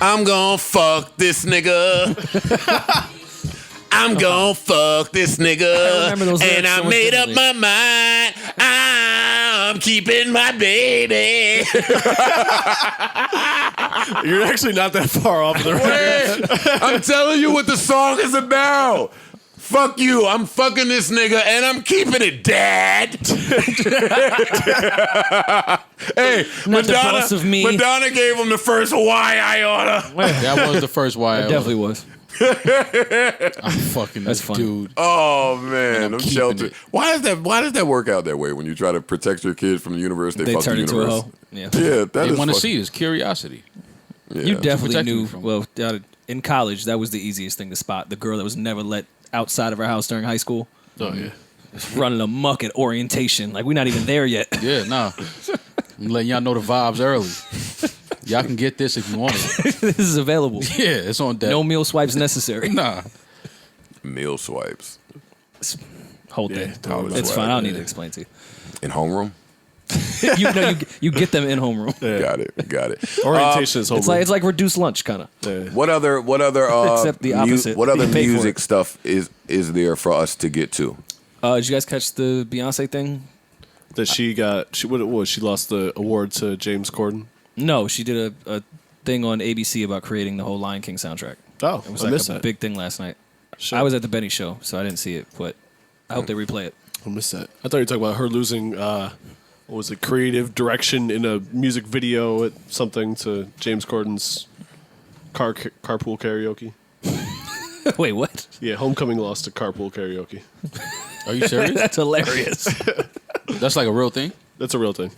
I'm gonna fuck this nigga. I'm gonna fuck this nigga. And I made up my mind. I'm keeping my baby. You're actually not that far off the record. I'm telling you what the song is about. Fuck you. I'm fucking this nigga and I'm keeping it, Dad. Hey, Not the boss of me. Madonna gave him the first why I oughta. That was the first why. It definitely was. I'm fucking That's this funny. dude. Oh man, I'm keeping sheltered. it. Why does that work out that way when you try to protect your kids from the universe? They fuck turn the into universe. a hoe. Yeah. Yeah, that They is want to fuck- see his curiosity. Yeah. You definitely protect knew. me from- Well, in college, that was the easiest thing to spot. The girl that was never let outside of our house during high school, Oh yeah. just running amok at orientation. Like we're not even there yet. Yeah, nah. I'm letting y'all know the vibes early. Y'all can get this if you want it. This is available. Yeah, it's on deck. No meal swipes necessary. Nah. Meal swipes Hold Yeah, that. totally. It's fine. I don't need to explain to you. in homeroom. You get them in homeroom. Got it. Orientation is homeroom. It's like reduced lunch kind of. What other Except the opposite. what other You pay for music it. stuff is there for us to get to? Did you guys catch the Beyonce thing? that she lost the award to James Corden. No, she did a thing on ABC about creating the whole Lion King soundtrack. Oh, It was I like missed a that. big thing last night. Shit. I was at the Benny show, so I didn't see it, but I hope they replay it. I missed that. I thought you were talking about her losing, what was it, creative direction in a music video at something to James Corden's carpool karaoke. Wait, what? Yeah, Homecoming lost to carpool karaoke. Are you serious? That's hilarious. That's like a real thing? That's a real thing.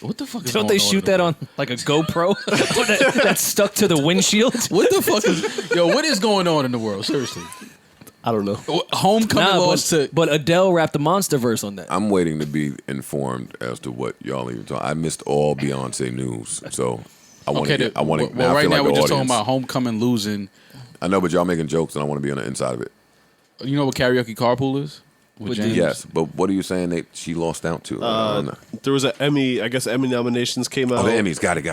What the fuck is Don't going they on shoot in the that world? on like a GoPro that's stuck to the windshield? What the fuck is... Yo, what is going on in the world? Seriously. I don't know. Homecoming lost to... but Adele rapped the Monster verse on that. I'm waiting to be informed as to what y'all even talking. I missed all Beyonce news, so I want to. Okay, I want to. well, right now like we're the just talking audience. about Homecoming losing. I know, but y'all making jokes, and I want to be on the inside of it. You know what karaoke carpool is? With James? Yes, but what are you saying that she lost out to? I don't know. There was an Emmy, I guess Emmy nominations came out. Oh, the Emmys. Got it.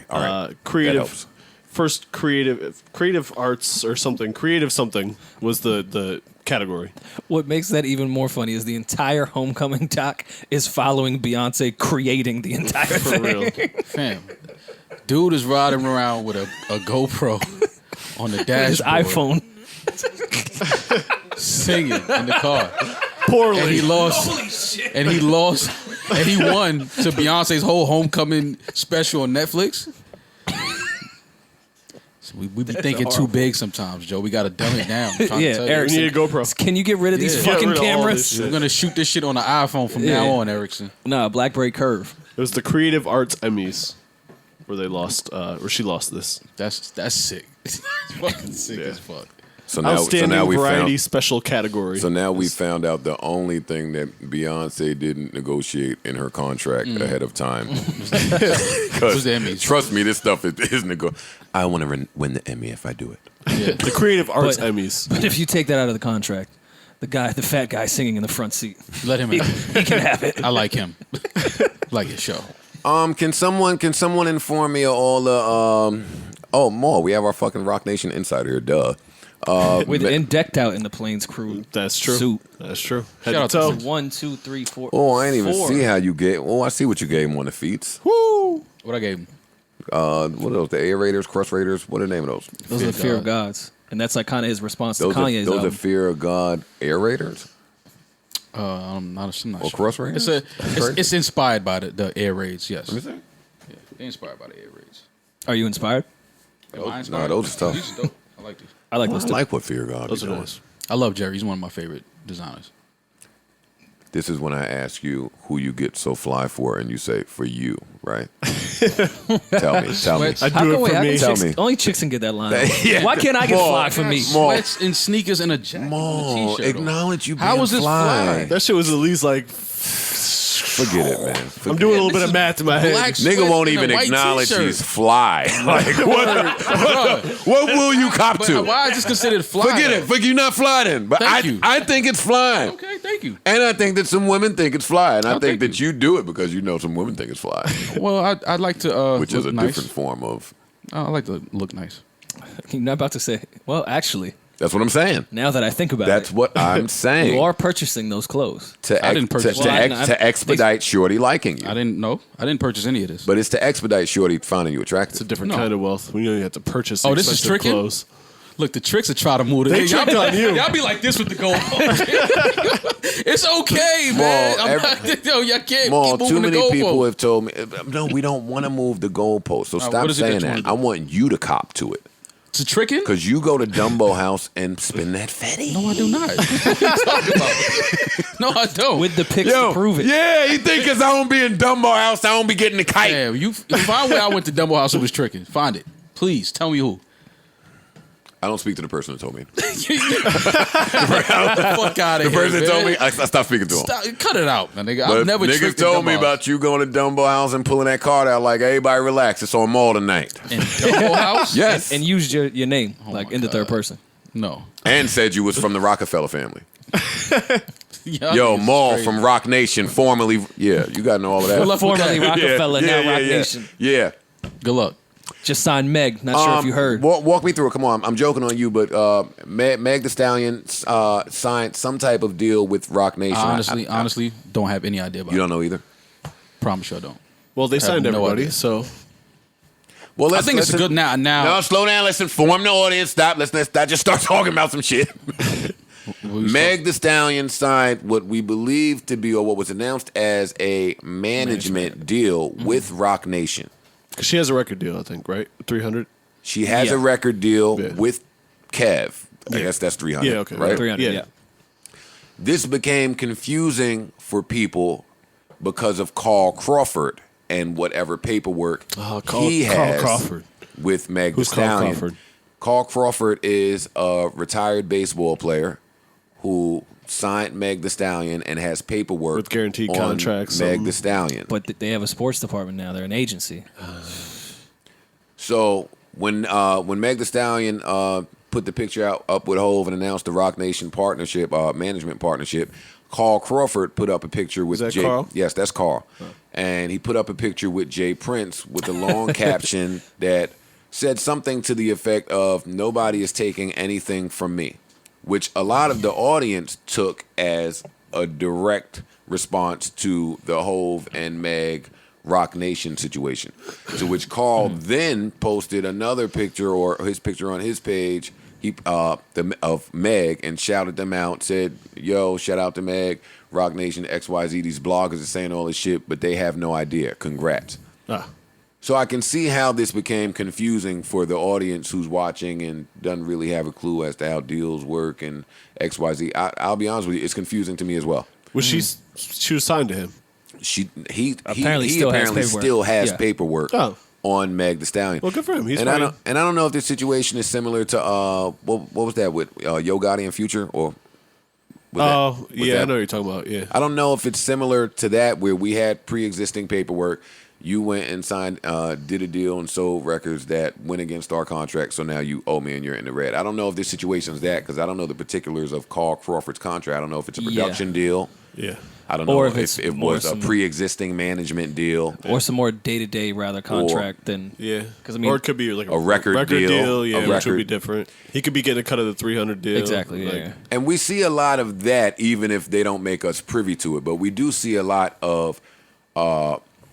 All right. Creative, That helps. first creative arts or something. Creative something was the category. What makes that even more funny is the entire Homecoming doc is following Beyonce creating the entire For thing. real. Fam. Dude is riding around with a GoPro on the His dashboard. iPhone. Singing in the car. Poorly. And he lost. And he lost. And he won to Beyonce's whole Homecoming special on Netflix. So we be thinking too big sometimes, Joe. We got to dumb it down. I'm trying to Yeah, tell you. Erickson. We need a GoPro. Can you get rid of these Yeah. fucking Get rid of all cameras? this shit. We're going to shoot this shit on the iPhone from now on, Erickson. Nah, Blackberry Curve. It was the Creative Arts Emmys where they lost, or she lost this. That's sick. It's fucking sick Yeah. as fuck. So now Outstanding we Variety found. Special Category. So now we found out the only thing that Beyonce didn't negotiate in her contract ahead of time. Was the Emmys. Trust me, this stuff is negotiable. I want to win the Emmy if I do it. Yeah. The Creative Arts But- Emmys. But if you take that out of the contract, the fat guy singing in the front seat, Let him he, in. he can have it. I like him. Like his show. Can someone inform me of all the oh, Maul, we have our fucking Roc Nation insider here, duh. And decked out in the Plains crew. That's true. Suit. That's true. Shout Head out to to toe. 1, 2, 3, 4. Oh, I didn't even four. see how you gave. Oh, I see what you gave him on the feats. Woo! What I gave him? What are those? The Aerators, Crust Raiders. What are the name of those? Those are the Fear of Gods. And that's like kind of his response Those to are, Kanye's those album. are Fear of God Aerators I'm not or sure. Crust Raiders. It's inspired by the air raids, yes. Let me see. Yeah, they're inspired by the air raids. Are you inspired? Am I Nah, inspired? those are tough. These are dope. I like these. I like I those too. like what Fear of God Those is are doing. nice. I love Jerry. He's one of my favorite designers. This is when I ask you who you get so fly for, and you say for you, right? Tell me. Sweats. I How do come it wait, for how me. come Tell chicks, me. only chicks can get that line? Yeah. Why can't I get More. fly for me? More. Sweats and sneakers and a jacket and a Mo, t-shirt. on. acknowledge you. How being was this fly? That shit was at least like, Forget it, man. I'm doing a little This bit of is math in my head. black Nigga sweats won't and a even white acknowledge t-shirt. he's fly. Like Bruh. what will you cop But to? why is this considered fly? Forget though? it. Forget you're not fly then. But Thank you. I think it's flying. Okay, thank you. And I think that some women think it's fly. And I Oh, think thank that you do it because you know some women think it's fly. Well, I'd like to. Which is a look nice. different form of Oh, I like to look nice. You're not about to say, well, actually, That's what I'm saying. now that I think about That's it, what I'm saying. you are purchasing those clothes. I didn't purchase to expedite Shorty liking you. I didn't purchase any of this. But it's to expedite Shorty finding you It's a attractive. different kind of wealth. We know you have to purchase. Oh, this is expensive tricking? clothes. Look, the tricks are try to move it. Y'all be like, y'all be like this with the gold. It's okay, man. Y'all can't Maul, keep moving too the many goalpost. people have told me, no, we don't want to move the goalpost. So what stop is it that saying you wanna that. do? I want you to cop to it. It's a tricking? Because you go to Dumbo House and spin that Fetty. No, I do not. What are you talking about? No, I don't. With the pics to prove it. Yeah, you think because I don't be in Dumbo House, I don't be getting the kite. Yeah, you find where I went to Dumbo House. It was tricking. Find it, please. Tell me who. I don't speak to the person that told me. The fuck out of The here. person that man. told me, I stopped speaking to him. Stop, cut it out, man. Nigga. But I've never niggas tricked told at me Dumbo about you going to Dumbo House and pulling that card out like, everybody relax, it's on Mall tonight. In Dumbo House? Yes. And used your name, like in the third person. No. And said you was from the Rockefeller family. Y'all Yo, niggas Maul crazy. from Roc Nation, formerly, yeah, you got to know all of that. Formerly Rockefeller, now Roc yeah. Nation. Yeah. Good luck. Just signed Meg. Not sure if you heard. Walk me through it. Come on, I'm joking on you, but Meg Thee Stallion signed some type of deal with Roc Nation. Honestly, don't have any idea about You it. don't know either? Promise you I don't. Well, they signed no everybody, idea. so Well, I think it's good now. No, slow down. Let's inform the audience. Stop. Let's not just start talking about some shit. Meg Thee Stallion signed what we believe to be, or what was announced as a management deal with Roc Nation. because she has a record deal, I think, right? 300. She has a record deal Yeah. with Kev. I guess that's 300. Yeah, okay. Right? 300, Yeah. This became confusing for people because of Carl Crawford and whatever paperwork he has Carl Crawford. with Meg Thee Who's Carl Stallion. Crawford? Carl Crawford is a retired baseball player who signed Meg Thee Stallion and has paperwork With guaranteed on contracts, Meg something. Thee Stallion. But they have a sports department now. They're an agency. So when Meg Thee Stallion put the picture up with Hove and announced the Roc Nation partnership, management partnership, Carl Crawford put up a picture with Is that Jay. Carl? Yes, that's Carl. And he put up a picture with Jay Prince with a long caption that said something to the effect of "Nobody is taking anything from me," which a lot of the audience took as a direct response to the Hove and Meg Roc Nation situation. To which Carl then posted another picture, or his picture on his page, of Meg, and shouted them out. Said, "Yo, shout out to Meg, Roc Nation, XYZ. These bloggers are saying all this shit, but they have no idea. Congrats." So I can see how this became confusing for the audience who's watching and doesn't really have a clue as to how deals work and XYZ. I'll be honest with you, it's confusing to me as well. Was she was signed to him? He Apparently apparently still has paperwork. still has Yeah. paperwork on Meg Thee Stallion. Well, good for him. He's and fine. I don't know if this situation is similar to what was that with Yo Gotti and Future, or was Oh, that- was yeah, I that- know what you're talking about. Yeah. I don't know if it's similar to that where we had pre-existing paperwork. You went and signed, did a deal and sold records that went against our contract, so now you owe me and you're in the red. I don't know if this situation is that, because I don't know the particulars of Carl Crawford's contract. I don't know if it's a production deal. Yeah. I don't know Or if if it it's more was a some- pre-existing management deal. Or some more day-to-day, rather, contract than... Yeah. Because, I mean... Or it could be like a record deal, yeah, a which would record. be different. He could be getting a cut of the 300 deal. Exactly, yeah, like- yeah. And we see a lot of that, even if they don't make us privy to it. But we do see a lot of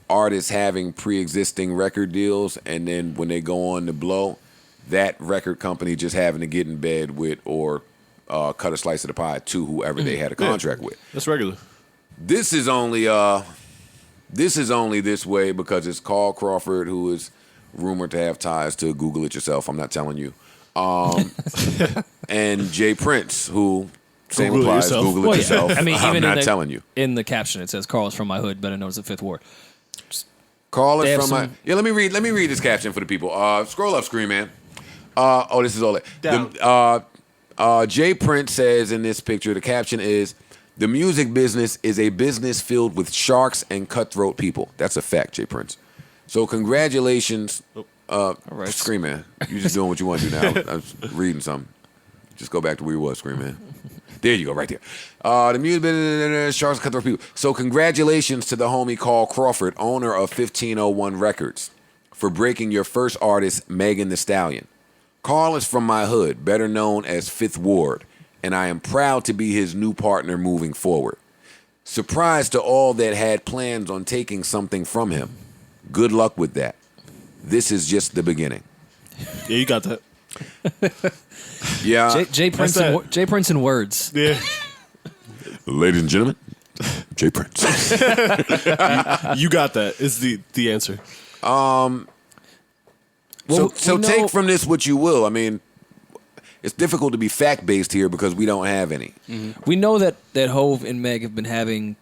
artists having pre-existing record deals, and then when they go on to blow, that record company just having to get in bed with or cut a slice of the pie to whoever they had a contract with. That's regular. This is only this way because it's Carl Crawford, who is rumored to have ties to Google it yourself. I'm not telling you. And Jay Prince, who same Google applies. yourself. Google it Well, yeah. yourself. I mean, I'm even not in telling you. In the caption, it says, Carl is from my hood, better known as the Fifth Ward. Carl They is have from my. some- Yeah, let me read this caption for the people. Scroll up, screen man. This is all it. Down. Jay Prince says in this picture, the caption is, "The music business is a business filled with sharks and cutthroat people." That's a fact, Jay Prince. So congratulations, right. Scream Man. You just doing what you want to do now. I was reading something. Just go back to where you was, Scream Man. There you go, right there. The music business, sharks and cutthroat people. So congratulations to the homie Carl Crawford, owner of 1501 Records. for breaking your first artist, Megan Thee Stallion. Carl is from my hood, better known as Fifth Ward, and I am proud to be his new partner moving forward. Surprised to all that had plans on taking something from him. Good luck with that. This is just the beginning. Yeah, you got that. Yeah. Jay Prince in words. Yeah. Ladies and gentlemen, Jay Prince. You got that is the answer. So take from this what you will. I mean, it's difficult to be fact-based here because we don't have any. Mm-hmm. We know that Hove and Meg have been having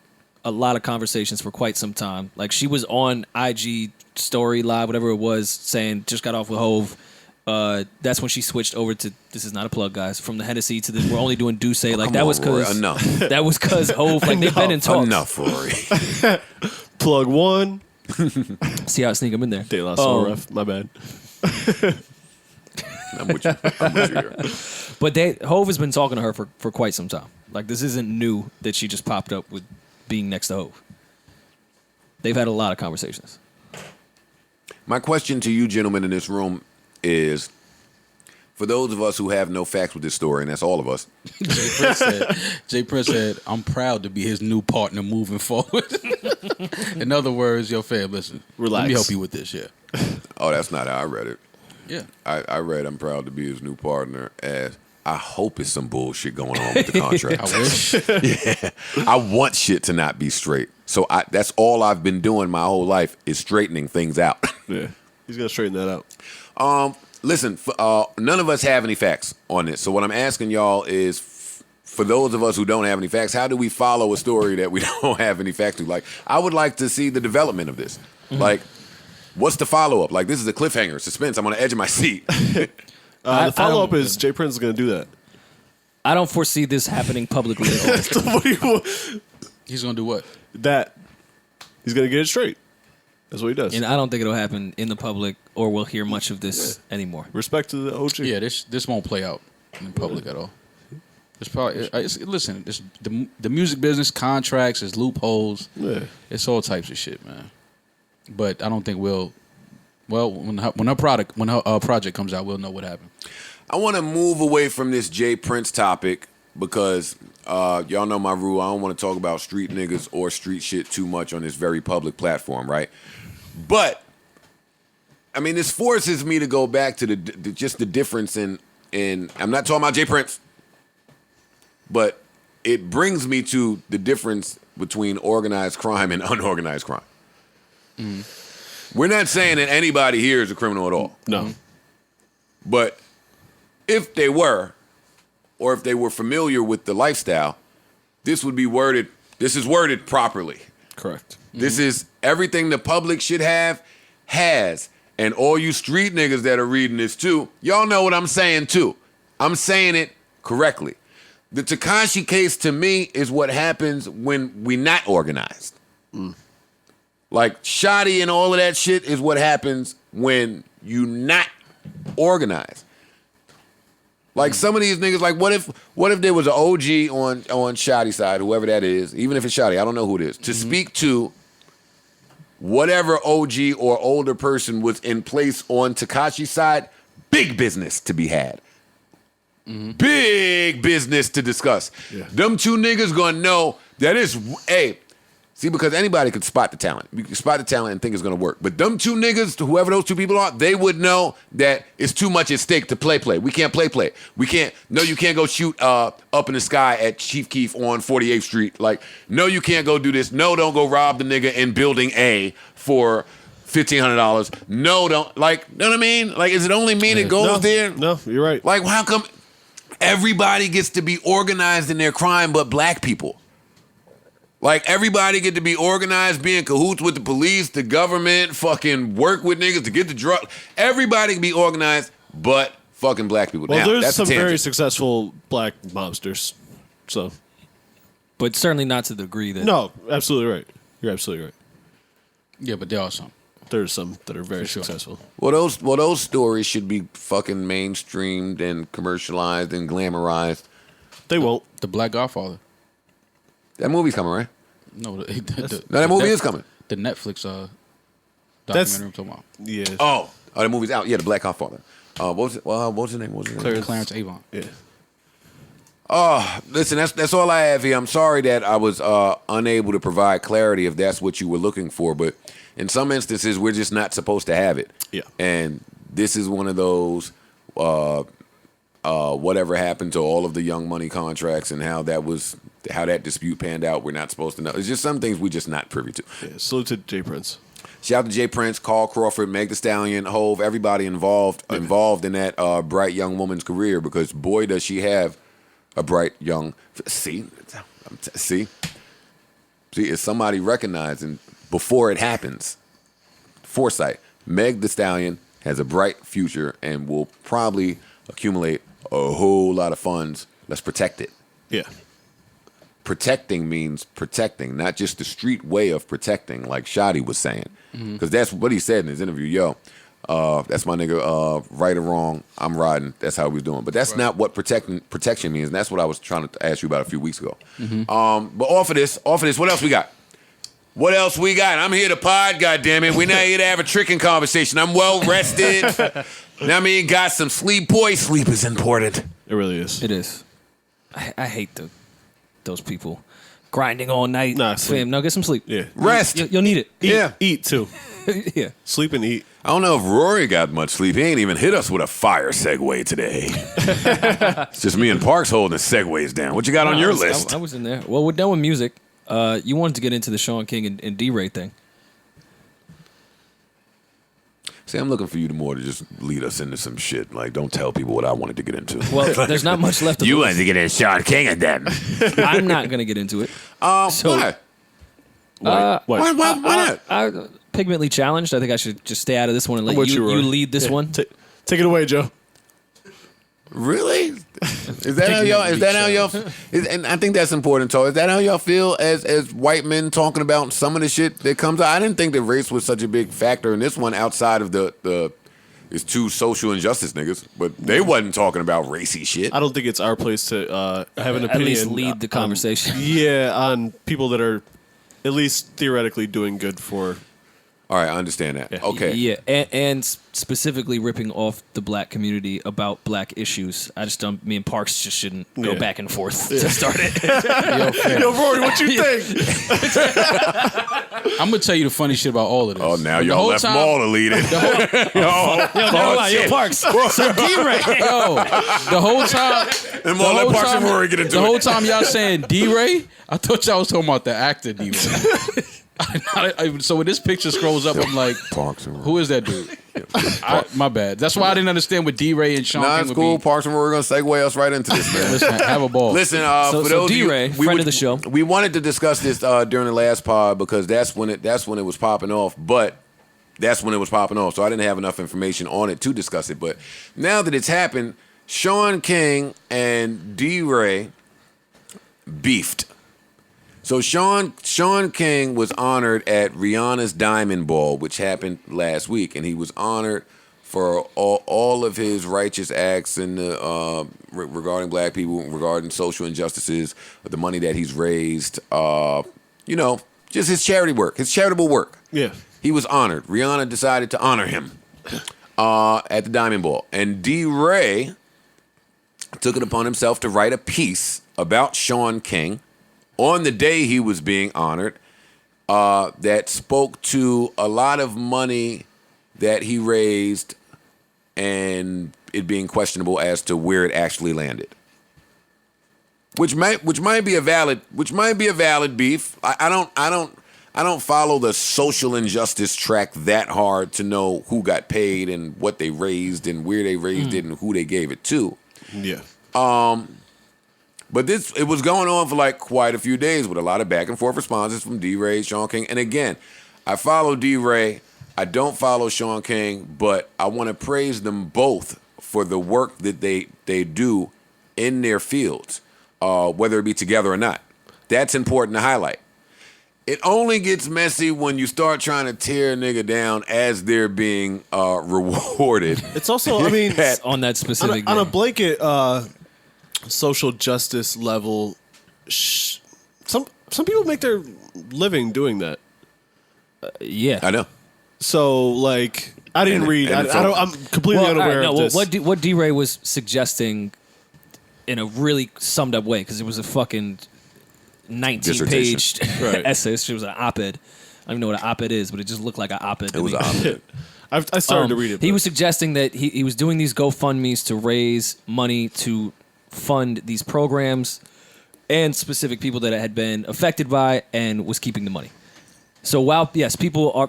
a lot of conversations for quite some time. Like, she was on IG story live, whatever it was, saying just got off with Hove. That's when she switched over to, this is not a plug, guys, from the Hennessy to the we're only doing Douce. Like, that was because enough. That was because Hove, like, they've been in talks. Enough, Rory. Plug one. See how I sneak them in there. De La Soul Ref. My bad. I'm with you here. But Hove has been talking to her for quite some time. Like, this isn't new that she just popped up with being next to Hove. They've had a lot of conversations. My question to you gentlemen in this room is, for those of us who have no facts with this story, and that's all of us. Jay Prince said, I'm proud to be his new partner moving forward. In other words, yo, fam, listen, relax. Let me help you with this, yeah. Oh, that's not how I read it. Yeah. I read, I'm proud to be his new partner, as I hope it's some bullshit going on with the contract. I wish. Yeah. I want shit to not be straight. So that's all I've been doing my whole life is straightening things out. Yeah. He's going to straighten that out. Listen, none of us have any facts on this. So what I'm asking y'all is, for those of us who don't have any facts, how do we follow a story that we don't have any facts to? Like, I would like to see the development of this. Mm-hmm. Like, what's the follow-up? Like, this is a cliffhanger, suspense. I'm on the edge of my seat. The follow-up is Jay Prince is going to do that. I don't foresee this happening publicly at all. He's going to do what? That. He's going to get it straight. That's what he does. And I don't think it'll happen in the public, or we'll hear much of this anymore. Respect to the OG. Yeah, this won't play out in public at all. It's probably listen. It's the music business, contracts, there's loopholes. Yeah. It's all types of shit, man. But I don't think we'll. Well, when her project comes out, we'll know what happened. I want to move away from this Jay Prince topic because y'all know my rule. I don't want to talk about street niggas or street shit too much on this very public platform, right? But I mean, this forces me to go back to just the difference in. I'm not talking about Jay Prince, but it brings me to the difference between organized crime and unorganized crime. Mm. We're not saying that anybody here is a criminal at all. No. But if they were, or if they were familiar with the lifestyle, this is worded properly. Correct. This is everything the public should have, has. And all you street niggas that are reading this too, y'all know what I'm saying too. I'm saying it correctly. The Tekashi case to me is what happens when we not organized. Mm. Like Shoddy and all of that shit is what happens when you not organized. Like some of these niggas, like what if there was an OG on Shoddy's side, whoever that is, even if it's Shoddy, I don't know who it is, to speak to whatever OG or older person was in place on Tekashi's side, big business to be had. Mm-hmm. Big business to discuss. Yeah. Them two niggas gonna know that it's, hey, see, because anybody could spot the talent. You can spot the talent and think it's gonna work. But them two niggas, whoever those two people are, they would know that it's too much at stake to play. We can't play. We can't, no, you can't go shoot up in the sky at Chief Keef on 48th Street. Like, no, you can't go do this. No, don't go rob the nigga in building A for $1,500. No, don't, like, you know what I mean? Like, is it only me that goes there? No, you're right. Like, how come everybody gets to be organized in their crime but black people? Like, everybody get to be organized, be in cahoots with the police, the government, fucking work with niggas to get the drug. Everybody can be organized, but fucking black people. Well, now, there's that's some very successful black mobsters, so. But certainly not to the degree that. No, absolutely right. You're absolutely right. Yeah, but there are some. There's some that are very successful. Well, those stories should be fucking mainstreamed and commercialized and glamorized. They won't. The Black Godfather. That movie's coming, right? No, that movie is coming. The Netflix documentary I'm talking about. Yeah. Oh, the movie's out. Yeah, the Black Godfather. What was it? What was his name? Clarence Avon. Yeah. Listen, that's all I have here. I'm sorry that I was unable to provide clarity if that's what you were looking for, but in some instances, we're just not supposed to have it. Yeah. And this is one of those whatever happened to all of the Young Money contracts and how that dispute panned out, we're not supposed to know. It's just some things we're just not privy to. Yeah. Salute to Jay Prince. Shout out to Jay Prince, Carl Crawford, Meg Thee Stallion, Hove, everybody involved in that bright young woman's career, because boy does she have a bright young. See, is somebody recognizing before it happens? Foresight. Meg Thee Stallion has a bright future and will probably accumulate a whole lot of funds. Let's protect it. Yeah. Protecting means protecting, not just the street way of protecting, like Shotty was saying. Because that's what he said in his interview. Yo, that's my nigga, right or wrong, I'm riding. That's how he's doing. But that's not what protection means. And that's what I was trying to ask you about a few weeks ago. But off of this, what else we got? What else we got? I'm here to pod, goddammit. We're not here to have a tricking conversation. I'm well rested. I mean, got some sleep. Boy, sleep is important. It really is. It is. I hate those people grinding all night. Nah, sleep. Fam, no, get some sleep. Yeah. Rest. You'll need it. Eat too. Yeah. Sleep and eat. I don't know if Rory got much sleep. He ain't even hit us with a fire segue today. It's just me and Parks holding the segues down. What you got on your list? I was in there. Well, we're done with music. You wanted to get into the Shaun King and DeRay thing. See, I'm looking for you to just lead us into some shit. Like, don't tell people what I wanted to get into. Well, there's not much left of You wanted to get into Shaun King and then. I'm not going to get into it. Why? Why not? I pigmently challenged. I think I should just stay out of this one and let with you Rory. lead this one. Take it away, Joe. Really? Is that how y'all? And I think that's important, too. Is that how y'all feel as white men talking about some of the shit that comes out? I didn't think that race was such a big factor in this one outside of the it's two social injustice niggas, but they wasn't talking about racy shit. I don't think it's our place to have an opinion. At least lead the conversation. On people that are at least theoretically doing good for. All right, I understand that. Yeah. Okay. Yeah, and specifically ripping off the black community about black issues. I just don't. Me and Parks just shouldn't go back and forth to start it. Yo, Rory, what you think? I'm gonna tell you the funny shit about all of this. Oh, now y'all left Maul to lead it. Yo, Parks. So DeRay. Yo, the whole time. And Maul let Parks and Rory get into The it. whole time y'all saying DeRay, I thought y'all was talking about the actor DeRay. So when this picture scrolls up, I'm like, Parks and Rory. who is that dude? My bad. That's why I didn't understand what DeRay and Shaun Nah, King it's would cool. be. Parks and Rory are going to segue us right into this, man. Listen, have a ball. Listen, So for those DeRay, of you, friend of the show. We wanted to discuss this during the last pod because that's when it was popping off. But that's when it was popping off, so I didn't have enough information on it to discuss it. But now that it's happened, Shaun King and DeRay beefed. So Shaun King was honored at Rihanna's Diamond Ball, which happened last week, and he was honored for all of his righteous acts and regarding black people, regarding social injustices, the money that he's raised, just his charity work, his charitable work. Yeah. He was honored. Rihanna decided to honor him at the Diamond Ball, and DeRay took it upon himself to write a piece about Shaun King on the day he was being honored, that spoke to a lot of money that he raised and it being questionable as to where it actually landed. Which might be a valid beef. I don't follow the social injustice track that hard to know who got paid and what they raised and where they raised it and who they gave it to. Yeah. But it was going on for like quite a few days with a lot of back and forth responses from DeRay, Shaun King. And again, I follow DeRay. I don't follow Shaun King, but I want to praise them both for the work that they do in their fields, whether it be together or not. That's important to highlight. It only gets messy when you start trying to tear a nigga down as they're being rewarded. It's also, I mean, on that specific on a day. blanket social justice level, some people make their living doing that. Yeah. I know. So like, I didn't read. I'm completely unaware of this. What DeRay was suggesting in a really summed up way, because it was a fucking 19-page essay. It was an op-ed. I don't even know what an op-ed is, but it just looked like an op-ed. It was an op-ed. I started to read it. He was suggesting that he was doing these GoFundMes to raise money to fund these programs and specific people that had been affected by, and was keeping the money. So while, yes, people are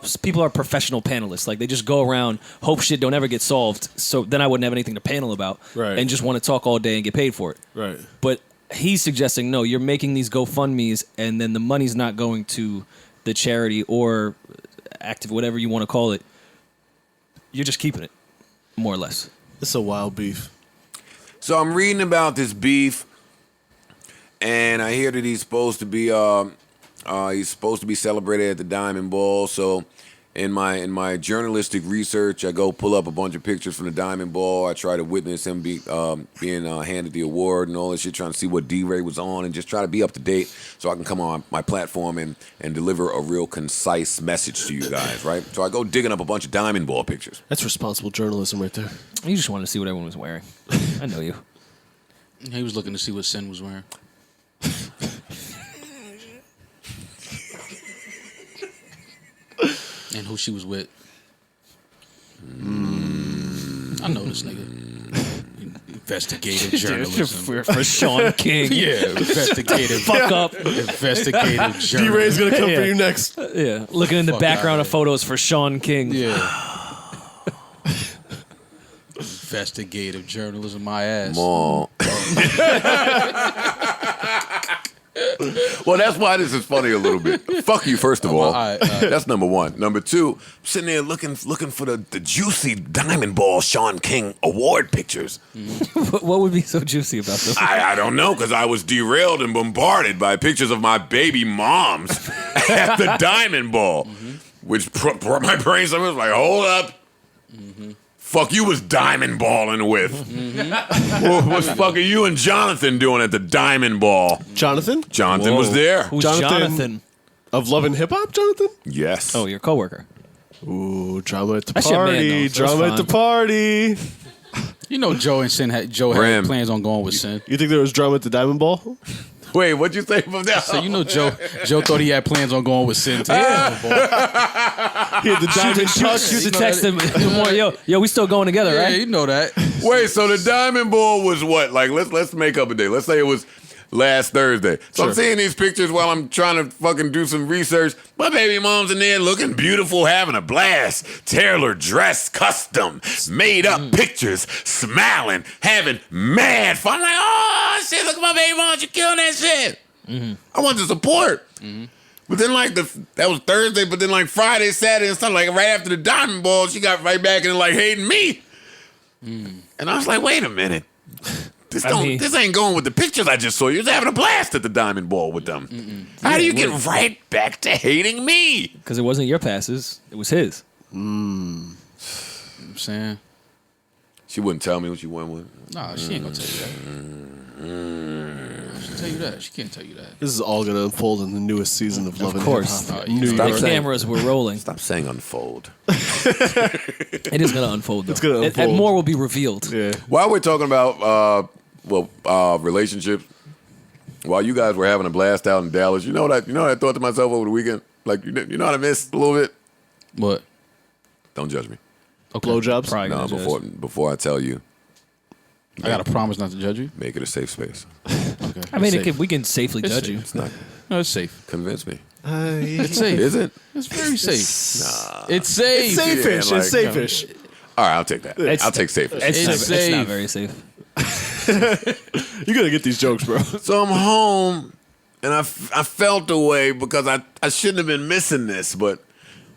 professional panelists, like they just go around, hope shit don't ever get solved, so then I wouldn't have anything to panel about, and just want to talk all day and get paid for it. Right. But he's suggesting, no, you're making these GoFundMes, and then the money's not going to the charity or active, whatever you want to call it. You're just keeping it, more or less. It's a wild beef. So I'm reading about this beef, and I hear that he's supposed to be celebrated at the Diamond Ball. So in my journalistic research, I go pull up a bunch of pictures from the Diamond Ball. I try to witness him being handed the award and all that shit, trying to see what DeRay was on and just try to be up to date so I can come on my platform and deliver a real concise message to you guys, right? So I go digging up a bunch of Diamond Ball pictures. That's responsible journalism right there. You just wanted to see what everyone was wearing. I know you. He was looking to see what Sin was wearing. And who she was with. I know this nigga. Investigative journalism. for Shaun King. Yeah, investigative. Fuck up. Investigative journalism. DeRay's gonna come for you next. Yeah, looking in the background of photos for Shaun King. Yeah. Investigative journalism, my ass. Mom. Well, that's why this is funny a little bit. Fuck you, first of all. That's number one. Number two, I'm sitting there looking for the juicy Diamond Ball Shaun King award pictures. What would be so juicy about this? I don't know, because I was derailed and bombarded by pictures of my baby moms at the Diamond Ball, which brought my brain somewhere. I was like, hold up. Fuck you was diamond balling with. What's fucking you and Jonathan doing at the Diamond Ball? Jonathan? Jonathan was there. Who's Jonathan? Of Love and Hip Hop, Jonathan? Yes. Oh, your coworker. Ooh, drama at the That's your man, party. though, so Drama at the party. You know Joe and Sin had plans on going with Sin. You think there was drama at the Diamond Ball? Wait, what'd you say about that? So you know Joe thought he had plans on going with Sin too. He had the diamond touch. Shoot the text him. Yo, we still going together, right? Yeah, you know that. Wait, so the Diamond Ball was what? Like, let's make up a day. Let's say it was last Thursday. So I'm seeing these pictures while I'm trying to fucking do some research. My baby mom's in there looking beautiful, having a blast. Tailored dress, custom, made up pictures, smiling, having mad fun. I'm like, oh shit, look at my baby mom, she killing that shit. I want to support. But then that was Thursday, but then like Friday, Saturday, and stuff, like right after the Diamond Ball, she got right back and like hating me. And I was like, wait a minute. This ain't going with the pictures I just saw. You was having a blast at the Diamond Ball with them. How do you get right back to hating me? Because it wasn't your passes. It was his. You know what I'm saying? She wouldn't tell me what she went with. Nah, she ain't gonna tell you that. She'll tell you that. She can't tell you that. This is all gonna unfold in the newest season of Love and Hip course. Hop. The cameras were rolling. Stop saying unfold. It is going to unfold, though. It's gonna unfold. And more will be revealed. Yeah. While we're talking about relationships, while you guys were having a blast out in Dallas, you know what I thought to myself over the weekend? Like, you know what I missed a little bit? What? Don't judge me. Okay. Blowjobs? Probably No, gonna judge. before I tell you, I gotta promise not to judge you. make it a safe space. Okay. I mean, safe. we can safely judge you. It's not. No, it's safe. Convince me. It's safe. Is it? It's very safe. Nah. It's safe. It's safe-ish. Yeah, it's safe-ish. All right, I'll take that. I'll take safe. It's not safe. very safe. You gotta get these jokes, bro. So I'm home, and I felt the way because I shouldn't have been missing this, but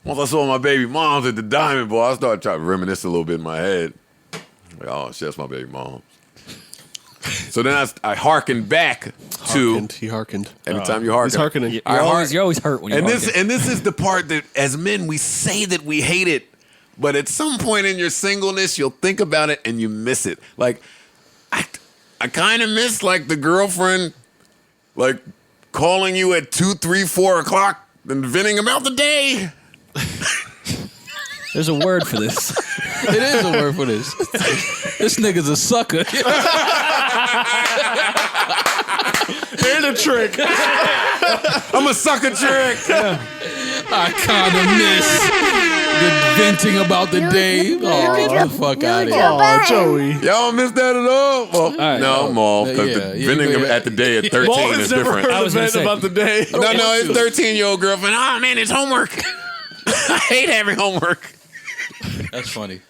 once I saw my baby moms at the Diamond Ball, I started trying to reminisce a little bit in my head. Like, oh, shit, that's my baby mom. So then I hearkened back to... He hearkened. Every time you hearken. He's hearkening. You're always hurt when you hearken. And this is the part that, as men, we say that we hate it, but at some point in your singleness, you'll think about it and you miss it. Like, I kind of miss, like, the girlfriend, like, calling you at 2, 3, 4 o'clock and venting about the day. There's a word for this. It is a word for this. This nigga's a sucker. Here's a trick. I'm a sucker trick. I kind of miss the venting about the day. Oh, get the fuck out of here. Oh, Joey. Y'all miss that at all? Well, right. no, Maul. Because venting at the day at 13 Maul is has never different. heard I was the gonna vent say- about the day. No, his 13-year-old girlfriend. Oh man, it's homework. I hate having homework. That's funny.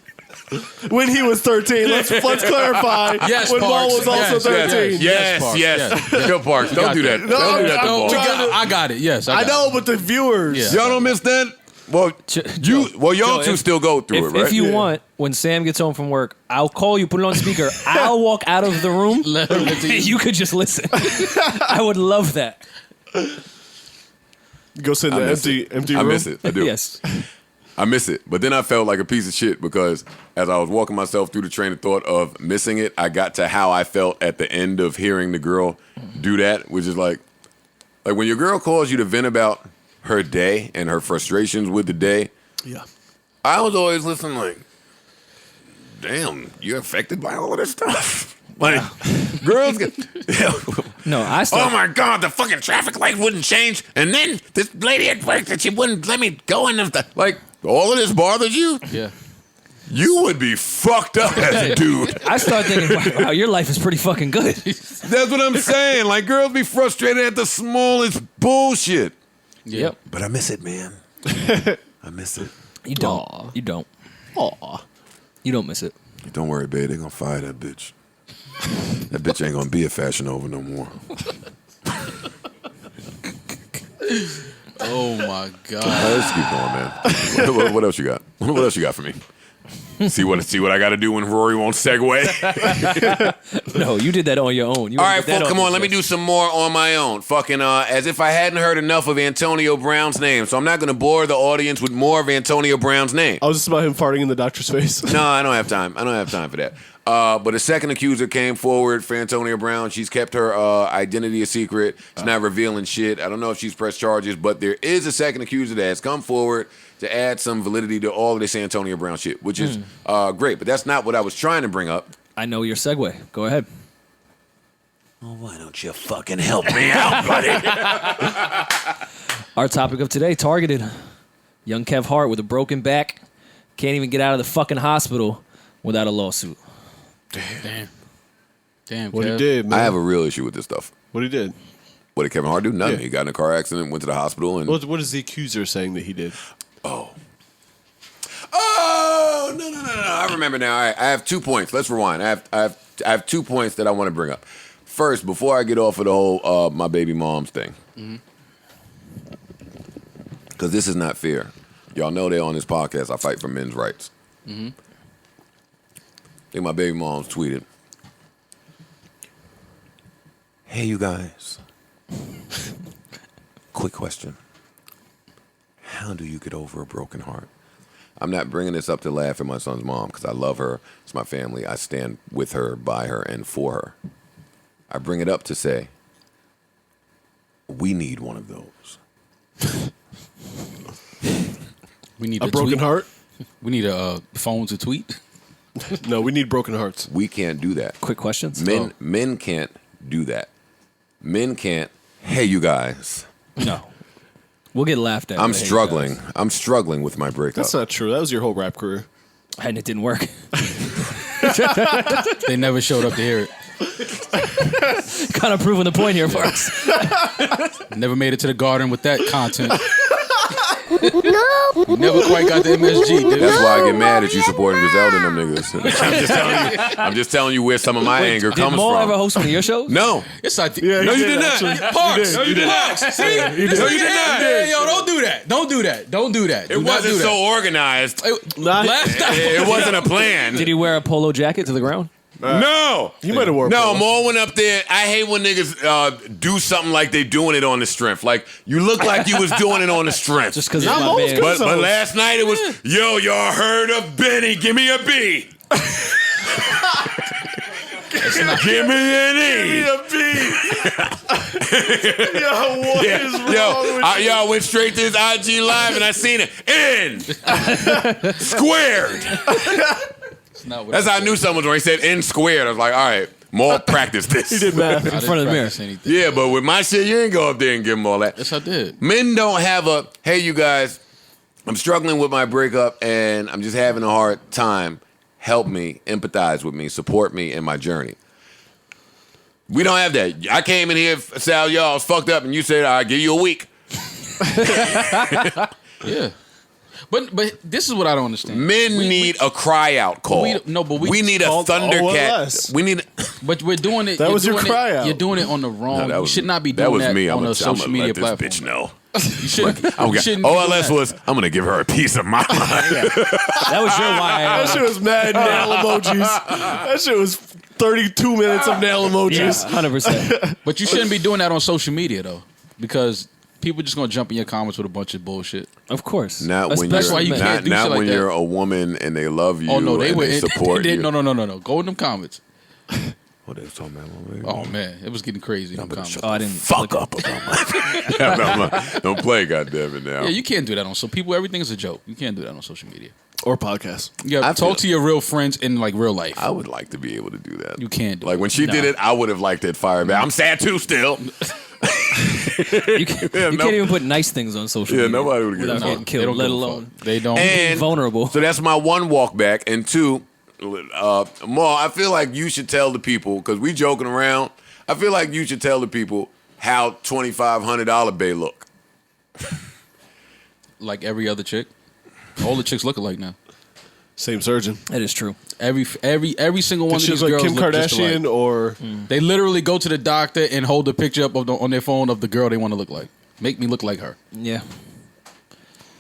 When he was 13, let's clarify. Yes, when Maul Parks. was also Yes, 13. yes. Parks. Yes. Yes. Yo, Parks, don't do that. that. Don't do that to Maul. I got it. Yes, I got know, but the viewers. Yeah. Y'all don't miss that? Well, y'all Joe, two still go through it, right? If you want, when Sam gets home from work, I'll call you, put it on speaker. I'll walk out of the room. Let him listen to you. You could just listen. I would love that. Go sit in the empty room. I miss it. I do. Yes. I miss it. But then I felt like a piece of shit because as I was walking myself through the train of thought of missing it, I got to how I felt at the end of hearing the girl do that, which is like when your girl calls you to vent about her day and her frustrations with the day. Yeah. I was always listening like, damn, you're affected by all of this stuff. Like, girls get... No, I Oh start. my God, the fucking traffic light wouldn't change. And then this lady at work that she wouldn't let me go in. Like, all of this bothers you? Yeah. You would be fucked up as a dude. I start thinking, wow, your life is pretty fucking good. That's what I'm saying. Like, girls be frustrated at the smallest bullshit. Yep. But I miss it, man. I miss it. You don't. You don't. Aw. You don't miss it. Don't worry, babe. They gonna fire that bitch. That bitch ain't gonna be a Fashion Nova no more. Oh my God. Let's keep going, man. What else you got? What else you got for me? See what I got to do when Rory won't segue. No, you did that on your own. You All right, did that folks, come your on. Let me chest. do some more on my own. Fucking as if I hadn't heard enough of Antonio Brown's name. So I'm not going to bore the audience with more of Antonio Brown's name. I was just about him farting in the doctor's face. No, I don't have time. I don't have time for that. But a second accuser came forward for Antonio Brown. She's kept her identity a secret. She's not revealing shit. I don't know if she's pressed charges, but there is a second accuser that has come forward to add some validity to all of this Antonio Brown shit, which is great. But that's not what I was trying to bring up. I know your segue. Go ahead. Well, why don't you fucking help me out, buddy? Our topic of today, targeted. Young Kev Hart with a broken back. Can't even get out of the fucking hospital without a lawsuit. Damn. What he Kev. did, man. I have a real issue with this stuff. What he did. What did Kevin Hart do? Nothing. Yeah. He got in a car accident, went to the hospital, and What is the accuser saying that he did? Oh, no. I remember now. All right, I have 2 points. Let's rewind. I have 2 points that I want to bring up. First, before I get off of the whole my baby mom's thing, because this is not fair. Y'all know that on this podcast I fight for men's rights. I think my baby mom's tweeted, "Hey, you guys. Quick question. How do you get over a broken heart?" I'm not bringing this up to laugh at my son's mom because I love her. It's my family. I stand with her, by her, and for her. I bring it up to say, we need one of those. We need A broken tweet. heart? We need a phone to tweet. No, we need broken hearts. We can't do that. Quick questions? Men can't do that. Men can't, hey, you guys. No. We'll get laughed at. I'm but hey, struggling. guys. I'm struggling with my breakup. That's not true. That was your whole rap career. And it didn't work. They never showed up to hear it. Kind of proving the point here, Parks. Never made it to the garden with that content. No. Never quite got the MSG. Did we? That's why I get mad at you supporting Griselda and them niggas. I'm just telling you where some of my anger Did comes Maul from. ever host one of your shows? No. Yes, I did. Yeah, No, he you did not. actually. Parks. You did. Parks. See? No, you did not. Yo, don't do that. Don't do that. Don't do that. It wasn't so organized. Last time. It wasn't a plan. Did he wear a polo jacket to the ground? No. You might have worn No, polo. Maul went up there. I hate when niggas do something like they doing it on the strength. Like, you look like you was doing it on the strength. Just because it's Nah, my Maul's man. good. But last night it was, yo, y'all heard of Benny? Give me a B. Give me an E. What is wrong with you? I went straight to his IG live and I seen it. N squared. That's how I knew someone when he said N squared. I was like, all right, more practice this. He did math in front of the mirror. Yeah, but with my shit, you ain't go up there and give them all that. Yes, I did. Men don't have a, hey, you guys, I'm struggling with my breakup and I'm just having a hard time. Help me, empathize with me, support me in my journey. We don't have that. I came in here, Sal, y'all was fucked up, and you said, I'll give you a week. Yeah. But this is what I don't understand. Men need a cry out call. We need a Thundercat. We need. But we're doing it. That was your cry out. You're doing it on the wrong. No, you should not be doing that me. on a social media let this platform. bitch know. You shouldn't. You shouldn't OLS was, I'm gonna give her a piece of my mind. That was your why. That shit was mad nail emojis. That shit was 32 minutes of nail emojis. 100%. But you shouldn't be doing that on social media though, because people just gonna jump in your comments with a bunch of bullshit. Of course. Not when That's why you you're can't do shit not like when that. you're a woman and they love you. Oh no, they and were they support you. No. Go in them comments. What they was talking about? Oh man, it was getting crazy in them comments. Oh, I didn't Fuck up about my. Don't play, goddamn it now. Yeah, you can't do that on. So people, everything is a joke. You can't do that on social media. Or podcasts. Yeah, talk to your real friends in like real life. I would like to be able to do that. You can't do like when she did it, I would have liked it fired back. I'm sad too still. You can't even put nice things on social media. Nobody would without getting killed, let alone they don't. being vulnerable. So that's my one walk back. And two, Maul, I feel like you should tell the people, because we joking around, I feel like you should tell the people how $2,500 bay look. Like every other chick. All the chicks look alike now. Same surgeon. That is true. Every single one of these like girls Kim look just alike. Kardashian or They literally go to the doctor and hold the picture up on their phone of the girl they want to look like. Make me look like her. Yeah.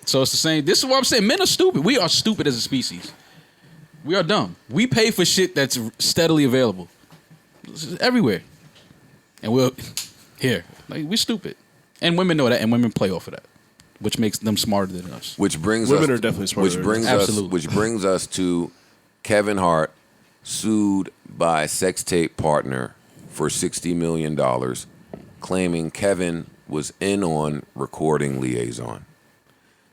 So it's the same. This is what I'm saying. Men are stupid. We are stupid as a species. We are dumb. We pay for shit that's steadily available. This is everywhere. And we're here. Like, we're stupid. And women know that, and women play off of that, which makes them smarter than us. Which brings women us, are definitely smarter. Which brings us to Kevin Hart sued by sex tape partner for $60 million, claiming Kevin was in on recording Liaison.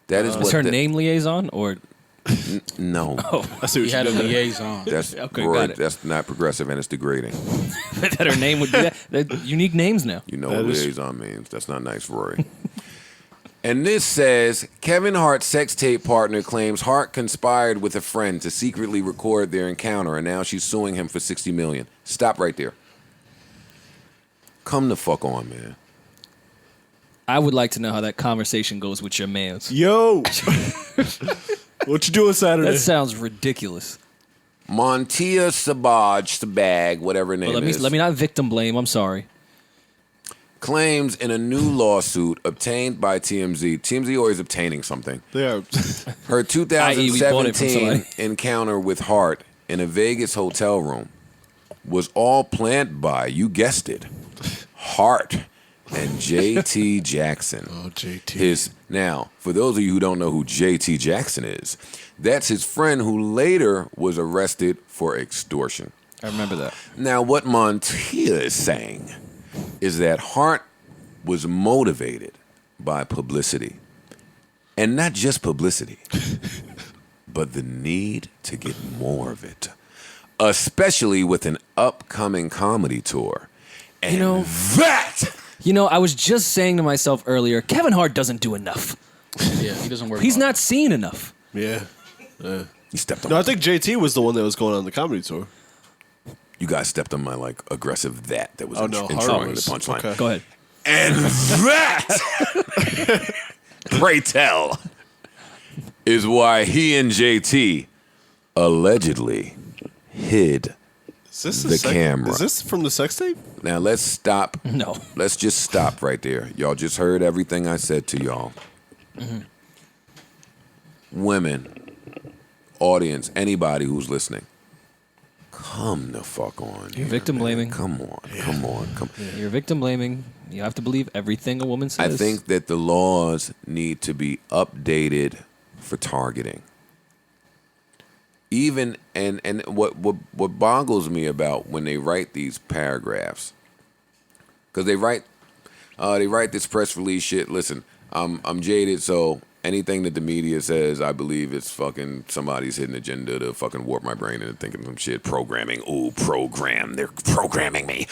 That is what her name Liaison or no. Oh, I see what He had a you did. liaison. That's Okay, right. got it. That's not progressive and it's degrading. that her name would be that. They're unique names now. You know That what is- liaison means. That's not nice, Rory. And this says, Kevin Hart's sex tape partner claims Hart conspired with a friend to secretly record their encounter, and now she's suing him for $60 million. Stop right there. Come the fuck on, man. I would like to know how that conversation goes with your mans. Yo. What you doing Saturday? That sounds ridiculous. Montia Sabag, whatever her name Well, is, let me not victim blame. I'm sorry. claims in a new lawsuit obtained by TMZ. TMZ always obtaining something. They are. Her I.e., we bought it from 2017 somebody. encounter with Hart in a Vegas hotel room was all planned by, you guessed it, Hart and JT Jackson. Oh, JT. Now, for those of you who don't know who JT Jackson is, that's his friend who later was arrested for extortion. I remember that. Now, what Montia is saying is that Hart was motivated by publicity. And not just publicity, but the need to get more of it. Especially with an upcoming comedy tour. And I was just saying to myself earlier, Kevin Hart doesn't do enough. Yeah, he doesn't work. He's hard. not seen enough. Yeah. You stepped on No, I think JT was the one that was going on the comedy tour. You guys stepped on my aggressive that was Oh, no, introing Hart the was. punchline. Okay. Go ahead. And that, pray tell, is why he and JT allegedly hid. Is this The camera. Is this from the sex tape? Now let's stop. No. Let's just stop right there. Y'all just heard everything I said to y'all. Mm-hmm. Women, audience, anybody who's listening, come the fuck on. You're here, victim man. blaming. Come on. You're victim blaming. You have to believe everything a woman I says. think that the laws need to be updated for targeting. Even and what boggles me about when they write these paragraphs because they write this press release shit. Listen, I'm jaded, so anything that the media says, I believe it's fucking somebody's hidden agenda to fucking warp my brain into thinking some shit. Programming, they're programming me.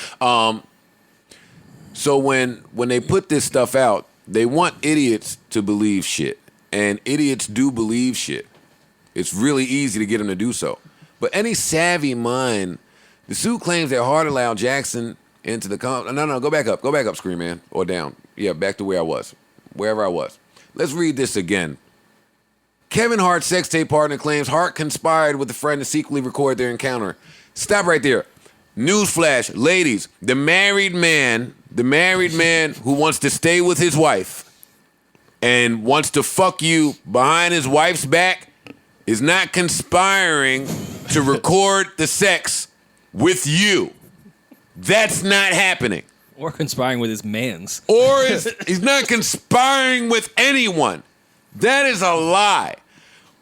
So when they put this stuff out, they want idiots to believe shit, and idiots do believe shit. It's really easy to get them to do so. But any savvy mind, the suit claims that Hart allowed Jackson into the No, go back up, Scream Man, or down. Yeah, back to wherever I was. Let's read this again. Kevin Hart's sex tape partner claims Hart conspired with a friend to secretly record their encounter. Stop right there. Newsflash, ladies, the married man who wants to stay with his wife and wants to fuck you behind his wife's back is not conspiring to record the sex with you. That's not happening. Or conspiring with his mans. Or he's not conspiring with anyone. That is a lie.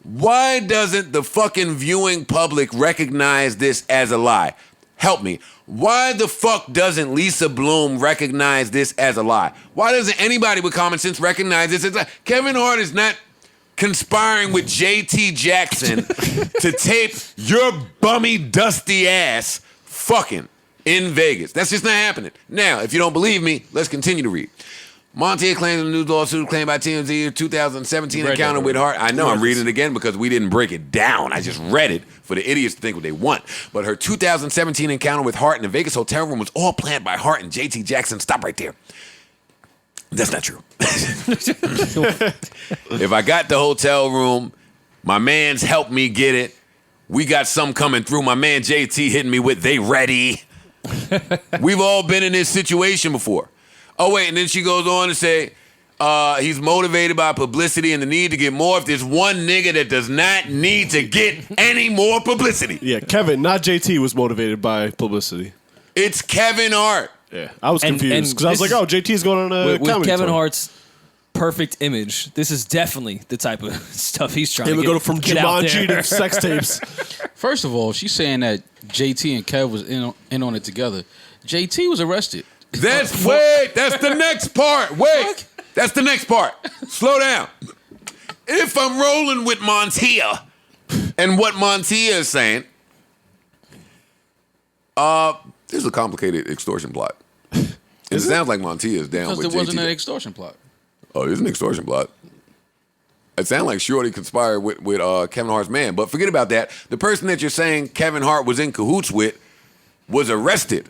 Why doesn't the fucking viewing public recognize this as a lie? Help me. Why the fuck doesn't Lisa Bloom recognize this as a lie? Why doesn't anybody with common sense recognize this as a lie? Kevin Hart is not conspiring with JT Jackson to tape your bummy, dusty ass fucking in Vegas. That's just not happening. Now, if you don't believe me, let's continue to read. Montier claims in the news lawsuit claimed by TMZ 2017 encounter with Hart. I know I'm reading it again because we didn't break it down. I just read it for the idiots to think what they want. But her 2017 encounter with Hart in a Vegas hotel room was all planned by Hart and JT Jackson. Stop right there. That's not true. If I got the hotel room, my man's helped me get it. We got some coming through. My man JT hitting me with, they ready. We've all been in this situation before. Oh, wait, and then she goes on to say, he's motivated by publicity and the need to get more. If there's one nigga that does not need to get any more publicity. Yeah, Kevin, not JT, was motivated by publicity. It's Kevin Hart. Yeah, I was confused because I was like, oh, JT's going on a with comedy Kevin tour. Hart's perfect image. This is definitely the type of stuff he's trying to go get, from get out Jumanji there. to sex tapes. First of all, she's saying that JT and Kev was in on it together. JT was arrested. That's the next part. Wait, that's the next part. Slow down. If I'm rolling with Montia and what Montia is saying, this is a complicated extortion plot. It sounds like Montia is down Because with JT. there wasn't an extortion plot. Oh, there's an extortion plot. It sounds like Shorty conspired with Kevin Hart's man. But forget about that. The person that you're saying Kevin Hart was in cahoots with was arrested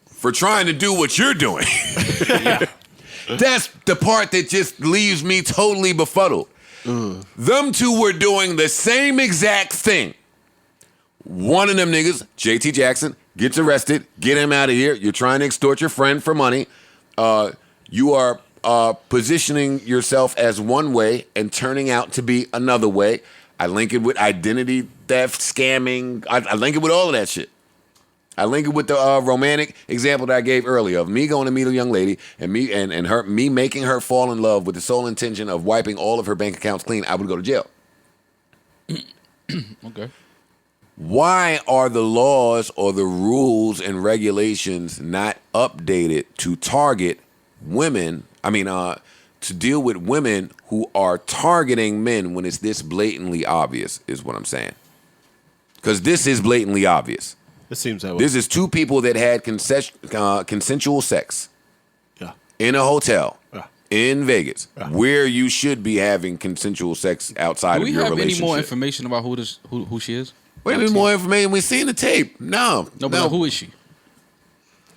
for trying to do what you're doing. That's the part that just leaves me totally befuddled. Them two were doing the same exact thing. One of them niggas, JT Jackson, gets arrested. Get him out of here. You're trying to extort your friend for money. You are positioning yourself as one way and turning out to be another way. I link it with identity theft, scamming. I link it with all of that shit. I link it with the romantic example that I gave earlier of me going to meet a young lady and me making her fall in love with the sole intention of wiping all of her bank accounts clean. I would go to jail. Okay. Why are the laws or the rules and regulations not updated to target women? To deal with women who are targeting men when it's this blatantly obvious is what I'm saying. Because this is blatantly obvious. It seems that way. This is two people that had consensual sex in a hotel in Vegas where you should be having consensual sex outside of your relationship. Do we have any more information about who she is? Wait a minute, more information. We've seen the tape. No. Who is she?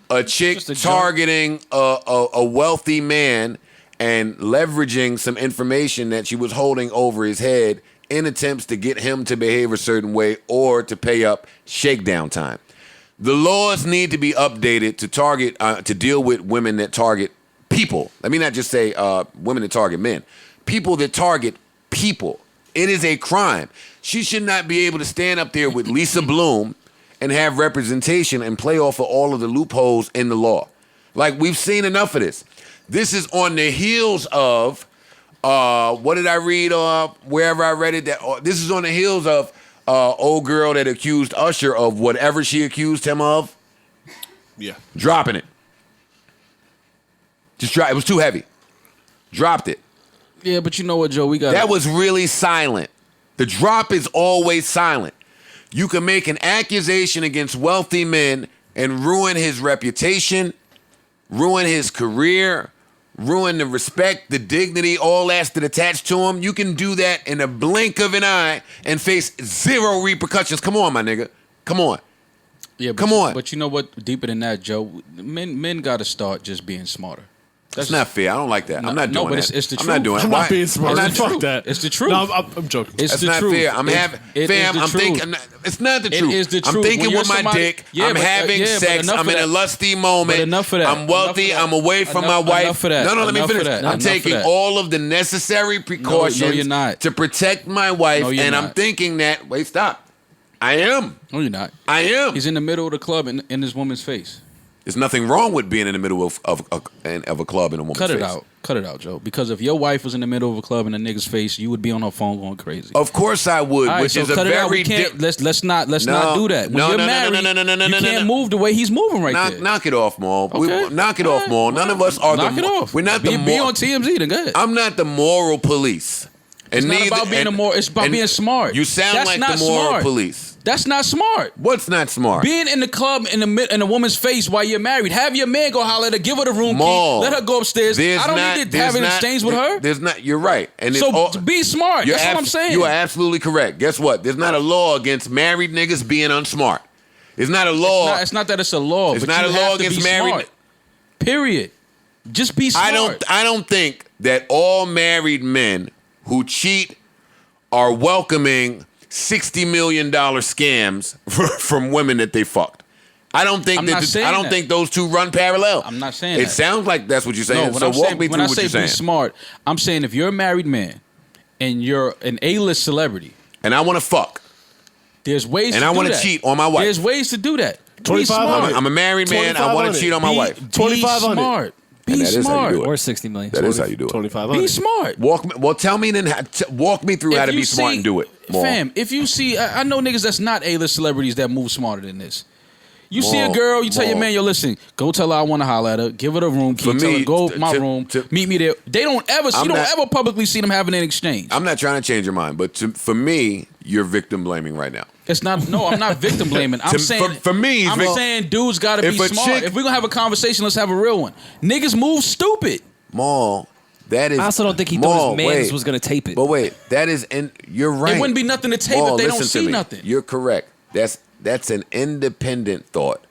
A chick targeting a wealthy man and leveraging some information that she was holding over his head in attempts to get him to behave a certain way or to pay up shakedown time. The laws need to be updated to target, to deal with women that target people. Let me not just say women that target men. People that target people. It is a crime. She should not be able to stand up there with Lisa Bloom and have representation and play off of all of the loopholes in the law. Like, we've seen enough of this. This is on the heels of, what did I read wherever I read it? This is on the heels of old girl that accused Usher of whatever she accused him of. Yeah. Dropping it. Just drop. It was too heavy. Dropped it. Yeah, but you know what, Joe? We got That was really silent. The drop is always silent. You can make an accusation against wealthy men and ruin his reputation, ruin his career, ruin the respect, the dignity, all that's attached to him. You can do that in a blink of an eye and face zero repercussions. Come on, my nigga. Come on. Yeah, Come on. But you know what? Deeper than that, Joe, men got to start just being smarter. That's not fair. I don't like that. I'm not doing but that. it's the I'm truth. not doing it. I'm not being smart. It's the Fuck truth. that. It's the truth. No, I'm joking. It's That's the not truth. fair. I'm having, fam. I'm thinking. It's not the truth. It is the truth. I'm thinking When with you're my somebody- dick. Yeah, I'm but, having yeah, but sex. enough I'm of in a that. lusty moment. But enough of that. I'm wealthy. Enough of I'm away that. from Enough- my wife. enough of that. No, let me Enough of finish. that. I'm Enough of taking that. all of the necessary precautions you're not. to protect my wife, No, you're and not. I'm thinking that. Wait, stop. I am. No, you're not. I am. He's in the middle of the club in this woman's face. There's nothing wrong with being in the middle of a club in a woman's Cut face. it out. Cut it out, Joe. Because if your wife was in the middle of a club in a nigga's face, you would be on her phone going crazy. Of course I would, All right, which so is a cut it out. very We can't. Let's not do that. When No, you're no, no, married, no, no, no, no, you no, can't no. move the way he's moving right there. Knock it off, Maul. Okay. Knock it off, Maul. None of us are Knock the. it off. We're not the. Be on TMZ. Then go ahead. I'm not the moral police. It's not about being a moral. It's about being smart. You sound That's like not the moral smart. police. That's not smart. What's not smart? Being in the club in a woman's face while you're married. Have your man go holler at her, give her the room Maul. key, let her go upstairs. I don't need to have an exchange with her. There's not. You're right. And So it's be smart. That's what I'm saying. You are absolutely correct. Guess what? There's not a law against married niggas being unsmart. It's not a law. It's not that it's a law. It's but not you a law have to against be married. smart. Period. Just be smart. I don't think that all married men who cheat are welcoming $60 million scams from women that they fucked. I don't think think those two run parallel. I'm not saying it that. sounds like that's what you're saying. No, So walk me when through I what say you're saying. be smart, I'm saying if you're a married man and you're an A-list celebrity, and I want to fuck, there's ways and to I do want to that. cheat on my wife. There's ways to do that. Be 2500. smart. I'm a married man. I want to cheat on my wife. Be 2500. smart. And Be that is how you smart. do it. Or 60 million. That is how you do it. 2500. Be smart. Tell me then. Walk me through how to be smart and do it. Maul. Fam, if you see, I know niggas that's not A-list celebrities that move smarter than this. You see a girl, you tell your man, yo, listen, go tell her I want to holler at her, give her the room key, For tell me, her go my room, meet me there. They don't ever, you don't ever publicly see them having an exchange. I'm not trying to change your mind, but for me, you're victim blaming right now. It's not. No, I'm not victim blaming. I'm saying for me, I'm saying dudes got to be smart. If we're gonna have a conversation, let's have a real one. Niggas move stupid. Maul, that is. I also don't think he thought his man was going to tape it. But wait, that is, you're right. It wouldn't be nothing to tape Maul, if they don't listen to see me. nothing. You're correct. That's an independent thought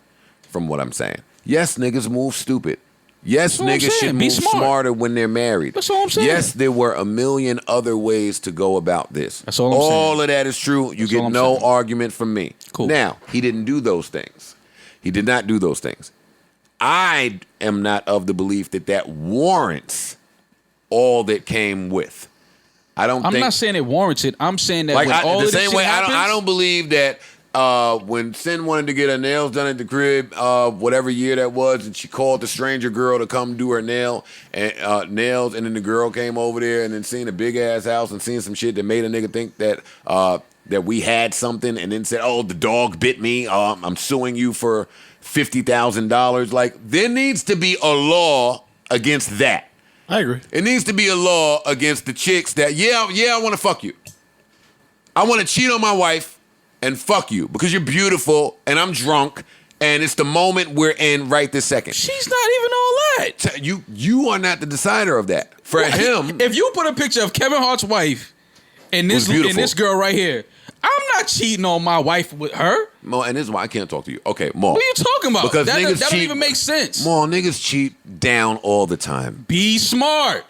from what I'm saying. Yes, niggas move stupid. Yes, That's what I'm niggas saying. should Be move smart. smarter when they're married. That's all I'm saying. Yes, there were a million other ways to go about this. That's all I'm saying. All of that is true. You That's all get I'm no saying. argument from me. Cool. Now, he didn't do those things. He did not do those things. I am not of the belief that warrants all that came with. I'm not saying it warrants it. I'm saying that when all the of this same shit way happens, I don't believe that when Sin wanted to get her nails done at the crib, whatever year that was, and she called the stranger girl to come do her nails, and then the girl came over there and then seen a big ass house and seen some shit that made a nigga think that that we had something, and then said, "Oh, the dog bit me. I'm suing you for $50,000." Like, there needs to be a law against that. I agree. It needs to be a law against the chicks that, I want to fuck you. I want to cheat on my wife and fuck you because you're beautiful and I'm drunk and it's the moment we're in right this second. she's not even all that. You are not the decider of that. For him, If you put a picture of Kevin Hart's wife and this girl right here, I'm not cheating on my wife with her. Mo, and this is why I can't talk to you. Okay, Mo. What are you talking about? Because that niggas don't cheat. even make sense. Mo, niggas cheat down all the time. Be smart.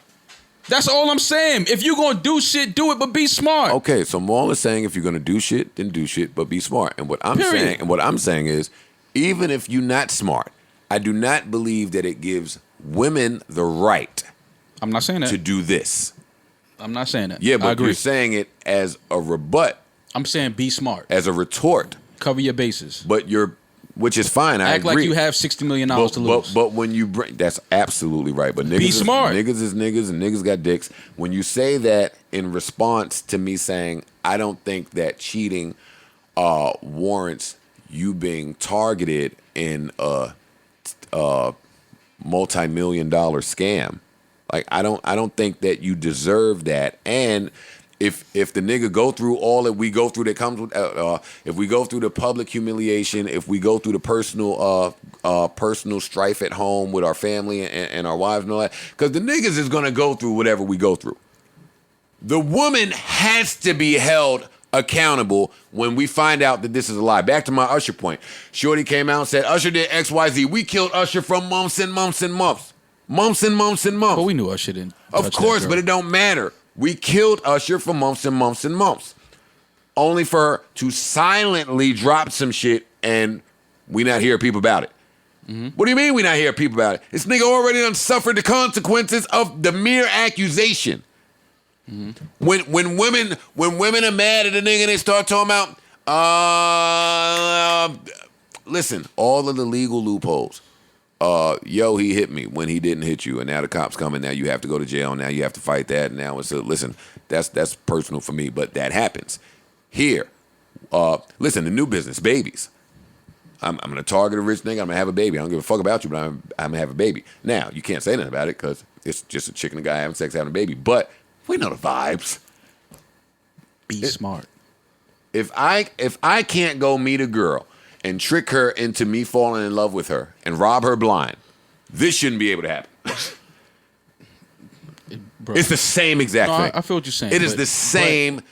That's all I'm saying. If you're going to do shit, do it, but be smart. Okay, so Maul is saying if you're gonna do shit, then do shit, but be smart. And what I'm saying is, even if you're not smart, I do not believe that it gives women the right I'm not saying that. to do this. I'm not saying that. Yeah, I but agree. you're saying it as a rebut, I'm saying be smart. as a retort. Cover your bases. But which is fine. I Act agree. like you have $60 million to lose. But when you bring, that's absolutely right. But niggas Be smart. Niggas is niggas and niggas got dicks. When you say that in response to me saying I don't think that cheating warrants you being targeted in multi-million-dollar scam. Like I don't think that you deserve that. And if the nigga go through all that we go through that comes with, if we go through the public humiliation, if we go through the personal strife at home with our family and our wives and all that, because the niggas is gonna go through whatever we go through. The woman has to be held accountable when we find out that this is a lie. Back to my Usher point. Shorty came out and said, Usher did XYZ. We killed Usher from months and months and months. Months and months and months. But we knew Usher didn't. Of course, but it don't matter. We killed Usher for months and months and months. Only for her to silently drop some shit and we not hear people about it. Mm-hmm. What do you mean we not hear people about it? This nigga already done suffered the consequences of the mere accusation. Mm-hmm. When women are mad at a nigga, they start talking about, listen, all of the legal loopholes. Yo, he hit me when he didn't hit you, and now the cops coming. Now you have to go to jail. Now you have to fight that. And now it's listen. That's personal for me, but that happens. Here, listen, the new business, babies. I'm gonna target a rich nigga. I'm gonna have a baby. I don't give a fuck about you, but I'm gonna have a baby. Now you can't say nothing about it because it's just a chick and a guy having sex, having a baby. But we know the vibes. Be smart. If I can't go meet a girl and trick her into me falling in love with her and rob her blind, this shouldn't be able to happen. It's the same exact thing. I feel what you're saying. It is the same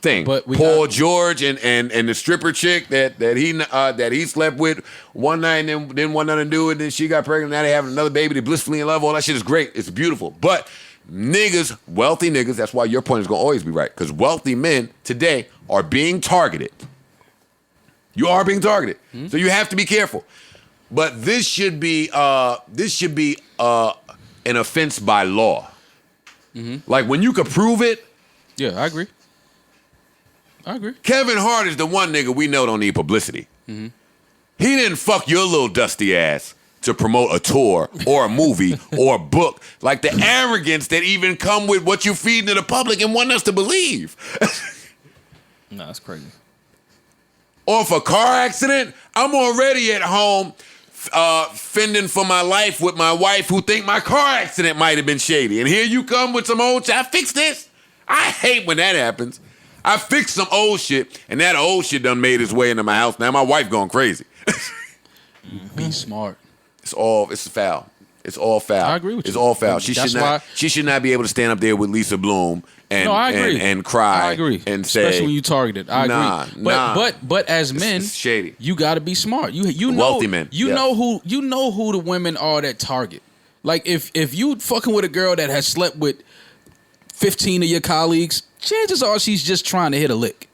thing. But Paul George and the stripper chick that he slept with one night and then didn't want nothing to do with it, and then she got pregnant. Now they have another baby. They blissfully in love. All that shit is great. It's beautiful. But niggas, wealthy niggas, that's why your point is going to always be right. Because wealthy men today are being targeted. You are being targeted. Mm-hmm. So you have to be careful. But this should be an offense by law. Mm-hmm. Like when you could prove it. Yeah, I agree. Kevin Hart is the one nigga we know don't need publicity. Mm-hmm. He didn't fuck your little dusty ass to promote a tour or a movie or a book. Like the arrogance that even come with what you feed to the public and want us to believe. No, that's crazy. Or if a car accident, I'm already at home fending for my life with my wife who think my car accident might have been shady. And here you come with some old shit. I fix this. I hate when that happens. I fixed some old shit, and that old shit done made its way into my house. Now my wife going crazy. Be smart. It's foul. It's all foul. I agree with you. It's all foul. She should not be able to stand up there with Lisa Bloom and cry. I agree. And say, especially when you targeted. I agree. But as men, it's shady. You got to be smart. You know, wealthy men. You know who the women are that target. Like if you fucking with a girl that has slept with 15 of your colleagues, chances are she's just trying to hit a lick.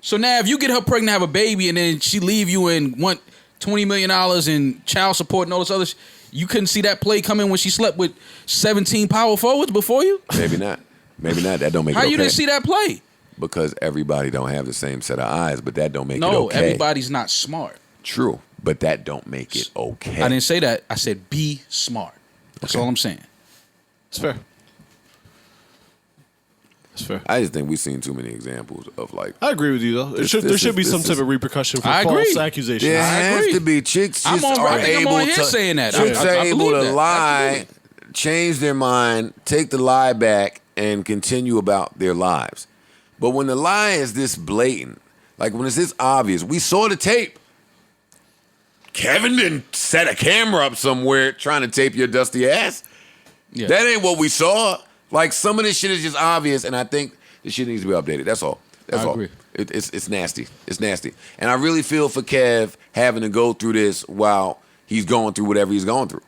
So now if you get her pregnant, have a baby, and then she leave you and want $20 million in child support and all this other shit, you couldn't see that play coming when she slept with 17 power forwards before you? Maybe not. That don't make it okay. How you didn't see that play? Because everybody don't have the same set of eyes, but that don't make it okay. No, everybody's not smart. True, but that don't make it okay. I didn't say that. I said be smart. That's all I'm saying. It's fair. That's fair. I just think we've seen too many examples of like. I agree with you though. There should be some type of repercussion for false accusations. There has to be. Chicks just are able to saying that. Chicks are able to lie, change their mind, take the lie back, and continue about their lives. But when the lie is this blatant, like when it's this obvious, we saw the tape. Kevin didn't set a camera up somewhere trying to tape your dusty ass. Yeah. That ain't what we saw. Like, some of this shit is just obvious, and I think this shit needs to be updated. That's all. I agree. It's nasty. It's nasty. And I really feel for Kev having to go through this while he's going through whatever he's going through.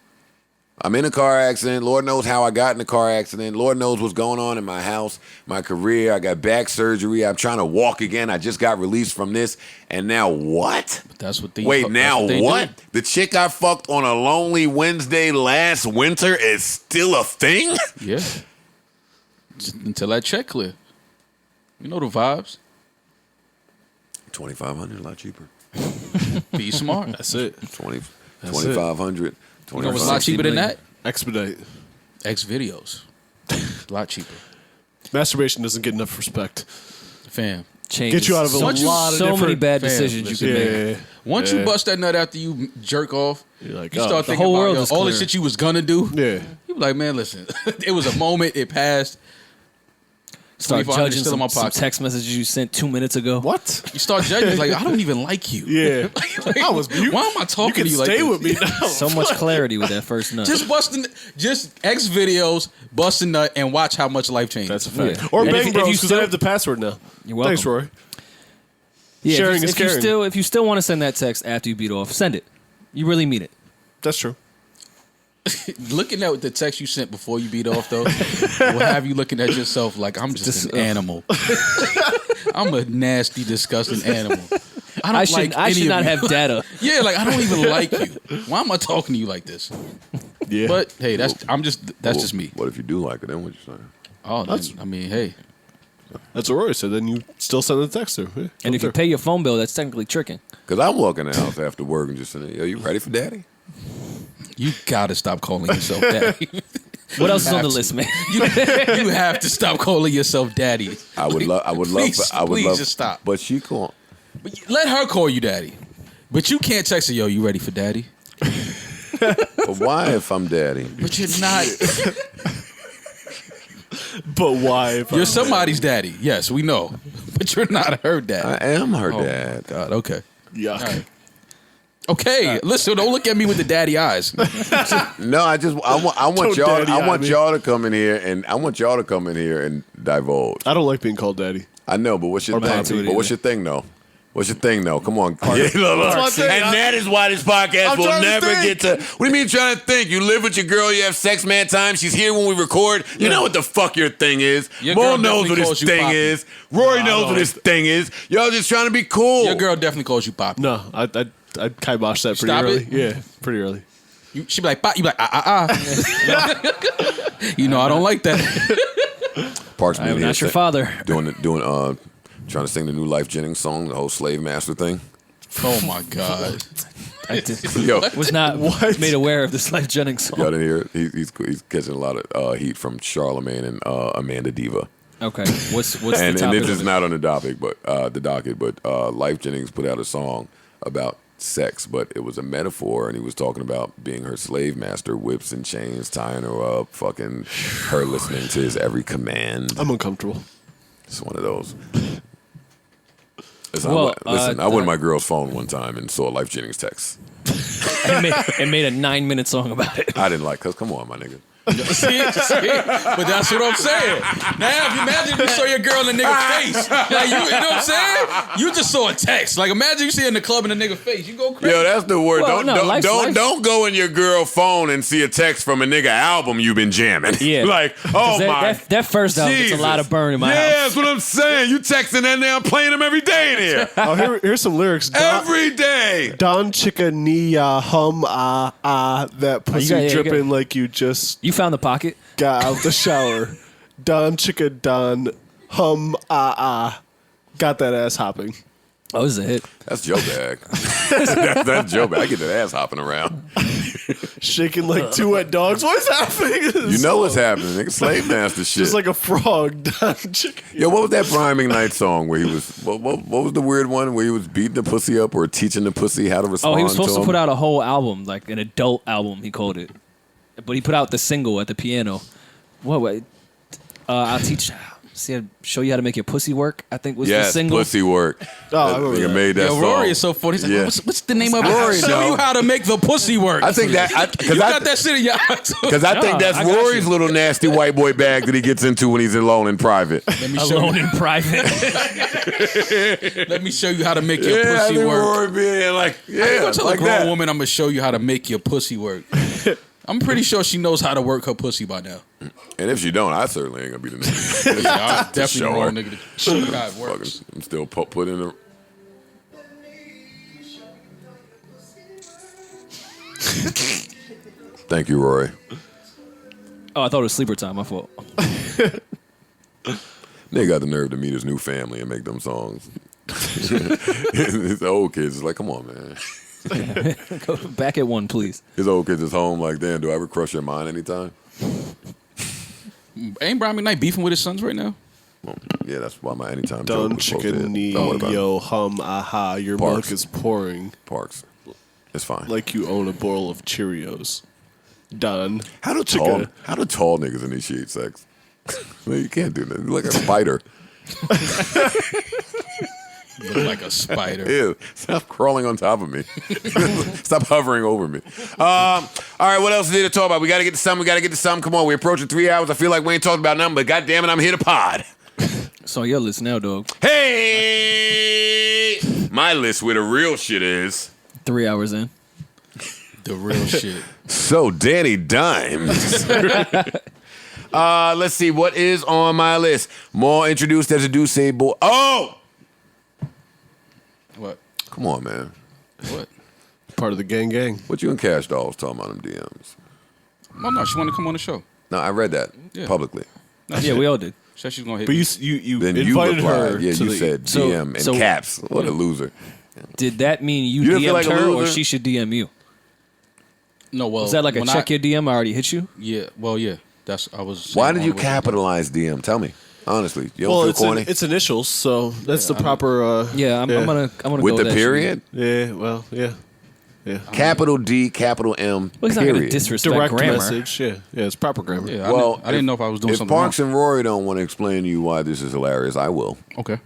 I'm in a car accident. Lord knows how I got in a car accident. Lord knows what's going on in my house, my career. I got back surgery. I'm trying to walk again. I just got released from this. And now what? But that's what they Wait, now what? Do. The chick I fucked on a lonely Wednesday last winter is still a thing? Yeah. Until that check clear. You know the vibes. $2,500, a lot cheaper. Be smart. That's it. $2,500. You know what's a lot cheaper than that? Expedite. X videos. A lot cheaper. Masturbation doesn't get enough respect. Fam. changes. Get you out of a lot of so many different bad decisions you can make. Once you bust that nut after you jerk off, You're like, you start thinking whole about world is all the clear. shit you was gonna do. Yeah. You be like, man, listen, it was a moment, it passed. Start $2,500 judging still in my some pocket. text messages you sent 2 minutes ago. What? You start judging, it's like, I don't even like you. Yeah. Why am I talking to you like stay this? with me now. So much clarity with that first nut. Just X videos, bust a nut, and watch how much life changes. That's a fact. Yeah. Or And Bang if Bros, you because still- I have the password now. You're welcome. Thanks, Rory. Yeah, Sharing is if you caring. if you still want to send that text after you beat off, send it. You really mean it. That's true. Looking at the text you sent before you beat off, though, will have you looking at yourself like, I'm just an animal. I'm a nasty, disgusting animal. I should not have data. Yeah, like, I don't even like you. Why am I talking to you like this? Yeah. But, hey, that's just me. What if you do like it? Then what you saying? Oh, I mean, hey. That's what Rory said. Then you still send the text through. Yeah, And if you pay your phone bill, that's technically tricking. Because I'm walking the house after work and just saying, yo, you ready for daddy? You gotta stop calling yourself daddy. What else is on the list, man? You have to stop calling yourself daddy. I would Please just stop. But she can't. But let her call you daddy. But you can't text her, yo, you ready for daddy? But why if I'm daddy? But you're not. But why? You're somebody's daddy. Yes, we know. But you're not her dad. I am her dad. God, okay. Yuck. All right. Okay, listen, don't look at me with the daddy eyes. No, I want y'all to come in here and divulge. I don't like being called daddy. I know, but what's your thing? But what's your thing though? What's your thing though? Come on. Yeah, look. And that is why this podcast will never get to. What do you mean trying to think? You live with your girl, you have sex man time, she's here when we record. You know what the fuck your thing is. Mo knows what his thing is. Rory knows what his thing is. Y'all just trying to be cool. Your girl definitely calls you Poppy. No, I'd kibosh that pretty Stop early. it? Yeah, pretty early. She'd be like, Pop. You be like, You know, I don't like that. Parks I'm not your father. Trying to sing the new Life Jennings song, the whole Slave Master thing. Oh my God. I Yo, was not made aware of this Life Jennings song. y'all didn't hear it? He's catching a lot of heat from Charlamagne and Amanda Diva. Okay, what's the And topic this of is it? not on the docket, but Life Jennings put out a song about sex, but it was a metaphor, and he was talking about being her slave master, whips and chains, tying her up, fucking her listening to his every command. I'm uncomfortable. It's one of those. Well, I went to my girl's phone one time and saw a Life Jennings text. and made a 9-minute song about it. I didn't like, cause come on, my nigga. See? But that's what I'm saying. Now, if you imagine you saw your girl in the nigga face. Like, you know what I'm saying? You just saw a text. Like, imagine you see her in the club in the nigga face. You go crazy. Yo, that's the word. Well, Don't go in your girl phone and see a text from a nigga album you've been jamming. Yeah. Like, oh my. That first album gets a lot of burn in my house. Yeah, that's what I'm saying. You texting that now, I'm playing them every day in here. Oh, here's some lyrics. Every day. Don chickania hum that pussy dripping like you just You found the pocket. got out the shower. Don chicka don hum got that ass hopping. Oh, this is a hit. That's Joe bag. that's Joe bag. I get that ass hopping around. Shaking like two wet dogs. What's happening? You know what's happening, nigga. Slave master shit. Just like a frog. Don chicka. Yo, what was that Brian McKnight song where he was? What was the weird one where he was beating the pussy up or teaching the pussy how to respond? Oh, he was supposed to him? put out a whole album, like an adult album, he called it. But he put out the single at the piano. What? I'll teach. See, I'll show you how to make your pussy work. I think was the single. Pussy work. Oh, I remember Nigga that. made that Yo, song. Rory is so funny. He's like, Yeah. what's the name of it? Rory, Show no. you how to make the pussy work. I think that you got that shit in your eyes. because I think that's I got Rory's you. little nasty white boy bag that he gets into when he's alone in private. Let me show Alone you. in private. Let me show you how to make your I pussy think work. Rory being like, How you gonna tell like a grown that. woman I'm gonna show you how to make your pussy work? I'm pretty sure she knows how to work her pussy by now. And if she don't, I certainly ain't gonna be the nigga. Yeah, I definitely show the her. wrong nigga to show you how it works. Fucking, I'm still put in the. Thank you, Rory. Oh, I thought it was sleeper time. My fault. Nigga got the nerve to meet his new family and make them songs. His old kids is like, come on, man. Go back at one, please. His old kids is home like, damn, do I ever crush your mind anytime? Ain't Brian McKnight beefing with his sons right now? Well, yeah, that's why my anytime Done joke was supposed chicken to knee, hit. Don't worry about it. yo, hum, aha, your Parks. milk is pouring. Parks. It's fine. Like you own a bowl of Cheerios. Done. How do tall niggas in these sheets sex? Man, you can't do that. You're like a spider. You look like a spider. Ew. Stop crawling on top of me. Stop hovering over me. All right, what else is there to talk about? We got to get to something. Come on, we're approaching 3 hours. I feel like we ain't talked about nothing, but goddamn it, I'm here to pod. It's on your list now, dog. Hey! My list where the real shit is. 3 hours in. The real shit. So, Danny Dimes. Let's see, what is on my list? More introduced as a Duce boy. Oh! What? Come on, man. What? Part of the gang. What you and Cash Doll was talking about them DMs? Well, no, she wanted to come on the show. No, I read that publicly. No, Yeah, we all did. she said she's gonna hit But me. you Then you invited replied. her Yeah, to you the... said So- DM in so- caps. What a loser. Did that mean you You don't feel DM'd like a her or loser? she should DM you? No, well, Was that like a when check your DM? I already hit you? Yeah, well, yeah. That's I was. Why saying did on you the way- capitalize DM? Tell me. Honestly. You don't Well, feel corny? it's initials, so that's the proper... Yeah, I'm gonna With go the that period? Yeah, well, yeah. Capital D, capital M, Well, he's not gonna period. disrespect Direct grammar. message, yeah, it's proper grammar. Yeah, Well, I didn't know if I was doing if something Parks wrong. and Rory don't want to explain to you why this is hilarious, I will. Okay.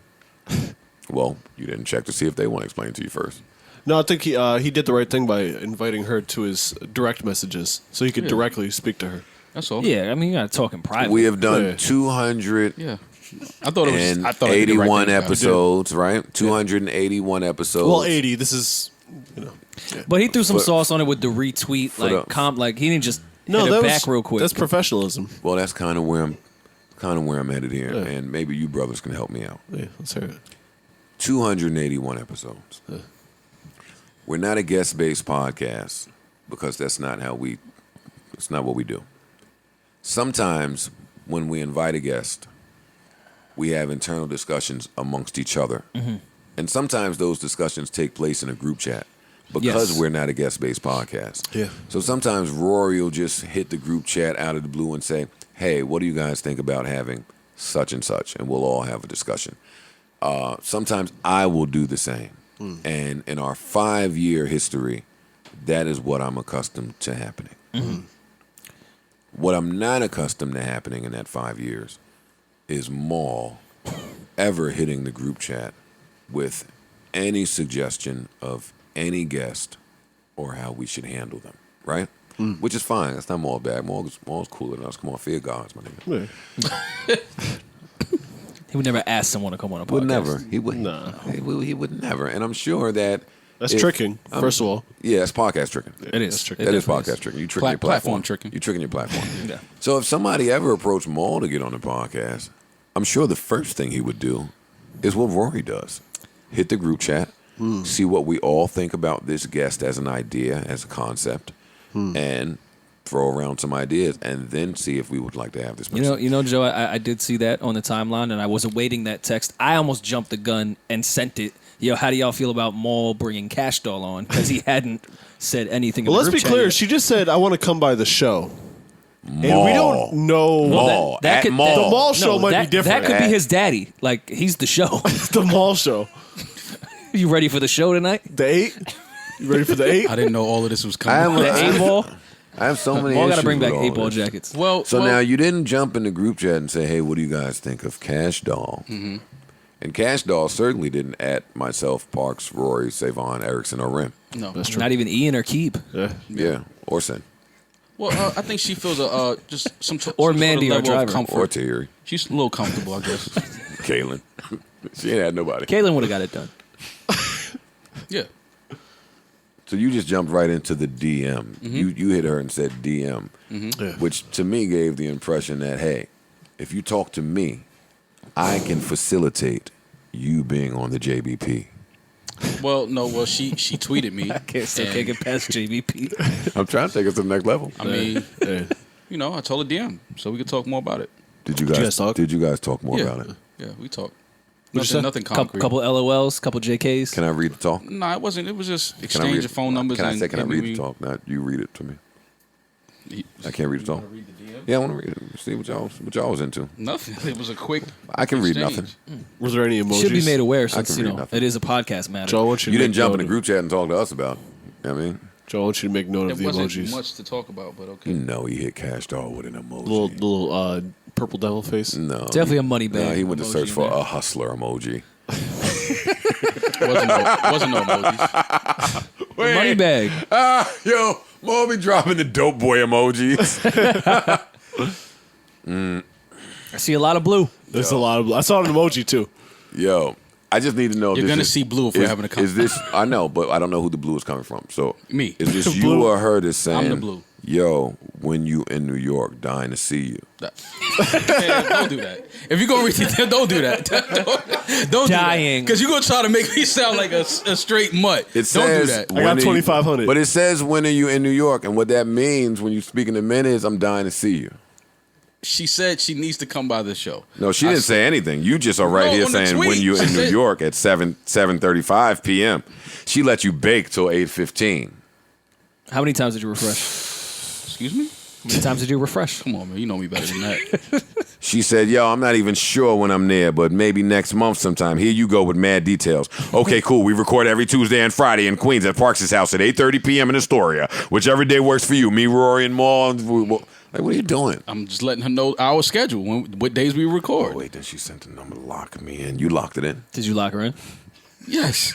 Well, you didn't check to see if they want to explain it to you first. No, I think he did the right thing by inviting her to his direct messages, so he could directly speak to her. That's all. Yeah, I mean, you gotta talk in private. We have done Yeah. 281 Yeah. I thought it was. I thought I did the right thing. episodes, right? 281 episodes. Well, 80. This is, But he threw some For- sauce on it with the retweet, for the- like he didn't just no, hit that it was back real quick. That's professionalism. Well, that's kind of where I'm headed here, and maybe you brothers can help me out. Yeah, let's hear it. 281 episodes. We're not a guest-based podcast because that's not what we do. Sometimes when we invite a guest, we have internal discussions amongst each other. Mm-hmm. And sometimes those discussions take place in a group chat because Yes. we're not a guest-based podcast. Yeah. So sometimes Rory will just hit the group chat out of the blue and say, hey, what do you guys think about having such and such? And we'll all have a discussion. Sometimes I will do the same. And in our 5-year history, that is what I'm accustomed to happening. Mm-hmm. What I'm not accustomed to happening in that 5 years is Maul ever hitting the group chat with any suggestion of any guest or how we should handle them, right? Which is fine. That's not Maul bad. Maul's cooler than us. Come on, fear gods, my nigga. Yeah. He would never ask someone to come on a podcast. Would never. He would. Nah. He would never. And I'm sure that That's if- tricking, first of all. Yeah, it's podcast tricking. It is. tricking. That is definitely podcast tricking. You tricking your Platform platform. tricking. You tricking your platform. Yeah. So if somebody ever approached Maul to get on the podcast, I'm sure the first thing he would do is what Rory does. Hit the group chat, see what we all think about this guest as an idea, as a concept, and throw around some ideas, and then see if we would like to have this person. You know, Joe, I did see that on the timeline, and I was awaiting that text. I almost jumped the gun and sent it. Yo, how do y'all feel about Maul bringing Cash Doll on? Because he hadn't said anything. Well, in the let's be group chat clear. yet. She just said, I want to come by the show. Maul. And we don't know Maul. that At could- Maul. The Maul show might that, be different. That could be his daddy. Like, he's the show. the Maul show. You ready for the show tonight? The 8? You ready for the 8? I didn't know all of this was I have, coming. The I, 8-ball? I have so many Maul got to issues bring back with all 8-ball this. jackets. Well, So now you didn't jump in the group chat and say, hey, what do you guys think of Cash Doll? Mm-hmm. And Cash Doll certainly didn't at myself, Parks, Rory, Savon, Erickson, or Rim. no. That's true. Not even Ian or Keep. Yeah. Yeah, or Sin. Well, I think she feels just some Or some Mandy, our sort of level driver. of comfort. Or Terry. She's a little comfortable, I guess. Kaylin. She ain't had nobody. Kaylin would have got it done. Yeah. So you just jumped right into the DM. Mm-hmm. You hit her and said DM, Yeah. which to me gave the impression that, hey, if you talk to me, I can facilitate you being on the JBP. Well, no. Well, she tweeted me. Can't and, get past JVP. I'm trying to take us to the next level. I mean, Yeah. I told her DM so we could talk more about it. Did you you guys guys talk? Did you guys talk more Yeah. about it? Yeah, we talked. What'd you say? Nothing concrete. Couple LOLs, couple JKs. Can I read the talk? No, it wasn't. It was just Can I read exchange of phone numbers. Can I and say, can I and read we- the talk? Not you read it to me. I can't read it all. Yeah, I want to read it. See what y'all was into. Nothing. It was a quick. I can read exchange. nothing. Was there any emojis? Should be made aware I since can read nothing. it is a podcast matter. Joe, I want you, You to didn't make jump in note the group chat and talk to us about it. You know what I mean? Joe, I want you to make note of There the wasn't emojis. much to talk about, but okay. You know he hit Cash Doll with an emoji. Little purple devil face. No. Definitely a money bag. No, he went to emoji search in for there. a hustler emoji. wasn't no emojis. A money bag. Yo, Mo be dropping the dope boy emojis. I see a lot of blue. There's a lot of. I saw an emoji too. Yo, I just need to know. You're this gonna is- see blue if we're having a Is this? I know, but I don't know who the blue is coming from. So Me. Is this you Blue. or her that's saying? I'm the blue. Yo, when you in New York, dying to see you. Man, don't do that. If you're gonna read it, don't do that. Don't Dying. Because you're gonna try to make me sound like a straight mutt. It Don't says, do that. I got when are you- 2,500. But it says when are you in New York, and what that means when you speaking to men is I'm dying to see you. She said she needs to come by the show. No, she didn't say anything. You just are right No, here on the saying tweet, when you she in New said- York at 7:35 p.m. She let you bake till 8:15. How many times did you refresh? Excuse me? How many times did you refresh? Come on, man. You know me better than that. She said, yo, I'm not even sure when I'm there, but maybe next month sometime. Here you go with mad details. Okay, cool. We record every Tuesday and Friday in Queens at Parks' house at 8:30 p.m. in Astoria. Whichever day works for you. Me, Rory, and Maul. Like, what are you doing? I'm just letting her know our schedule, what days we record. Oh, wait, then she sent the number to lock me in. You locked it in? Did you lock her in? Yes.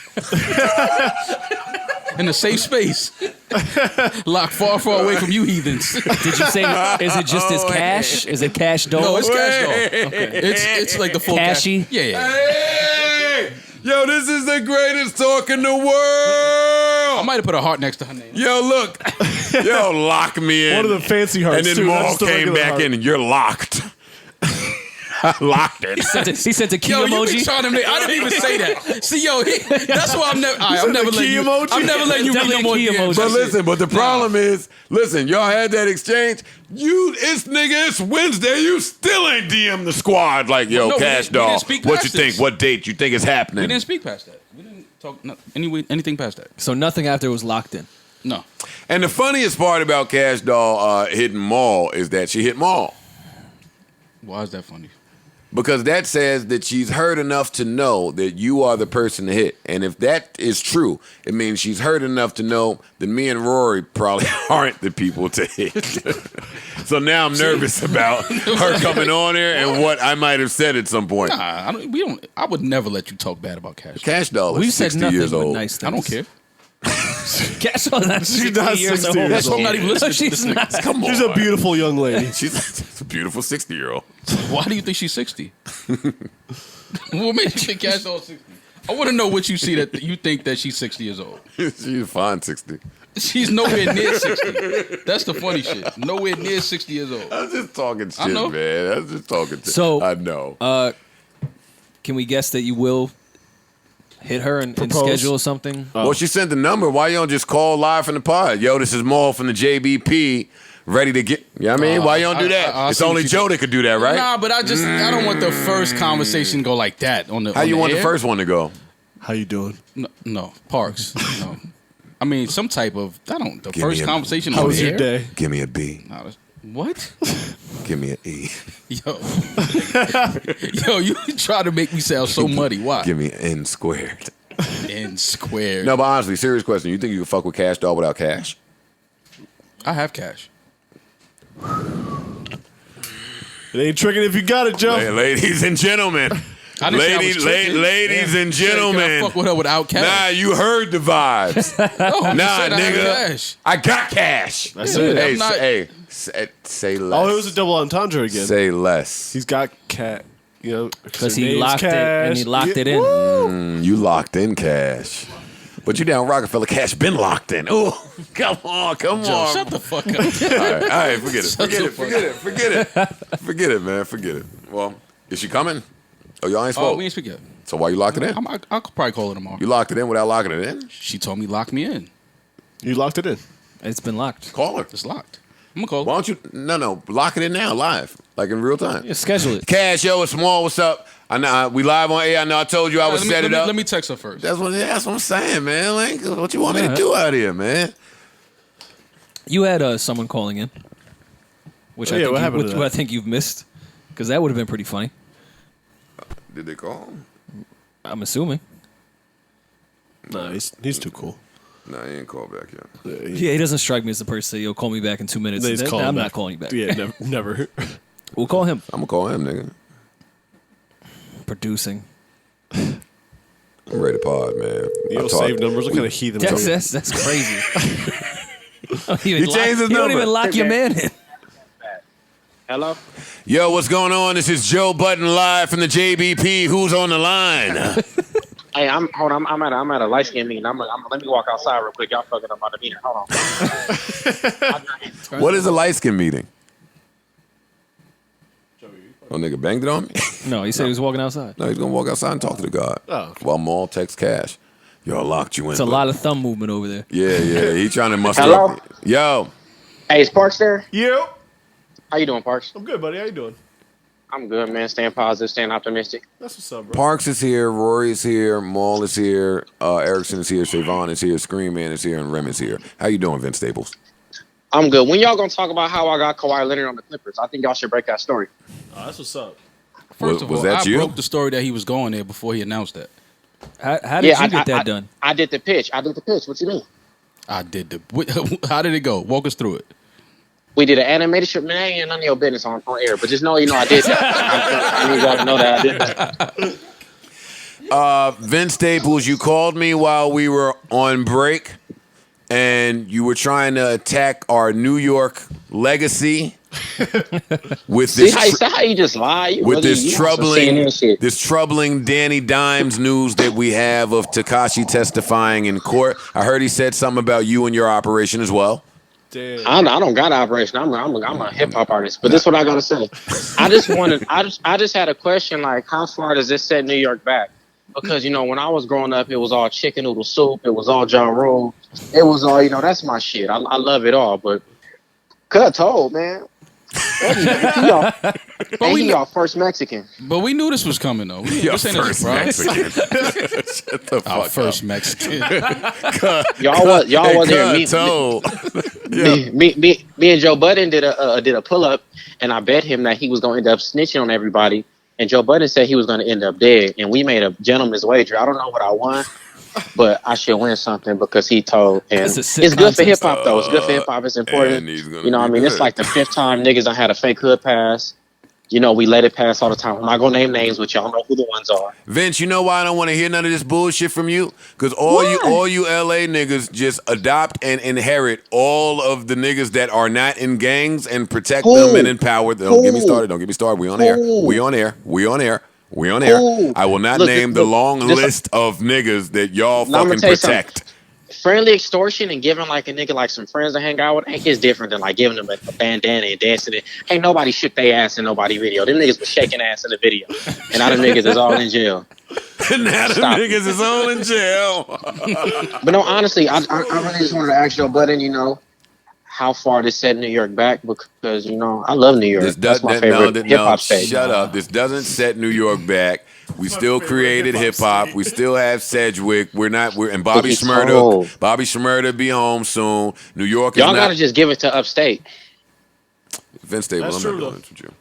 In a safe space. Locked far, far away from you heathens. Did you say, is it just as cash? Is it cash dough? No, it's cash doll. It's like the full Cashy? cash. Yeah. Hey! Yo, this is the greatest talk in the world. I might have put a heart next to her name. Yo, look. Yo, lock me in. One of the fancy hearts, And then too. Maul That's the came regular back heart. in and you're locked. I locked it. He sent a key Yo, you be emoji. trying to make. I didn't even say that. See, yo, that's why I'm never. I'm never the letting key you. emoji? I'm never letting you read no Definitely a more key DMs. emoji. But That's it. listen, but the problem is, listen, y'all had that exchange. It's Wednesday. You still ain't DM the squad like, yo, Well, no, we Cash didn't- we Doll. didn't speak What you past think? this. What date you think is We happening? didn't speak past that. We didn't talk anything past that. So nothing after it was locked in. No. And the funniest part about Cash Doll hitting Maul is that she hit Maul. Why is that funny? Because that says that she's heard enough to know that you are the person to hit. And if that is true, it means she's heard enough to know that me and Rory probably aren't the people to hit. So now I'm nervous about her coming on here and what I might have said at some point. Nah, I would never let you talk bad about Cash. Cash Doll is We've said 60 nothing years but old. nice things. I don't care. Cash doll not 60 not years 60 old. years I'm not even listening to She's this not. nigga. Come on. She's a beautiful young lady. She's a beautiful 60-year-old. Why do you think she's 60? What makes you think Cash Doll 60? I want to know what you see that you think that she's 60 years old. She's a fine 60. She's nowhere near 60. That's the funny shit. Nowhere near 60 years old. I'm just talking shit, know. man. I'm just talking shit. So, I know. Can we guess that you will hit her and Propose. schedule something? Well, she sent the number. Why you don't just call live from the pod? Yo, this is Maul from the JBP. Ready to get, you know what I mean? Why you don't do that? I It's see what only you Joe did. that could do that, right? Nah, but I don't want the first conversation to go like that on the. How on you the want air. the first one to go? How you doing? No, Parks. No. I mean, some type of. I don't. The Give first me a- conversation. How on was the your air? day? Give me a B. Nah, what? Give me an E. Yo, yo, you try to make me sound so muddy. Why? Give me an N squared. N squared. No, but honestly, serious question. You think you can fuck with Cash Doll without cash? I have cash. It ain't tricking if you got it, Joe. Hey, ladies and gentlemen. I didn't say I was Ladies, tricking. ladies and Said, can I gentlemen. fuck with her without cash? Nah, you heard the vibes. No, I'm just Nah, saying I have nigga. cash. I got cash. That's it. Hey, I'm not- say less. Oh, it was a double entendre again. Say less. He's got cat. You know, Because her he name's locked it and Cash. he locked it in. You locked in cash. But you down Rockefeller Cash been locked in. Oh, come on. Joe, shut the fuck up. All right, forget it. Shut Forget the it. Forget it. Forget it. Forget it, man. Forget it. Well, is she coming? Oh, y'all ain't Oh, spoke. we ain't speak yet. So why you locked it in? I'll probably call her tomorrow. You locked it in without locking it in? She told me lock me in. You locked it in. It's been locked. Call her. It's locked. I'm gonna call her. Why don't you? No. Lock it in now, live, like in real time. Yeah, schedule it. Cash, yo, it's Small. What's up? I know we live on air. I know I told you I would set it up. Let me text her first. That's what I'm saying, man. Like, what you want me to do out here, man? You had someone calling in. which Oh, yeah, what happened to which that? I think you've missed, because that would have been pretty funny. Did they call him? I'm assuming. Nah, he's too cool. No, he ain't called back yet. Yeah, he doesn't strike me as the person. You'll call me back in 2 minutes. They just call him I'm back. not calling you back. Yeah, never. We'll call him. I'm gonna call him, nigga. Producing. I'm ready to pod, man. You don't save numbers. What kind of heathen? That's crazy. You changed his You don't number. even lock your man in. Hello? Yo, what's going on? This is Joe Budden live from the JBP. Who's on the line? Hey, I'm at a light skin meeting. Let me walk outside real quick. Y'all fucking up on the meeting. Hold on. What is a light skin meeting? Oh, nigga banged it on me? No, he said he was walking outside. No, he's gonna walk outside and talk to the guy. Oh, okay. While Maul texts Cash. Yo, I locked you in. It's a lot of thumb movement over there. Yeah. He trying to muster Hello? up. Yo. Hey, is Parks there? You? How you doing, Parks? I'm good, buddy. How you doing? I'm good, man. Staying positive, staying optimistic. That's what's up, bro. Parks is here, Rory is here, Maul is here, Erickson is here, Savon is here, Scream Man is here, and Rem is here. How you doing, Vince Staples? I'm good. When y'all gonna talk about how I got Kawhi Leonard on the Clippers? I think y'all should break that story. Oh, that's what's up. First of Was all, that I you? broke the story that he was going there before he announced that. How did you get that done? I did the pitch. What you mean? I did the. How did it go? Walk us through it. We did an animated strip. Man, ain't none of your business on air, but just know, I did that. I need y'all to know that I did that. Vince Staples, you called me while we were on break, and you were trying to attack our New York legacy with See this how you just lie? You with really, this you on some CNN shit. this troubling Danny Dimes news that we have of Tekashi testifying in court. I heard he said something about you and your operation as well. Damn. I don't got an operation. I'm a hip hop artist, but this is what I gotta say. I just had a question, like, how far does this set New York back? Because when I was growing up, it was all chicken noodle soup. It was all Ja Rule. It was all that's my shit. I love it all, but cut told, man. He y'all first Mexican. But we knew this was coming though. This ain't a First surprise. Mexican. Shut the Our fuck first up. Mexican. Y'all wasn't here. Told. Me and Joe Budden did a pull up, and I bet him that he was going to end up snitching on everybody. And Joe Budden said he was going to end up dead, and we made a gentleman's wager. I don't know what I won, but I should win something because he told. And That's a it's sick good for hip contest. hop though. It's good for hip hop. It's important. And he's gonna What I be mean? It's good. like the 5th time niggas I had a fake hood pass. We let it pass all the time. I'm not gonna name names, but y'all know who the ones are. Vince, you know why I don't want to hear none of this bullshit from you? Because all you LA niggas just adopt and inherit all of the niggas that are not in gangs and protect them and empower them. Don't get me started. We on air. We on air. I will not name the long list of niggas that y'all Now, I'ma fucking tell you protect. Friendly extortion and giving like a nigga like some friends to hang out with is different than like giving them a bandana and dancing it. Ain't nobody shook their ass in nobody video. Them niggas was shaking ass in the video. And now them niggas is all in jail. Now the Stop. niggas is all in jail. But no, honestly, I really just wanted to ask Joe Budden, how far this set New York back, because I love New York. That's my favorite hip hop state. Shut up. This doesn't set New York back. We still created hip hop. We still have Sedgwick. We're and Bobby It's Shmurda. cold. Bobby Shmurda be home soon. New York is Y'all not. gotta just give it to upstate. Vince Staples, That's I'm true, not though. doing this with you.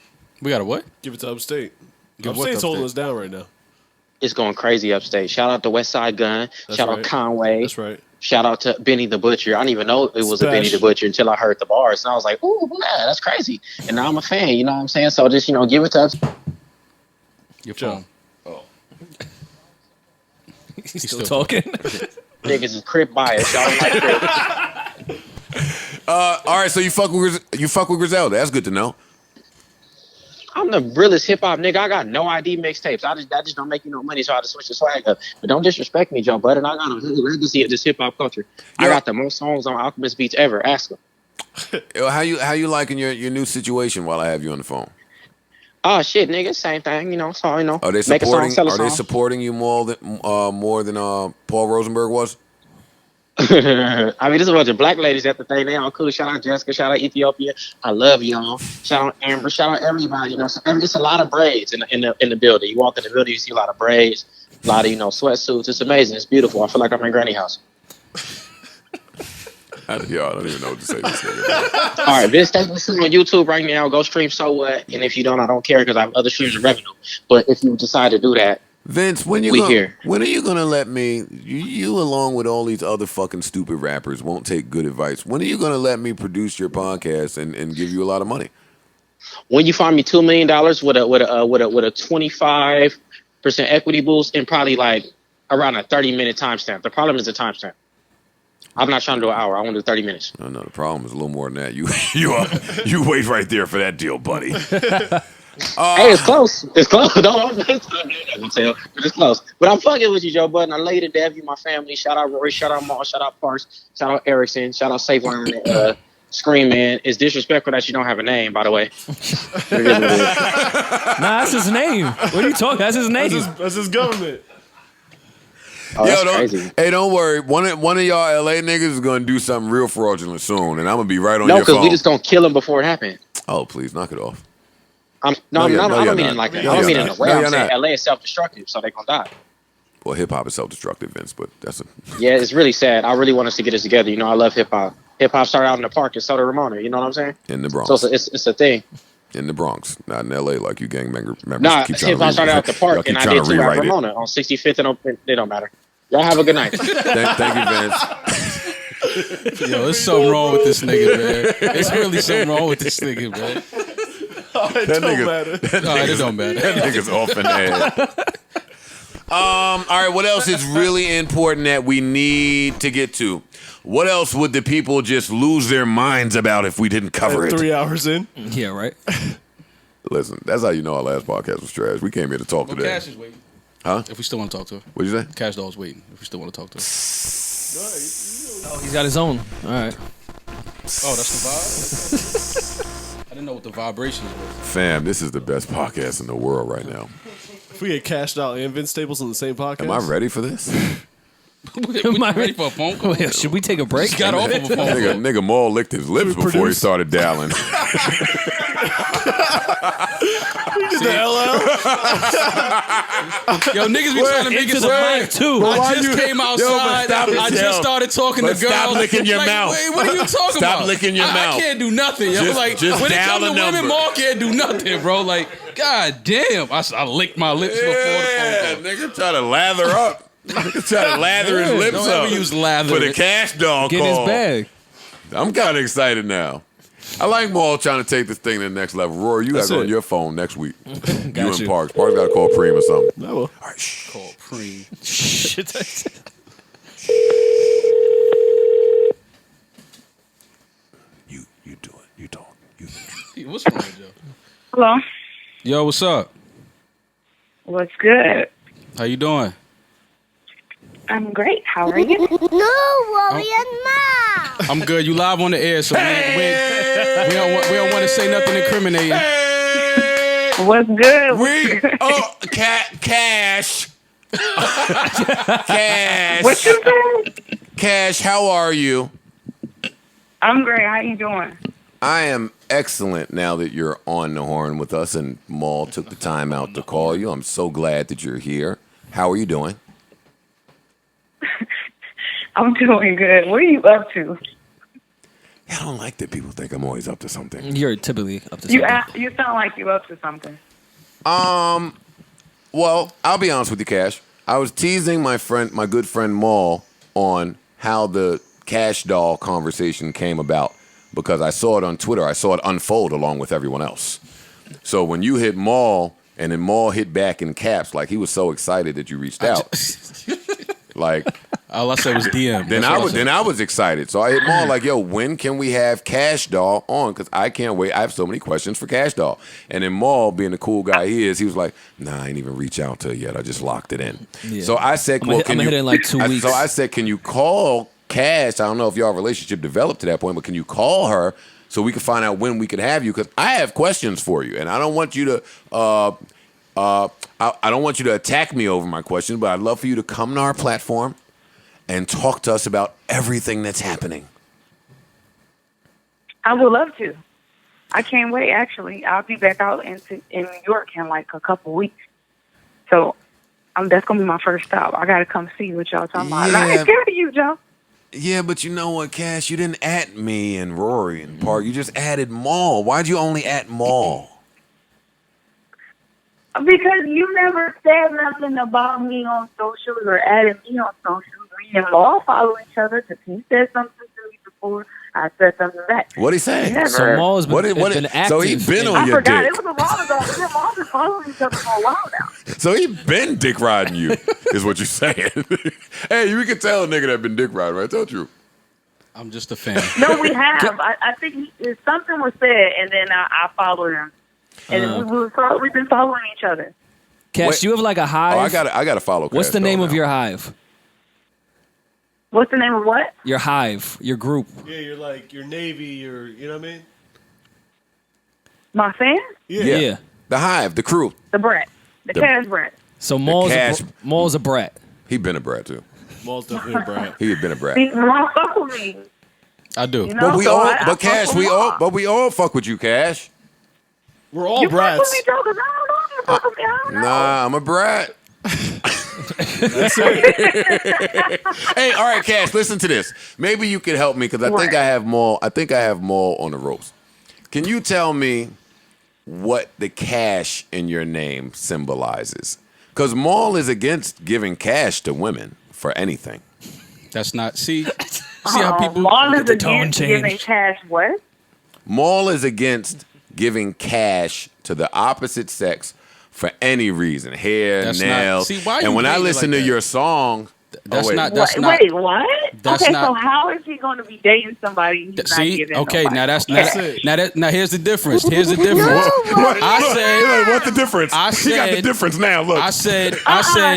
We got a what? Give it to Upstate. Give what Upstate's to holding Upstate? us down right now. It's going crazy upstate. Shout out to West Side Gun. That's Shout right. out Conway. That's right. Shout out to Benny the Butcher. I didn't even know it was a Benny the Butcher until I heard the bars. And I was like, ooh, yeah, that's crazy. And now I'm a fan, you know what I'm saying? So just, give it to us. Your phone. He's still talking. Niggas is crip bias. Y'all don't like crip. All right, so you fuck with Griselda. That's good to know. I'm the realest hip hop nigga. I got no ID mixtapes. I just don't make you no money, so I just switch the swag up. But don't disrespect me, Joe Budden. I got a legacy of this hip hop culture. I got the most songs on Alchemist Beats ever. Ask them. How you liking your new situation while I have you on the phone? Oh shit, nigga, same thing. So Are they make a song, supporting? sell a Are they song. supporting you more than Paul Rosenberg was? I mean, there's a bunch of black ladies at the thing. They all cool. Shout out Jessica. Shout out Ethiopia. I love y'all. Shout out Amber. Shout out everybody. So it's a lot of braids in the building. You walk in the building, you see a lot of braids, a lot of sweatsuits. It's amazing. It's beautiful. I feel like I'm in Granny house. I don't even know what to say to this nigga. All right, Vince Staples is on YouTube right now. Go stream So What. And if you don't, I don't care because I have other streams of revenue. But if you decide to do that, Vince, when are you gonna let me? You along with all these other fucking stupid rappers won't take good advice. When are you gonna let me produce your podcast and give you a lot of money? when you find me $2 million with a 25% equity boost and probably like around a 30-minute timestamp. The problem is the timestamp. I'm not trying to do an hour. I want to do 30 minutes. No, the problem is a little more than that. You wait right there for that deal, buddy. Hey, it's close. It's close. Don't tell. But it's close. But I'm fucking with you, Joe Budden. I love you to death. You my family. Shout out Rory. Shout out Maul. Shout out Parks. Shout out Erickson. Shout out Saveline. Scream, man. It's disrespectful that you don't have a name, by the way. Nah, that's his name. What are you talking? That's his name. That's his government. Oh, that's crazy. Hey, don't worry. One of y'all LA niggas is gonna do something real fraudulent soon, and I'm gonna be right on no, your phone. No, because we just gonna kill him before it happened. Oh, please, knock it off. I don't mean it like that. I don't mean it in a way. I'm saying LA is self-destructive, so they're gonna die. Well, hip hop is self-destructive, Vince, but that's a yeah. It's really sad. I really want us to get this together. You know, I love hip hop. Hip hop started out in the park, and so did Ramona. You know what I'm saying? In the Bronx. So it's a thing. In the Bronx, not in LA, like you gang members. Nah, hip hop started out at the park, and I did too at Ramona on 65th and they don't matter. Y'all have a good night. Thank you, Vince. Yo, there's something wrong with this nigga, man. There's really something wrong with this nigga, man. It don't matter. It don't matter. That nigga's off in the head. All right, what else is really important that we need to get to? What else would the people just lose their minds about if we didn't cover it? 3 hours in? Yeah, right. Listen, that's how you know our last podcast was trash. We came here to talk today. Cash is waiting. Huh? If we still want to talk to her. What'd you say? Cash Doll's waiting. If we still want to talk to her. Oh, he's got his own. All right. Oh, that's the vibe? I didn't know what the vibrations was. Fam, this is the best podcast in the world right now. If we get Cash Doll and Vince Staples on the same podcast. Am I ready for this? Am I ready for a phone call? Wait, should we take a break? Just got off of a phone call. Nigga Maul licked his lips before he started dialing. The LL? Yo, niggas be trying to make it mic too. I just came outside. I just started talking to girls. Stop licking your like, mouth. Wait, what are you talking about? Stop licking your mouth. I can't do nothing. Yo. Like just when it dial comes to the women, number. Maul can't do nothing, bro. Like, god damn. I licked my lips before the phone call. Nigga try to lather up. Nigga try to lather his lips don't up. Ever use lather for the Cash Doll Get call. his bag. I'm kind of excited now. I like Maul trying to take this thing to the next level. Rory, you got to go on your phone next week. You and Parks. Parks got to call Preem or something. I will. All right, shh. Call Preem. Shit. You do it. You don't. What's wrong with you? Hello. Yo, what's up? What's good? How you doing? I'm great. How are you? No, Rory and Ma. I'm good. You live on the air, so we don't want to say nothing incriminating. What's good? Cash. Cash. What you said? Cash, how are you? I'm great. How you doing? I am excellent now that you're on the horn with us and Maul took the time out to call you. I'm so glad that you're here. How are you doing? I'm doing good. What are you up to? I don't like that people think I'm always up to something. You're typically up to something. You sound like you up to something. Well, I'll be honest with you, Cash. I was teasing my good friend Maul on how the Cash Doll conversation came about because I saw it on Twitter. I saw it unfold along with everyone else. So when you hit Maul and then Maul hit back in caps, like he was so excited that you reached out. Like all I said was DM. Then I was excited. So I hit Maul like, yo, when can we have Cash Doll on? Because I can't wait. I have so many questions for Cash Doll. And then Maul, being the cool guy he is, he was like, nah, I ain't even reach out to her yet. I just locked it in. Yeah. So I said, I'm gonna hit it in like 2 weeks. So I said, can you call Cash? I don't know if y'all relationship developed to that point, but can you call her so we can find out when we could have you? Because I have questions for you, and I don't want you to. I don't want you to attack me over my questions, but I'd love for you to come to our platform and talk to us about everything that's happening. I would love to. I can't wait, actually. I'll be back out in New York in like a couple weeks. So that's going to be my first stop. I got to come see what y'all talking about. I ain't scared of you, Joe. Yeah, but you know what, Cash? You didn't at me and Rory and Park. You just added Maul. Why'd you only at Maul? Because you never said nothing about me on socials or added me on socials. We all follow each other because he said something to me before. I said something back. What'd he say? Never. So Maul's been active. So he been on I your forgot. dick. It was a while ago. We have all been following each other for a while now. So he been dick riding you, is what you're saying. Hey, you can tell a nigga that been dick riding, right? Tell the truth. I'm just a fan. No, we have. I think something was said, and then I followed him. And we've been following each other. Cash, do you have like a hive? Oh, I gotta follow. What's Cash the name now. of your hive? What's the name of what? Your hive, your group. Yeah, you're like your Navy, you know what I mean? My fan? Yeah. The hive, the crew. The brat. The Cash brat. So Cash- Maul's a brat. He been a brat too. Maul's definitely a brat. He had been a brat. See, Maul fuck with me. I do. You know, But we so all, I but Cash, fuck with Maul. we all fuck with you, Cash. We're all You fuck brats. with me, Joe, 'cause I don't know if you fuck with me. I don't know. Nah, I'm a brat. Hey, all right, Cash, listen to this. Maybe you could help me because I think I have Maul. I think I have Maul on the ropes. Can you tell me what the cash in your name symbolizes? Because Maul is against giving cash to women for anything. That's not. See how people. Maul is the tone against giving change. Cash what? Maul is against giving cash to the opposite sex for any reason, hair, That's not- nails. see, why and you when I hating listen like to that? your song, That's wait. not. That's not. Wait, what? That's Okay, not- so how is he going to be dating somebody he's not See, giving okay, nobody? now that's Okay. now here's the difference. Here's the difference. I said, what's the difference? I You got the said- difference now. Look, I said,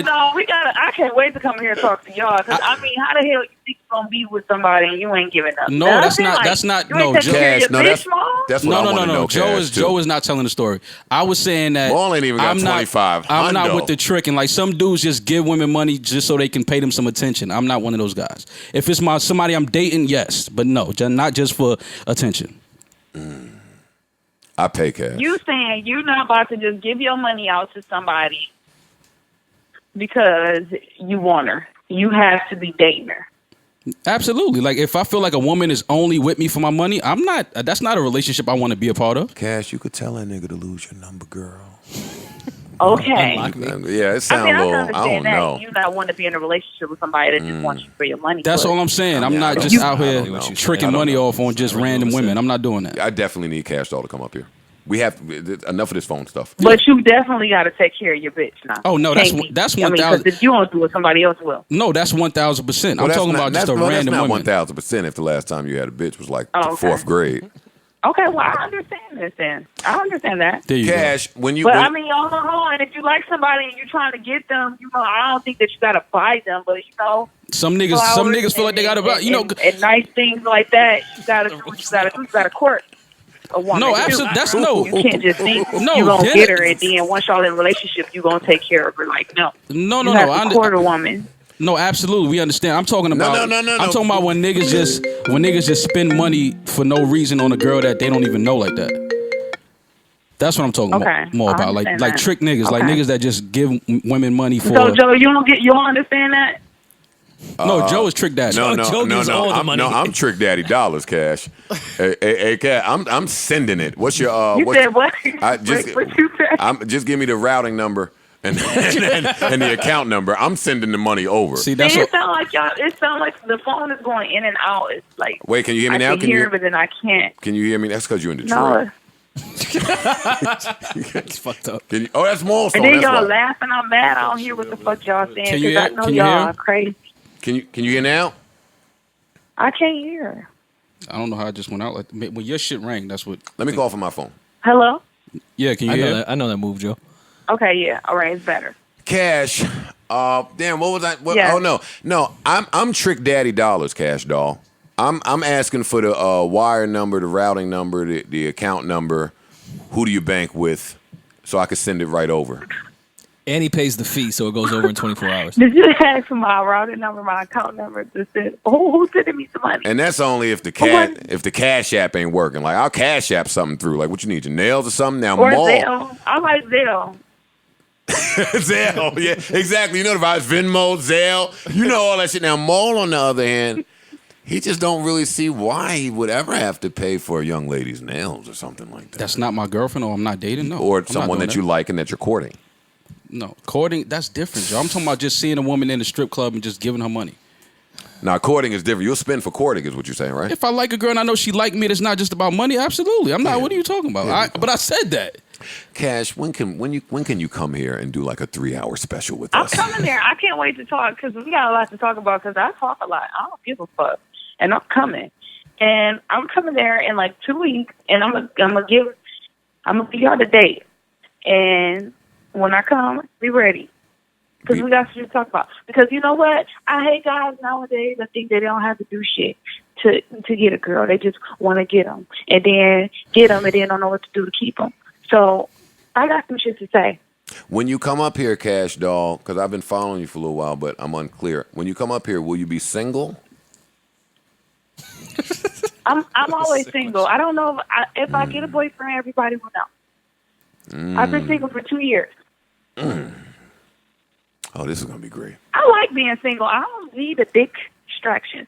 No, we gotta. I can't wait to come here and talk to y'all. Cause I mean, how the hell you think you're gonna be with somebody and you ain't giving up? No, Now, that's I feel not- like that's not- you no, ain't taking care of Cash, your no, bitch, Maul? that's what I no, want to know. Joe is not telling the story. I was saying that Maul ain't even got I'm not- 25. I'm not Hundo. with the trick, and like some dudes just give women money just so they can pay them some attention. I'm not one of those guys. If it's somebody I'm dating, yes, but no, not just for attention. I pay cash. You saying you're not about to just give your money out to somebody because you want her. You have to be dating her. Absolutely. Like if I feel like a woman is only with me for my money, I'm not. That's not a relationship I want to be a part of. Cash, you could tell that nigga to lose your number, girl. Okay. Yeah, it I sounds mean, I low. can I understand don't that. know. You not want to be in a relationship with somebody that just wants you for your money. That's but- all I'm saying. I'm Yeah, I not don't- just I out don't here know. tricking I don't money know. off on just random women. I'm not doing that. I definitely need Cash Doll to come up here. We have enough of this phone stuff. But you definitely got to take care of your bitch now. Oh, no, that's Can't be- that's I mean, 1,000. 'cause if you don't do it, somebody else will. No, that's 1,000%. Well, I'm that's talking not- about just a that's- well, random That's not woman. 1,000% if the last time you had a bitch was like Oh, the okay. 4th grade. Okay, well, I understand this then. I understand that. There you Cash, when you... But when- I mean, on the whole, and if you like somebody and you're trying to get them, you know, I don't think that you got to buy them, but you know, Some niggas feel like they got to, you know. and nice things like that. You got to do what you got to do. You got to court a woman. No, too. absolutely. That's no. You can't just think No, you gonna get get it. her, and then once y'all in a relationship, you gonna take care of her. Like no, No, you have to court a woman. No, absolutely. We understand. I'm talking about. no. I'm talking about when niggas just spend money for no reason on a girl that they don't even know like that. That's what I'm talking Okay, more I about. Like understand that. trick niggas, like Okay. niggas that just give women money for. So Joe, you don't understand that? No, Joe is trick daddy. No, Joe gives all the I'm, money. no, I'm Trick Daddy Dollars, Cash. Hey, Cash, I'm sending it. What's your... You what's, said what? I just, what you said? just give me the routing number and the account number. I'm sending the money over. See, See, that's it what, sounds like y'all. It sounds like the phone is going in and out. It's like Wait, can you hear me I now? can hear it, but then I can't. Can you hear me? That's because you're in Detroit. No. It's fucked up. Can you, oh, that's Maul's phone. And then That's y'all why. laughing. I'm mad. I don't hear what the fuck y'all saying Can you because I hear- know can you y'all hear? are crazy. Can you hear now? I can't hear. I don't know how it just went out. Like when your shit rang, that's what. Let me call from my phone. Hello. Yeah, can you I know hear? that. I know that move, Joe. Okay. Yeah. All right. It's better. Cash. Damn, what was I? What, Yeah. Oh no. I'm Trick Daddy Dollars, Cash Doll. I'm asking for the wire number, the routing number, the account number. Who do you bank with, so I can send it right over? And he pays the fee, so it goes over in 24 hours. Did you ask for my routing number, my account number to send? Who's sending me some money? And that's only if the Cash App ain't working. Like I'll Cash App something through. Like what you need, your nails or something. Now Or Maul. Zelle. I like Zelle. Zelle, yeah, exactly. You know the vibes. Venmo, Zelle, you know all that shit. Now Maul, on the other hand, He just don't really see why he would ever have to pay for a young lady's nails or something like that. That's not my girlfriend, or I'm not dating. No, Or I'm not someone doing that you like and that you're courting. No, courting, that's different, Joe. I'm talking about just seeing a woman in the strip club and just giving her money. Now, courting is different. You'll spend for courting, is what you're saying, right? If I like a girl and I know she like me, it's not just about money. Absolutely, I'm not. What are you talking about? But I said that. Cash, when can you come here and do like a 3-hour special with I'm us? coming there. I can't wait to talk because we got a lot to talk about because I talk a lot. I don't give a fuck. And I'm coming. And I'm coming there in like 2 weeks and I'm gonna give y'all the date. And when I come, be ready. Because we got shit to talk about. Because you know what? I hate guys nowadays that think they don't have to do shit to get a girl. They just want to get them. And then get them and then don't know what to do to keep them. So I got some shit to say. When you come up here, Cash Doll, because I've been following you for a little while, but I'm unclear. When you come up here, will you be single? I'm always single. I don't know if I get a boyfriend, everybody will know. I've been single for 2 years. Oh, this is going to be great. I like being single. I don't need a dick distraction.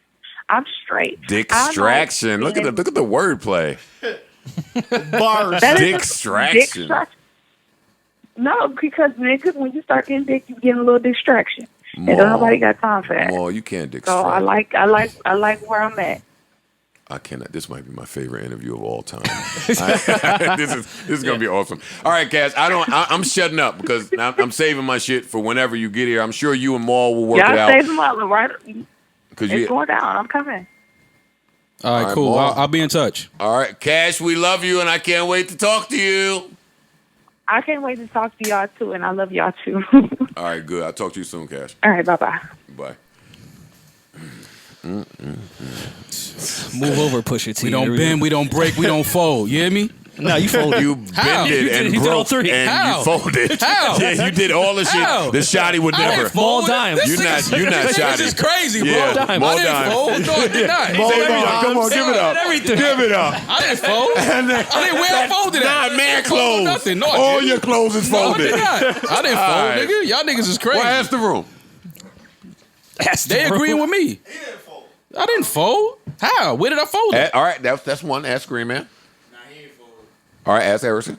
I'm straight. Dick distraction. Look at the wordplay. Bars. Dick distraction. No, because niggas, when you start getting dick, you get a little distraction. And nobody got time for that. Well, you can't dick So distract. I like where I'm at. I cannot. This might be my favorite interview of all time. This is gonna be awesome. All right, Cass. I'm shutting up because I'm saving my shit for whenever you get here. I'm sure you and Maul will work it out. Y'all save them up, right? It's going down. I'm coming. All right, cool. I'll be in touch. All right, Cash. We love you, and I can't wait to talk to you. I can't wait to talk to y'all too, and I love y'all too. All right, good. I'll talk to you soon, Cash. All right, bye. Bye. Move over, Pusha T. We don't bend, we don't break, we don't fold. You hear me? No, you folded. You bended and broke and you folded. How? Yeah, you did all the shit How? the Shotty would never. Small dime. You're not Shotty. This is crazy, bro. Yeah, dime. More I didn't dime. fold. No, I did not. More dime. Come on, give it up. Everything. Give it up. I didn't fold. I didn't wear folded at. Nah, man I folded clothes. Nothing. No, I All didn't. your clothes is No, I folded. did not. I didn't All fold, right. nigga. Y'all niggas is crazy. Well, ask the room. They agreeing with me. He didn't fold. I didn't fold. How? Where did I fold it? All right, that's one. Ask Green Man. Nah, he ain't fold. All right, ask Harrison.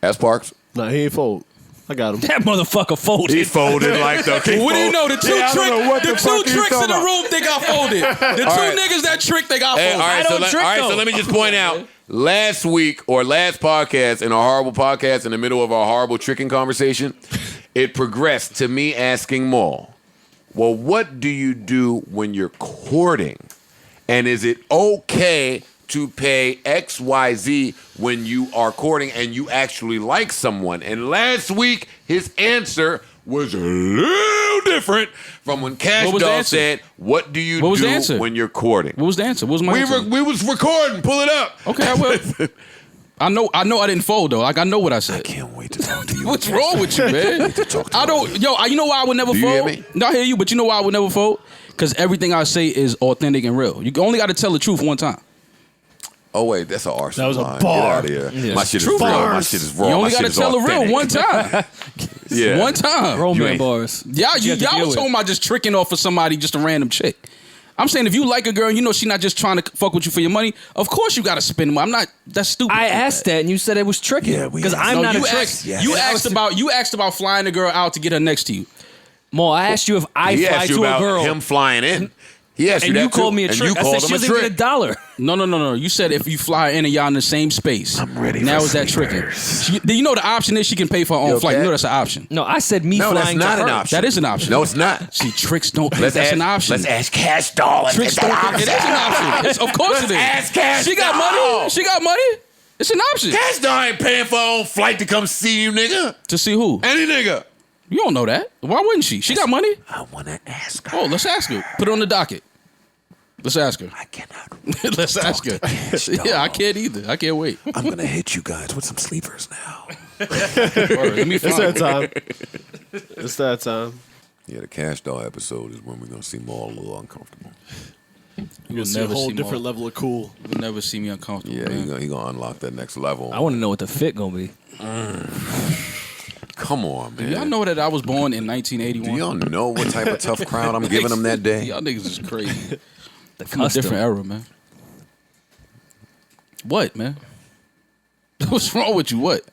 Ask Parks. Nah, he ain't fold. I got him. That motherfucker folded. He folded like the. What do you know? The two I don't know what the tricks fuck he's in the talking about. room, they got folded. The two right. niggas that trick, they got Hey, folded. all right, I don't trick, so though. let me just point out. Last week or last podcast, in our horrible podcast, in the middle of our horrible tricking conversation, it progressed to me asking Maul, well, what do you do when you're courting? And is it okay to pay XYZ when you are courting and you actually like someone? And last week, his answer was a little different from when Cash What was the Doll answer? said, what do you What was the do answer? when you're courting? What was the answer? What was my answer? We was recording. Pull it up. Okay, I will. I know I didn't fold though. Like I know what I said. I can't wait to talk to you. What's wrong with you, man? I don't. You know why I would never Do you fold? hear me? No, I hear you, but you know why I would never fold? Because everything I say is authentic and real. You only got to tell the truth one time. Oh wait, that's an arsenal. That was a line. bar. Get out of here. Yeah. My shit is True real. My bars. shit is raw. You only got to tell the real one time. Yeah. One time. You Roman ain't- bars. Y'all You have to was deal with. talking about just tricking off of somebody, just a random chick. I'm saying if you like a girl and you know she's not just trying to fuck with you for your money, of course you got to spend money. I'm not. That's stupid. I asked that, and you said it was tricky. Yeah, we Because asked. I'm No, not a you trick. asked, you asked about flying the girl out to get her next to you. Mo, I asked you if I He fly asked you to a about girl, him flying in. He asked and you you that called too. me a And trick. you I called said she him a doesn't even get trick. $1. No. You said if you fly in and y'all in the same space. I'm ready Now for is that tricking? sleepers. You know the option is she can pay for her own You flight. You okay? know that's an option. No, I said me No, that's flying not to an her. option. That is an option. No, it's not. See, tricks don't. Let's that's ask, an option. Let's ask Cash Doll. if Tricks it's an don't. option. It is an option. Of course Let's it is. ask Cash She got Doll. money. She got money. It's an option. Cash Doll ain't paying for her own flight to come see you, nigga. To see who? Any nigga. You don't know that. Why wouldn't she? She got money. I want to ask her. Oh, let's ask her. Put it on the docket. Let's ask her. I cannot. Let's ask her. Yeah, I can't either. I can't wait. I'm going to hit you guys with some sleepers now. Word, let me It's find that her. time. It's that time. Yeah, the Cash Doll episode is when we're going to see Maul a little uncomfortable. You'll It's a never whole see different more. level of cool. You'll never see me uncomfortable. Yeah, man. he gonna unlock that next level. I want to know what the fit gonna be. Come on, man. Y'all know that I was born in 1981. Do y'all know what type of tough crowd I'm giving them that day? Y'all niggas is crazy. From a different era, man. What, man? What's wrong with you? What?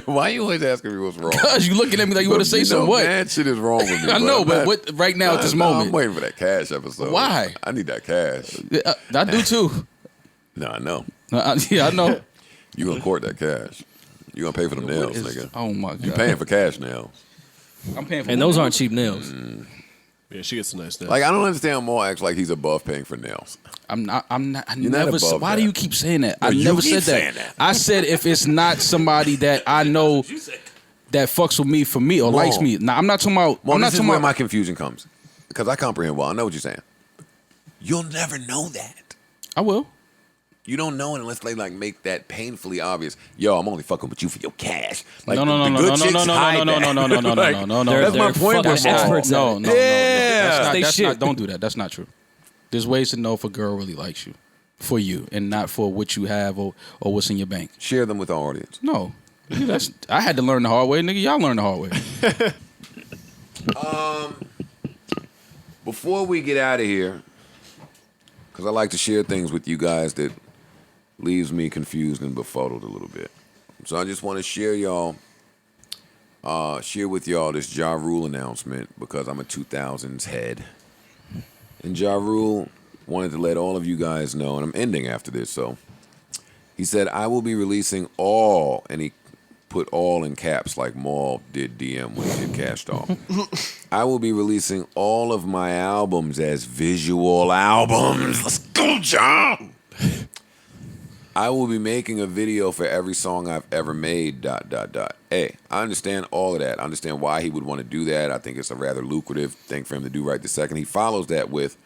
Why you always asking me what's wrong? Because you looking at me like you want to say something. What? Mad shit is wrong with me. I know, but what right now at this moment? I'm waiting for that Kash episode. Why? I need that Kash. I do too. No, I know. Yeah, I know. You gonna court that Kash? You gonna pay for them nails, nigga? Oh my god! You paying for Kash nails? I'm paying for. And those aren't cheap nails. Yeah, she gets a nice nails. Like I don't understand. Maul acts like he's above paying for nails. I'm not. You're not above why that. do you keep saying that? No, I you never keep said saying that. that. I said if it's not somebody that I know that fucks with me for me or likes me. Now I'm not talking about. Well, I'm not this is talking where about. my confusion comes because I comprehend well. I know what you're saying. You'll never know that. I will. You don't know it unless they like make that painfully obvious. Yo, I'm only fucking with you for your cash. Like, No. That's my point. No. Don't do that. That's not true. There's ways to know if a girl really likes you, for you, and not for what you have or what's in your bank. Share them with our audience. No, I had to learn the hard way, nigga. Y'all learn the hard way. Before we get out of here, because I like to share things with you guys that leaves me confused and befuddled a little bit. So I just want to share with y'all this Ja Rule announcement because I'm a 2000s head. And Ja Rule wanted to let all of you guys know, and I'm ending after this, so he said, I will be releasing all, and he put all in caps like Maul did DM when he did Cash Doll. I will be releasing all of my albums as visual albums. Let's go, John! I will be making a video for every song I've ever made, ... Hey, I understand all of that. I understand why he would want to do that. I think it's a rather lucrative thing for him to do right this second. He follows that with,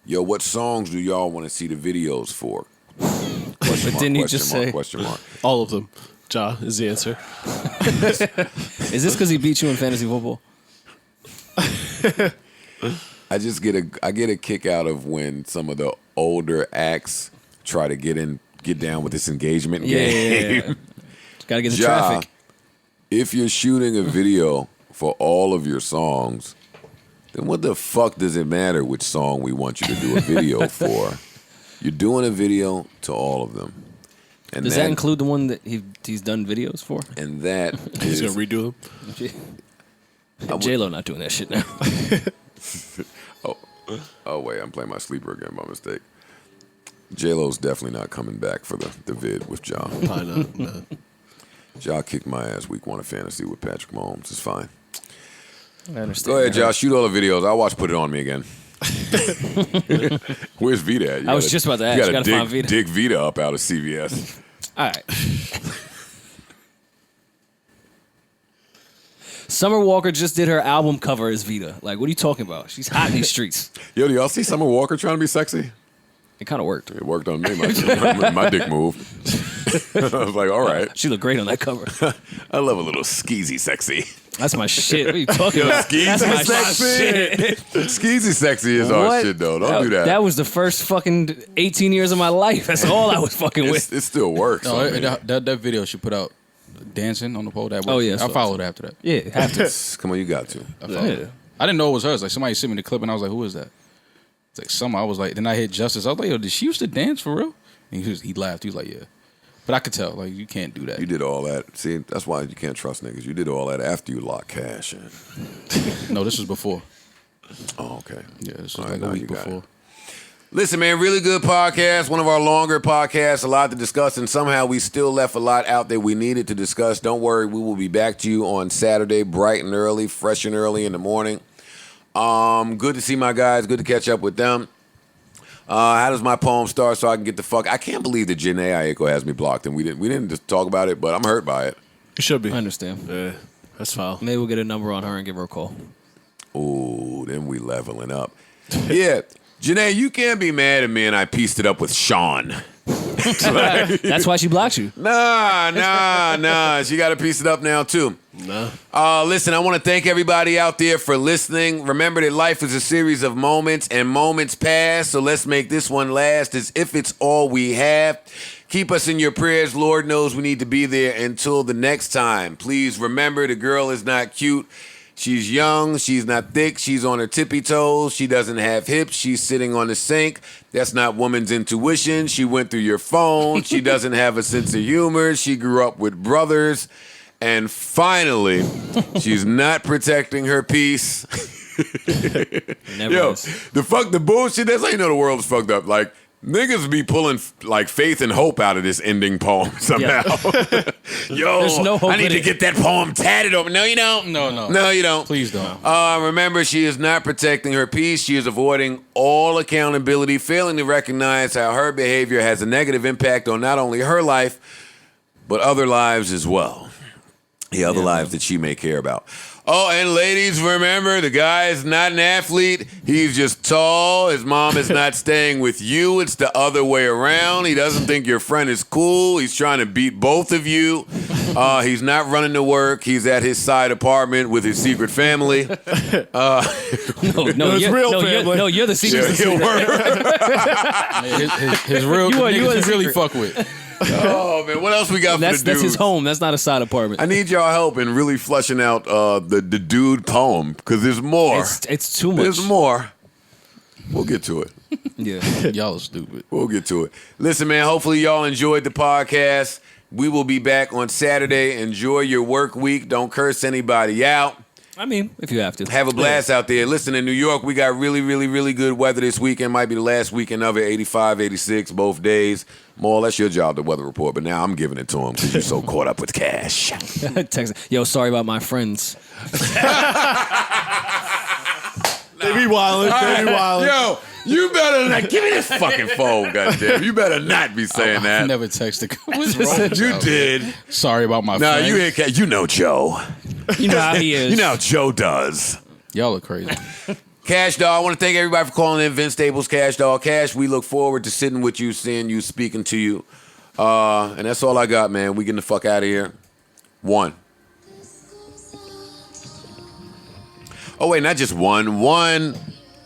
yo, what songs do y'all want to see the videos for? But didn't he just say? Question mark. All of them. Ja is the answer. Is this because he beat you in fantasy football? I get a kick out of when some of the older acts try to get down with this engagement game. Yeah. Got to get the traffic. If you're shooting a video for all of your songs, then what the fuck does it matter which song we want you to do a video for? You're doing a video to all of them. And does that include the one that he's done videos for? And that he's gonna redo them. J-Lo not doing that shit now. Oh wait, I'm playing my sleeper again by mistake. J-Lo's definitely not coming back for the vid with Ja. Probably not. No. Ja kicked my ass week 1 of fantasy with Patrick Mahomes. It's fine. I understand. Go ahead, Ja. Shoot all the videos. I'll watch Put It On Me again. Where's Vita at? I was just about to ask. You gotta find Vita. Dig Vita up out of CVS. All right. Summer Walker just did her album cover as Vita. Like, what are you talking about? She's hot in these streets. Yo, do y'all see Summer Walker trying to be sexy? It kind of worked. It worked on me. My dick moved. I was like, all right. She looked great on that cover. I love a little skeezy sexy. That's my shit. What are you talking about? That's my shit. Skeezy sexy is our shit, though. Don't do that. That was the first fucking 18 years of my life. That's all I was fucking with. It still works. No, that video she put out, dancing on the pole. That was, I followed her after that. Yeah, have to. Come on, you got to. I didn't know it was hers. Like somebody sent me the clip, and I was like, "Who is that?" It's like Summer. I was like, then I hit Justice. I was like, "Yo, did she used to dance for real?" And he laughed. He was like, "Yeah." But I could tell, like, you can't do that. You did all that. See, that's why you can't trust niggas. You did all that after you locked Kash in. No, this was before. Oh, okay. Yeah, this was like a week before. Listen, man, really good podcast. One of our longer podcasts, a lot to discuss, and somehow we still left a lot out that we needed to discuss. Don't worry, we will be back to you on Saturday, bright and early, fresh and early in the morning. Good to see my guys. Good to catch up with them. How does my poem start so I can get the fuck? I can't believe that Janae Aiko has me blocked, and we didn't just talk about it, but I'm hurt by it. You should be. I understand. Yeah, that's foul. Maybe we'll get a number on her and give her a call. Ooh, then we leveling up. Yeah, Janae, you can't be mad at me, and I pieced it up with Shaun. That's why she blocked you. Nah. She got to piece it up now too. No. Listen, I want to thank everybody out there for listening. Remember that life is a series of moments, and moments pass, so let's make this one last as if it's all we have. Keep us in your prayers. Lord knows we need to be there until the next time. Please remember, the girl is not cute. She's young. She's not thick. She's on her tippy toes. She doesn't have hips. She's sitting on the sink. That's not woman's intuition. She went through your phone. She doesn't have a sense of humor. She grew up with brothers. And finally, she's not protecting her peace. Yo, the bullshit, that's how you know the world is fucked up. Like, niggas be pulling like faith and hope out of this ending poem somehow. Yeah. Yo, there's no hope. I need to get that poem tatted over. No, you don't. No, you don't. Please don't. Remember, she is not protecting her peace. She is avoiding all accountability, failing to recognize how her behavior has a negative impact on not only her life, but other lives as well. The other lives that she may care about. Oh, and ladies, remember, the guy is not an athlete. He's just tall. His mom is not staying with you. It's the other way around. He doesn't think your friend is cool. He's trying to beat both of you. He's not running to work. He's at his side apartment with his secret family. No, it's real family. You're the secret. His real niggas really fuck with. Oh, man, what else we got for the dudes? That's his home. That's not a side apartment. I need y'all help in really fleshing out the dude poem, because there's more. It's too much. There's more. We'll get to it. Yeah. Y'all are stupid. We'll get to it. Listen, man, hopefully y'all enjoyed the podcast. We will be back on Saturday. Enjoy your work week. Don't curse anybody out. I mean, if you have to. Have a blast out there. Listen, in New York, we got really, really, really good weather this weekend. Might be the last weekend of it, 85, 86, both days. More or less your job, the weather report. But now I'm giving it to him because you're so caught up with Kash. Text, yo, sorry about my friends. They be wildin'. Yo, you better not. Give me this fucking phone, goddamn. You better not be saying that. I never texted. You did. Sorry about my friends. No, you ain't. You know Joe. You know how he is. You know how Joe does. Y'all are crazy. Kash Dog, I want to thank everybody for calling in. Vince Staples, Kash Dog. Kash, we look forward to sitting with you, seeing you, speaking to you. And that's all I got, man. We getting the fuck out of here. One. Oh, wait, not just one. One.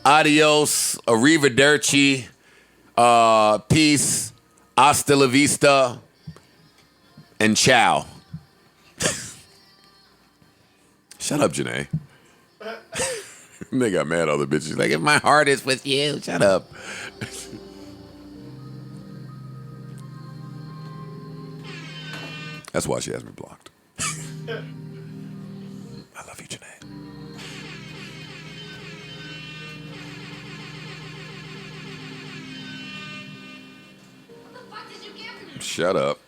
Adios. Arrivederci. Peace. Hasta la vista. And ciao. Shut up, Janae. They got mad other bitches. Like, if my heart is with you, shut up. That's why she has me blocked. I love you, Janae. What the fuck did you give me? Shut up.